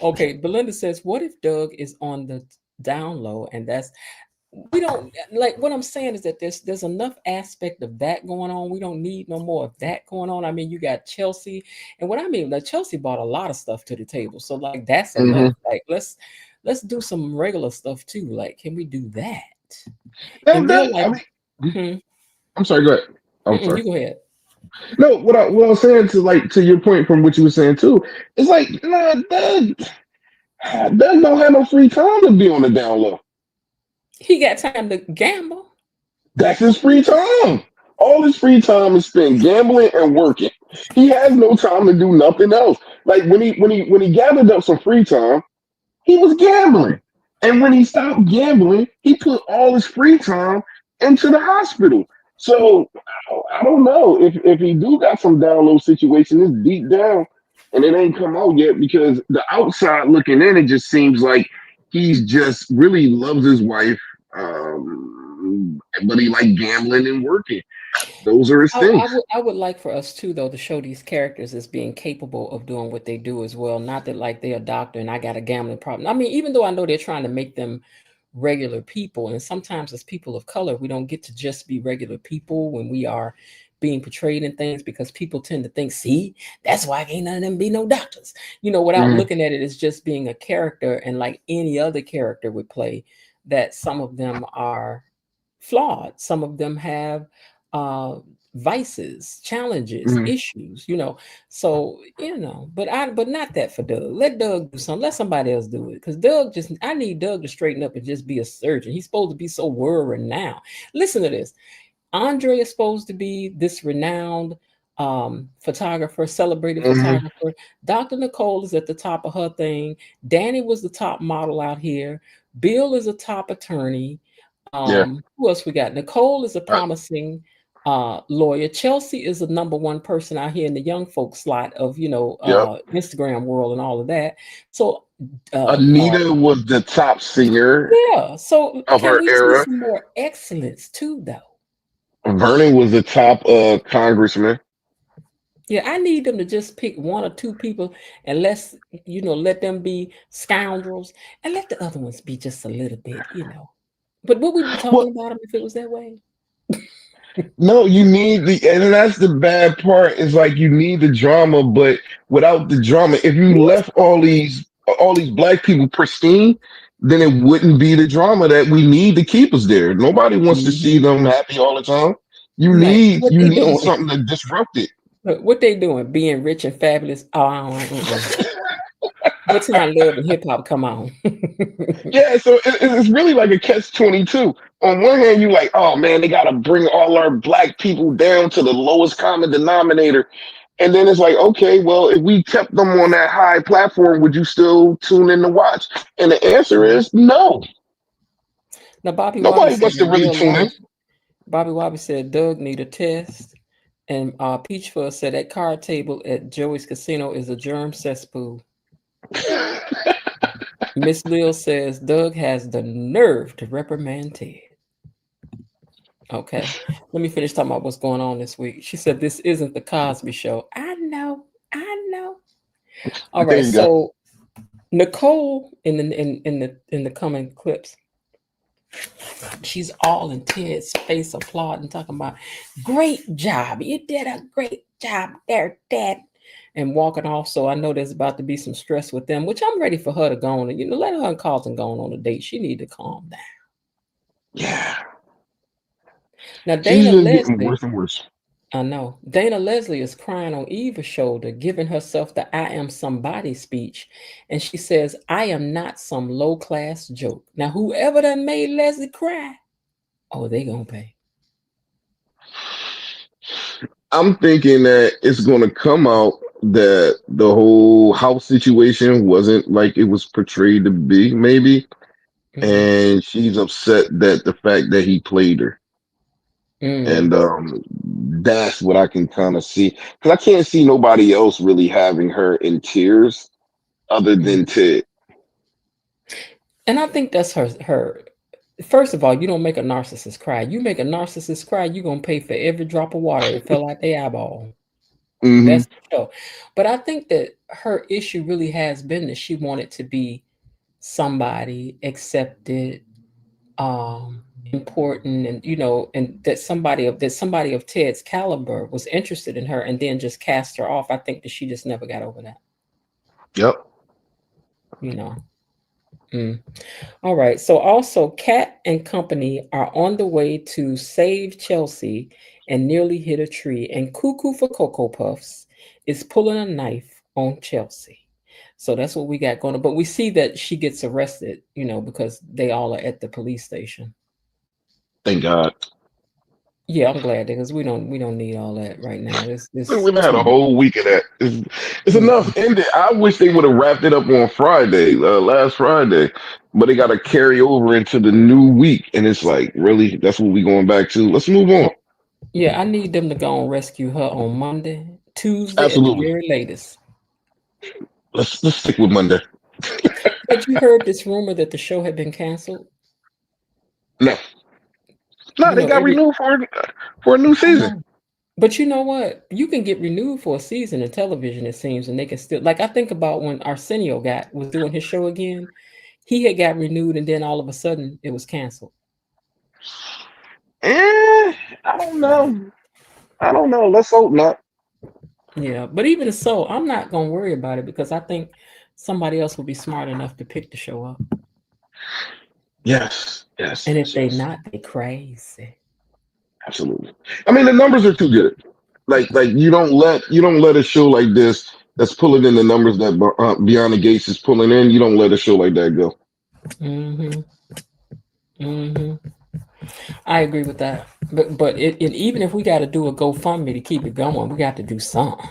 Okay, Belinda says, what if Doug is on the down low and we don't like what I'm saying is that there's enough aspect of that going on. We don't need no more of that going on. I mean, you got Chelsea, and what I mean, like Chelsea brought a lot of stuff to the table. So like that's enough. Like let's do some regular stuff too. Like, can we do that? And they're like,
I'm sorry, go ahead. I'm sorry.
You go ahead.
No, what I was saying to your point from what you were saying too, it's like, nah, Doug don't have no free time to be on the down low.
He got time to gamble.
That's his free time. All his free time is spent gambling and working. He has no time to do nothing else. Like when he gathered up some free time, he was gambling. And when he stopped gambling, he put all his free time into the hospital. So I don't know if he do got some down low situation. It's deep down, and it ain't come out yet because the outside looking in, it just seems like he's just really loves his wife, but he like gambling and working. Those are his things.
I would like for us too, though, to show these characters as being capable of doing what they do as well. Not that like they're a doctor and I got a gambling problem. I mean, even though I know they're trying to make them regular people, and sometimes as people of color, we don't get to just be regular people when we are being portrayed in things because people tend to think, see, that's why ain't none of them be no doctors, without looking at it as just being a character and like any other character would play, that some of them are flawed. Some of them have vices, challenges, issues, So, but not that for Doug. Let Doug do something. Let somebody else do it. Because I need Doug to straighten up and just be a surgeon. He's supposed to be so worried now. Listen to this. Andre is supposed to be this renowned photographer, celebrated photographer. Dr. Nicole is at the top of her thing. Danny was the top model out here. Bill is a top attorney.
Yeah.
Who else we got? Nicole is a
Right.
promising lawyer. Chelsea is the number one person out here in the young folks slot of, you know,
Yep.
Instagram world and all of that. So
Anita was the top singer
yeah. So
of
can
her
we see
era.
some more excellence too, though?
Vernon was the top congressman.
Yeah, I need them to just pick one or two people and let them be scoundrels and let the other ones be just a little bit, you know. But would we be
Well,
talking about them if it was that way?
no, you need and that's the bad part. Is like you need the drama, but without the drama, if you left all these black people pristine, then it wouldn't be the drama that we need to keep us there. Nobody wants to see them happy all the time.
Man, what
You
they
need
doing?
something to disrupt it.
Look, what they doing? Being rich and fabulous? Oh, what time love and hip hop come on?
Yeah, so it's really like a catch-22. On one hand, you like, oh man, they gotta bring all our black people down to the lowest common denominator. And then it's like, okay, well, if we kept them on that high platform, would you still tune in to watch? And the answer is no.
Now, Bobby Wobby
Nobody
said
wants to
in
really
real
tune in.
life, Bobby Wobby said Doug need a test. And Peach Fuzz said that card table at Joey's Casino is a germ cesspool. Miss Lil says Doug has the nerve to reprimand Ted. Okay, let me finish talking about what's going on this week. She said this isn't the Cosby Show. I know. All
There
right,
you go.
so Nicole in the coming clips, she's all in Ted's face, applauding, talking about great job. You did a great job there, Dad. And walking off. So I know there's about to be some stress with them, which I'm ready for her to go on. Let her and Carlton go on a date. She need to calm down.
Yeah.
Now
She's
Dana
just getting
Leslie,
worse and worse.
I know. Dana Leslie is crying on Eva's shoulder, giving herself the I am somebody speech. And she says, I am not some low-class joke. Now, whoever done made Leslie cry, oh, they gonna pay.
I'm thinking that it's going to come out that the whole house situation wasn't like it was portrayed to be, maybe. And she's upset that the fact that he played her. And that's what I can kind of see. Because I can't see nobody else really having her in tears other than Ted.
And I think that's her. First of all, you don't make a narcissist cry. You make a narcissist cry, you're going to pay for every drop of water that fell out their eyeball. That's the show. But I think that her issue really has been that she wanted to be somebody accepted, important, and and that somebody of Ted's caliber was interested in her and then just cast her off. I think that she just never got over that.
Yep.
All right. So also Cat and company are on the way to save Chelsea and nearly hit a tree. And Cuckoo for Cocoa Puffs is pulling a knife on Chelsea. So that's what we got going on. But we see that she gets arrested, because they all are at the police station.
Thank God.
Yeah, I'm glad because we don't need all that right now.
We've had a whole week of that. It's enough ended. I wish they would have wrapped it up on Friday, last Friday, but they got to carry over into the new week, and it's like, really, that's what we going back to. Let's move on.
Yeah, I need them to go and rescue her on Monday, Tuesday,
Absolutely.
at the very latest.
Let's stick with Monday.
Had you heard this rumor that the show had been canceled?
No, they got renewed for a new season.
But you know what? You can get renewed for a season in television, it seems, and they can still, like, I think about when Arsenio was doing his show again. He had got renewed, and then all of a sudden it was canceled.
I don't know. Let's hope not.
Yeah, but even so, I'm not gonna worry about it because I think somebody else will be smart enough to pick the show up.
Yes.
And if they not, they crazy.
Absolutely. I mean, the numbers are too good. Like you don't let a show like this that's pulling in the numbers that Beyond the Gates is pulling in. You don't let a show like that go.
I agree with that. But even if we got to do a GoFundMe to keep it going, we got to do something.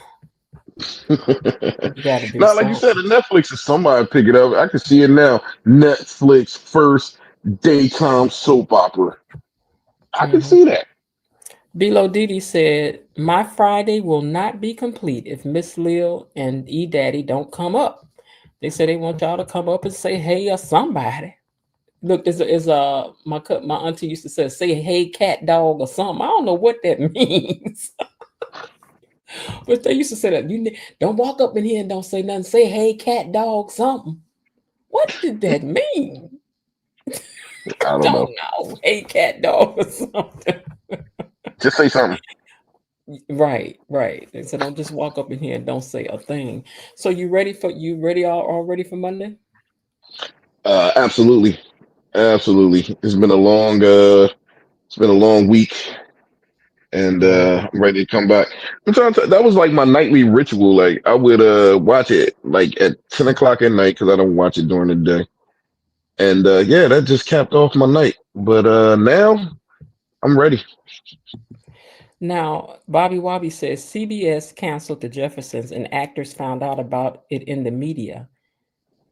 You got to do
Now, like you
something.
said, the Netflix is somebody pick it up. I can see it now. Netflix first daytime soap opera. I can
Mm-hmm.
see that.
Bilo Didi said, "My Friday will not be complete if Miss Lil and E Daddy don't come up. They said they want y'all to come up and say hey or somebody. Look, my auntie used to say hey cat dog or something. I don't know what that means, but they used to say that don't walk up in here and don't say nothing. Say hey cat dog something. What did that mean?
I don't
Don't
know.
know. Hey cat dog or something.
Just say something.
Right, right. And so don't just walk up in here and don't say a thing. So all ready for Monday?
Absolutely, absolutely. It's been a long week, and
Right.
I'm ready to come back. I'm trying to. That was like my nightly ritual. Like I would watch it like at 10 o'clock at night because I don't watch it during the day. And yeah, that just capped off my night. But now I'm ready.
Now, Bobby Wobby says CBS canceled The Jeffersons and actors found out about it in the media.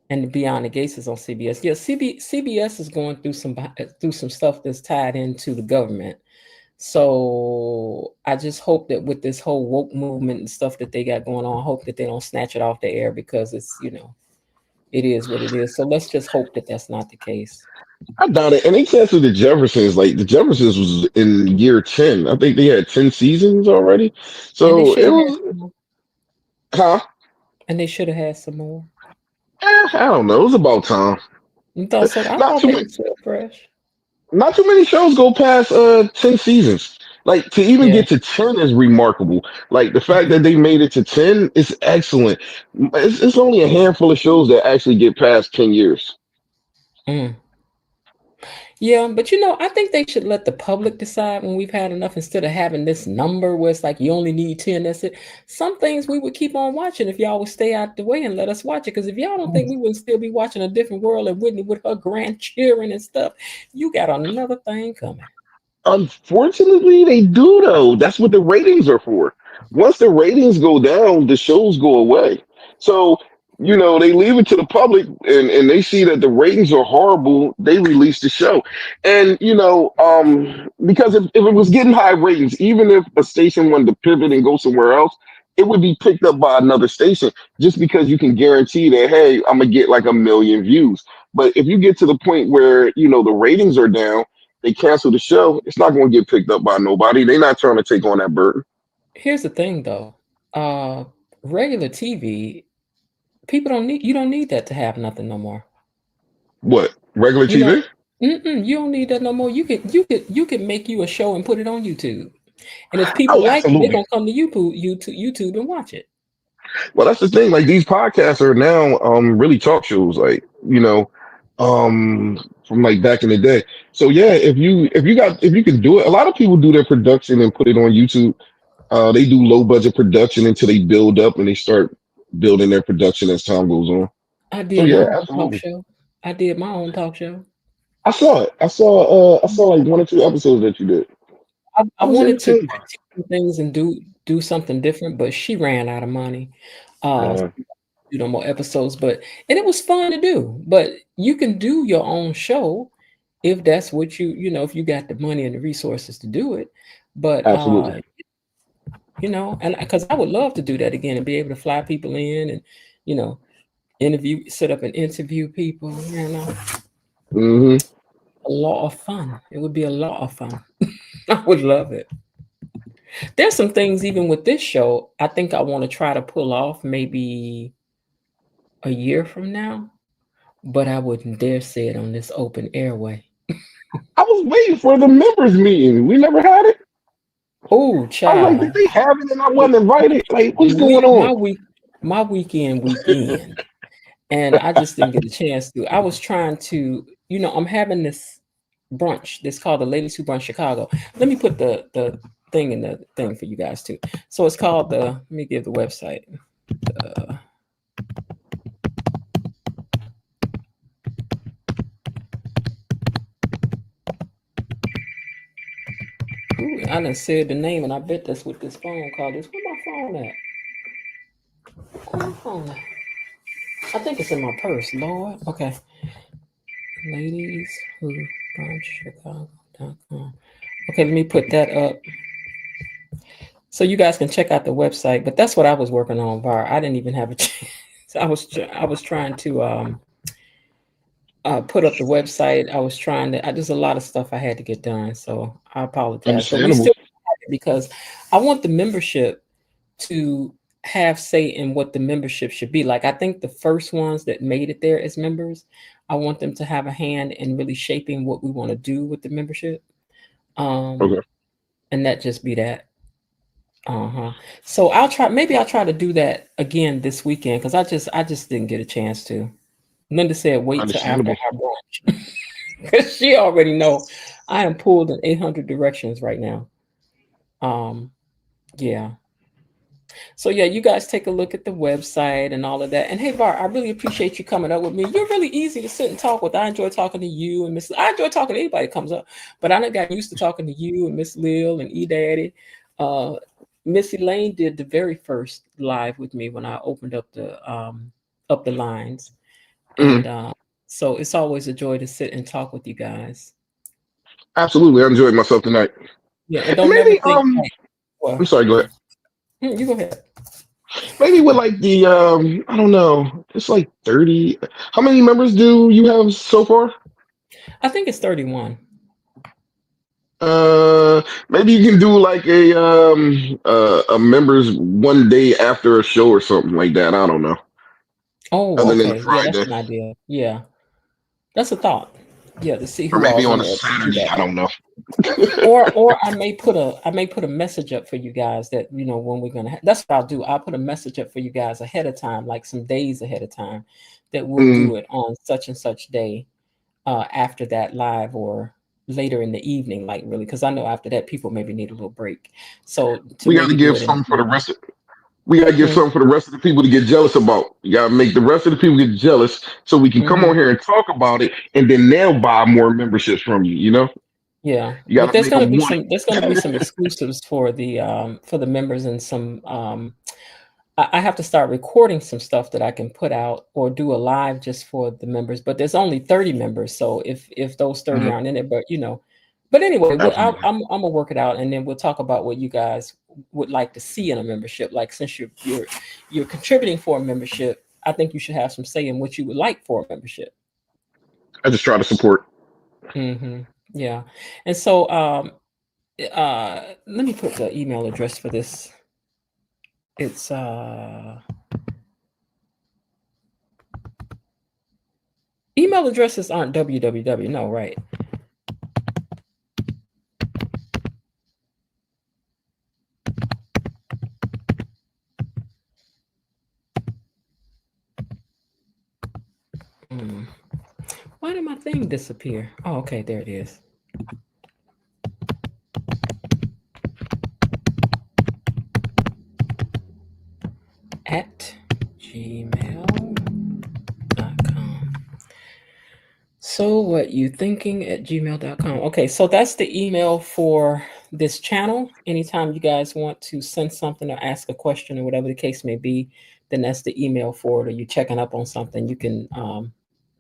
And Beyond the Gates is on CBS. Yeah, CBS is going through some stuff that's tied into the government. So I just hope that with this whole woke movement and stuff that they got going on, I hope that they don't snatch it off the air because it's, it is what it is. So let's just hope that that's not the case.
I doubt it. And they canceled the Jeffersons. Like the Jeffersons was in year 10. I think they had 10 seasons already.
And they
So
should
it
have had
was,
some more.
huh?
And they should have had some more.
I don't know. It was about time.
You thought so? I
Not
thought
too
they
many.
were still fresh.
Not too many shows go past 10 seasons. Like to even
Yeah.
get to 10 is remarkable. Like the fact that they made it to 10 is excellent. It's only a handful of shows that actually get past 10 years.
Mm. Yeah, but I think they should let the public decide when we've had enough instead of having this number where it's like you only need 10, that's it. Some things we would keep on watching if y'all would stay out the way and let us watch it. Because if y'all don't think we would still be watching A Different World and Whitney with her grandchildren and stuff, you got another thing coming.
Unfortunately, they do though. That's what the ratings are for. Once the ratings go down, the shows go away. So, they leave it to the public and they see that the ratings are horrible, they release the show. And, because if it was getting high ratings, even if a station wanted to pivot and go somewhere else, it would be picked up by another station just because you can guarantee that, hey, I'm gonna get like a million views. But if you get to the point where, the ratings are down, they cancel the show, it's not going to get picked up by nobody. They're not trying to take on that burden.
Here's the thing though. Regular TV, you don't need that to have nothing no more.
What? Regular
You don't
TV?
you don't need that no more. You can make you a show and put it on YouTube. And if people
Oh,
like it, they're
absolutely.
gonna come to YouTube and watch it.
Well, that's the thing. Like these podcasts are now really talk shows, like, from like back in the day. So yeah, if you can do it, a lot of people do their production and put it on YouTube. They do low budget production until they build up and they start building their production as time goes on.
I
So
did my
yeah,
own talk
absolutely.
show. I did my own talk show.
I saw it. I saw like 1 or 2 episodes that you did.
I
It was
wanted to
entertaining.
try some things and do something different, but she ran out of money.
Uh,
Do no more episodes, and it was fun to do. But you can do your own show if that's what if you got the money and the resources to do it. But
Absolutely.
and because I would love to do that again and be able to fly people in and you know set up and interview people.
Hmm.
A lot of fun. It would be a lot of fun. I would love it. There's some things even with this show I think I want to try to pull off maybe a year from now, but I wouldn't dare say it on this open airway.
I was waiting for the members meeting. We never had it.
Oh,
I was like, did
child.
they have it and I wasn't invited? Like, what's going on?
My weekend, and I just didn't get a chance to. I was trying to, I'm having this brunch. This called the Ladies Who Brunch Chicago. Let me put the thing in the thing for you guys too. So it's called let me give the website. I done said the name, and I bet that's what this phone call is. Where my phone at? my phone at? I think it's in my purse, Lord. Okay. Ladies who Chicago.com. Okay, let me put that up. So you guys can check out the website, but that's what I was working on, Var. I didn't even have a chance. I was trying to put up the website. I was trying to. There's a lot of stuff I had to get done, so I apologize. But we
Understandable.
still have it because I want the membership to have say in what the membership should be. Like I think the first ones that made it there as members, I want them to have a hand in really shaping what we want to do with the membership.
Okay.
And that just be that. So I'll try to do that again this weekend because I just didn't get a chance to. Linda said wait till after
Understandable.
our brunch because she already know I am pulled in 800 directions right now. Yeah. So yeah, you guys take a look at the website and all of that. And hey, Var, I really appreciate you coming up with me. You're really easy to sit and talk with. I enjoy talking to you and Miss. I enjoy talking to anybody that comes up, but I done got used to talking to you and Miss Lil and E Daddy. Miss Elaine did the very first live with me when I opened up the lines, and so it's always a joy to sit and talk with you guys.
Absolutely. I enjoyed myself tonight.
Yeah, and
And
don't never
maybe
think. Well,
I'm sorry, go ahead.
you go ahead.
Maybe with like the I don't know, it's like 30. How many members do you have so far?
I think it's 31.
Maybe you can do like a members one day after a show or something like that. I don't know.
Oh,
Other than the
okay. Yeah, that's
Friday.
an idea. Yeah, that's a thought. Yeah, to see
Or
who
maybe
all's in
on a
there to do
Saturday.
that.
I don't know.
Or I may put a message up for you guys that when we're gonna. That's what I'll do. I'll put a message up for you guys ahead of time, like some days ahead of time, that we'll do it on such and such day, after that live or later in the evening, like really, because I know after that people maybe need a little break. So to
We got to
maybe do
give
it in.
something for the rest of. We got to give something for the rest of the people to get jealous about. You got to make the rest of the people get jealous so we can come on here and talk about it, and then they'll buy more memberships from you. You know,
Yeah,
you got
but
to make them want it.
there's gonna be some exclusives for the members and some I have to start recording some stuff that I can put out or do a live just for the members. But there's only 30 members, so if those 30 aren't in it, but anyway,
Absolutely.
I'm gonna work it out, and then we'll talk about what you guys would like to see in a membership. Like since you're contributing for a membership, I think you should have some say in what you would like for a membership.
I just try to support.
Yeah, and so let me put the email address for this. It's email addresses aren't www. No, right? Why did my thing disappear? Oh, okay, there it is. At gmail.com. So what you thinking at gmail.com? Okay, so that's the email for this channel. Anytime you guys want to send something or ask a question or whatever the case may be, then that's the email for it. Or you checking up on something, you can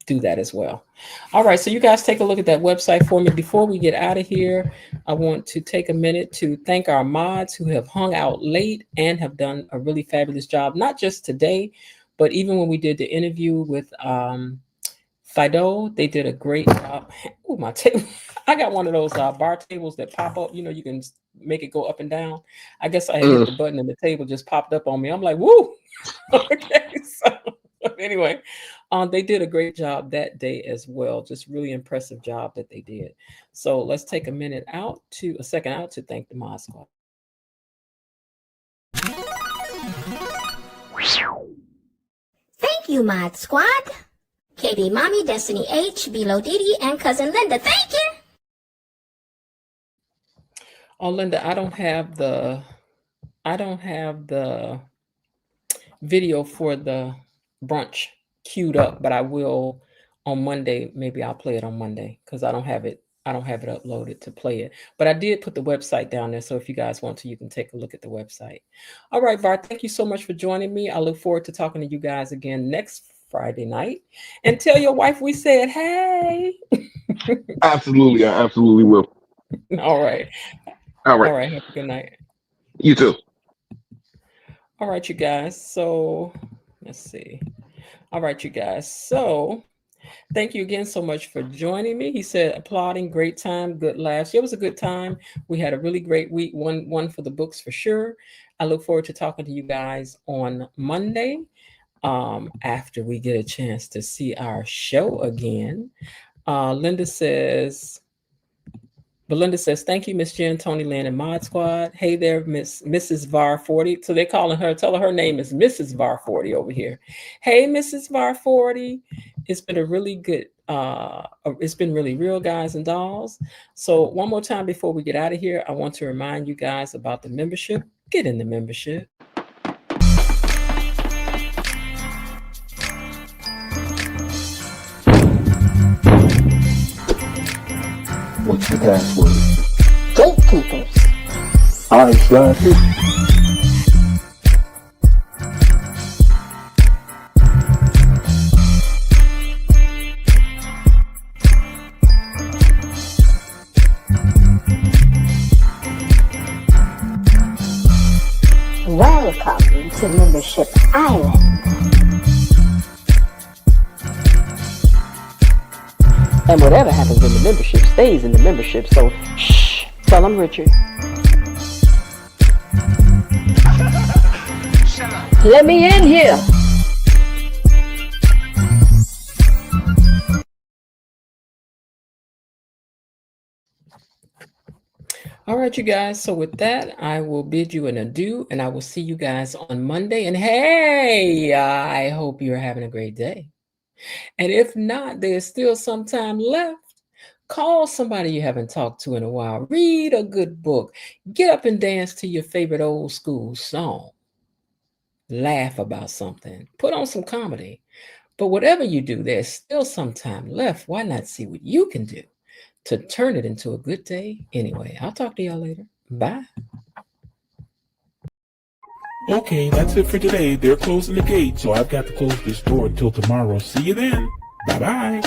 do that as well. All right, so you guys take a look at that website for me. Before we get out of here, I want to take a minute to thank our mods who have hung out late and have done a really fabulous job, not just today, but even when we did the interview with Phideaux, they did a great job. Oh, my table. I got one of those bar tables that pop up. You can make it go up and down. I guess I hit the button and the table just popped up on me. I'm like, woo! Okay, so anyway, they did a great job that day as well. Just really impressive job that they did. So let's take a second out to thank the Mod Squad.
Thank you, Mod Squad. KB Mommy, Destiny H, Below Diddy, and Cousin Linda. Thank you.
Oh, Linda, I don't have the video for the brunch queued up, but I will on Monday. Maybe I'll play it on Monday because I don't have it I don't have it uploaded to play it, but I did put the website down there. So if you guys want to, you can take a look at the website. All right, Var, thank you so much for joining me. I look forward to talking to you guys again next Friday night. And tell your wife we said, hey.
Absolutely. I absolutely will.
All right.
All right.
All right. Have a good night.
You too.
All right, you guys. So let's see. All right, you guys. So thank you again so much for joining me. He said, applauding, great time, good laughs. It was a good time. We had a really great week. One for the books for sure. I look forward to talking to you guys on Monday after we get a chance to see our show again. Belinda says, thank you, Miss Jen, Tony Lynn, and Mod Squad. Hey there, Mrs. Var 40. So they're calling her, tell her name is Mrs. Var 40 over here. Hey, Mrs. Var 40. It's been a really good, it's been really real, guys and dolls. So one more time before we get out of here, I want to remind you guys about the membership. Get in the membership.
What's the password?
Gatekeepers.
I/it.
Welcome to Membership Island.
And whatever happens in the membership stays in the membership. So, shh, tell them, Richard. Let me in here. All right, you guys. So with that, I will bid you an adieu, and I will see you guys on Monday. And hey, I hope you're having a great day. And if not, there's still some time left. Call somebody you haven't talked to in a while. Read a good book. Get up and dance to your favorite old school song. Laugh about something. Put on some comedy. But whatever you do, there's still some time left. Why not see what you can do to turn it into a good day? Anyway, I'll talk to y'all later. Bye.
Okay, that's it for today. They're closing the gate, so I've got to close this door until tomorrow. See you then. Bye-bye.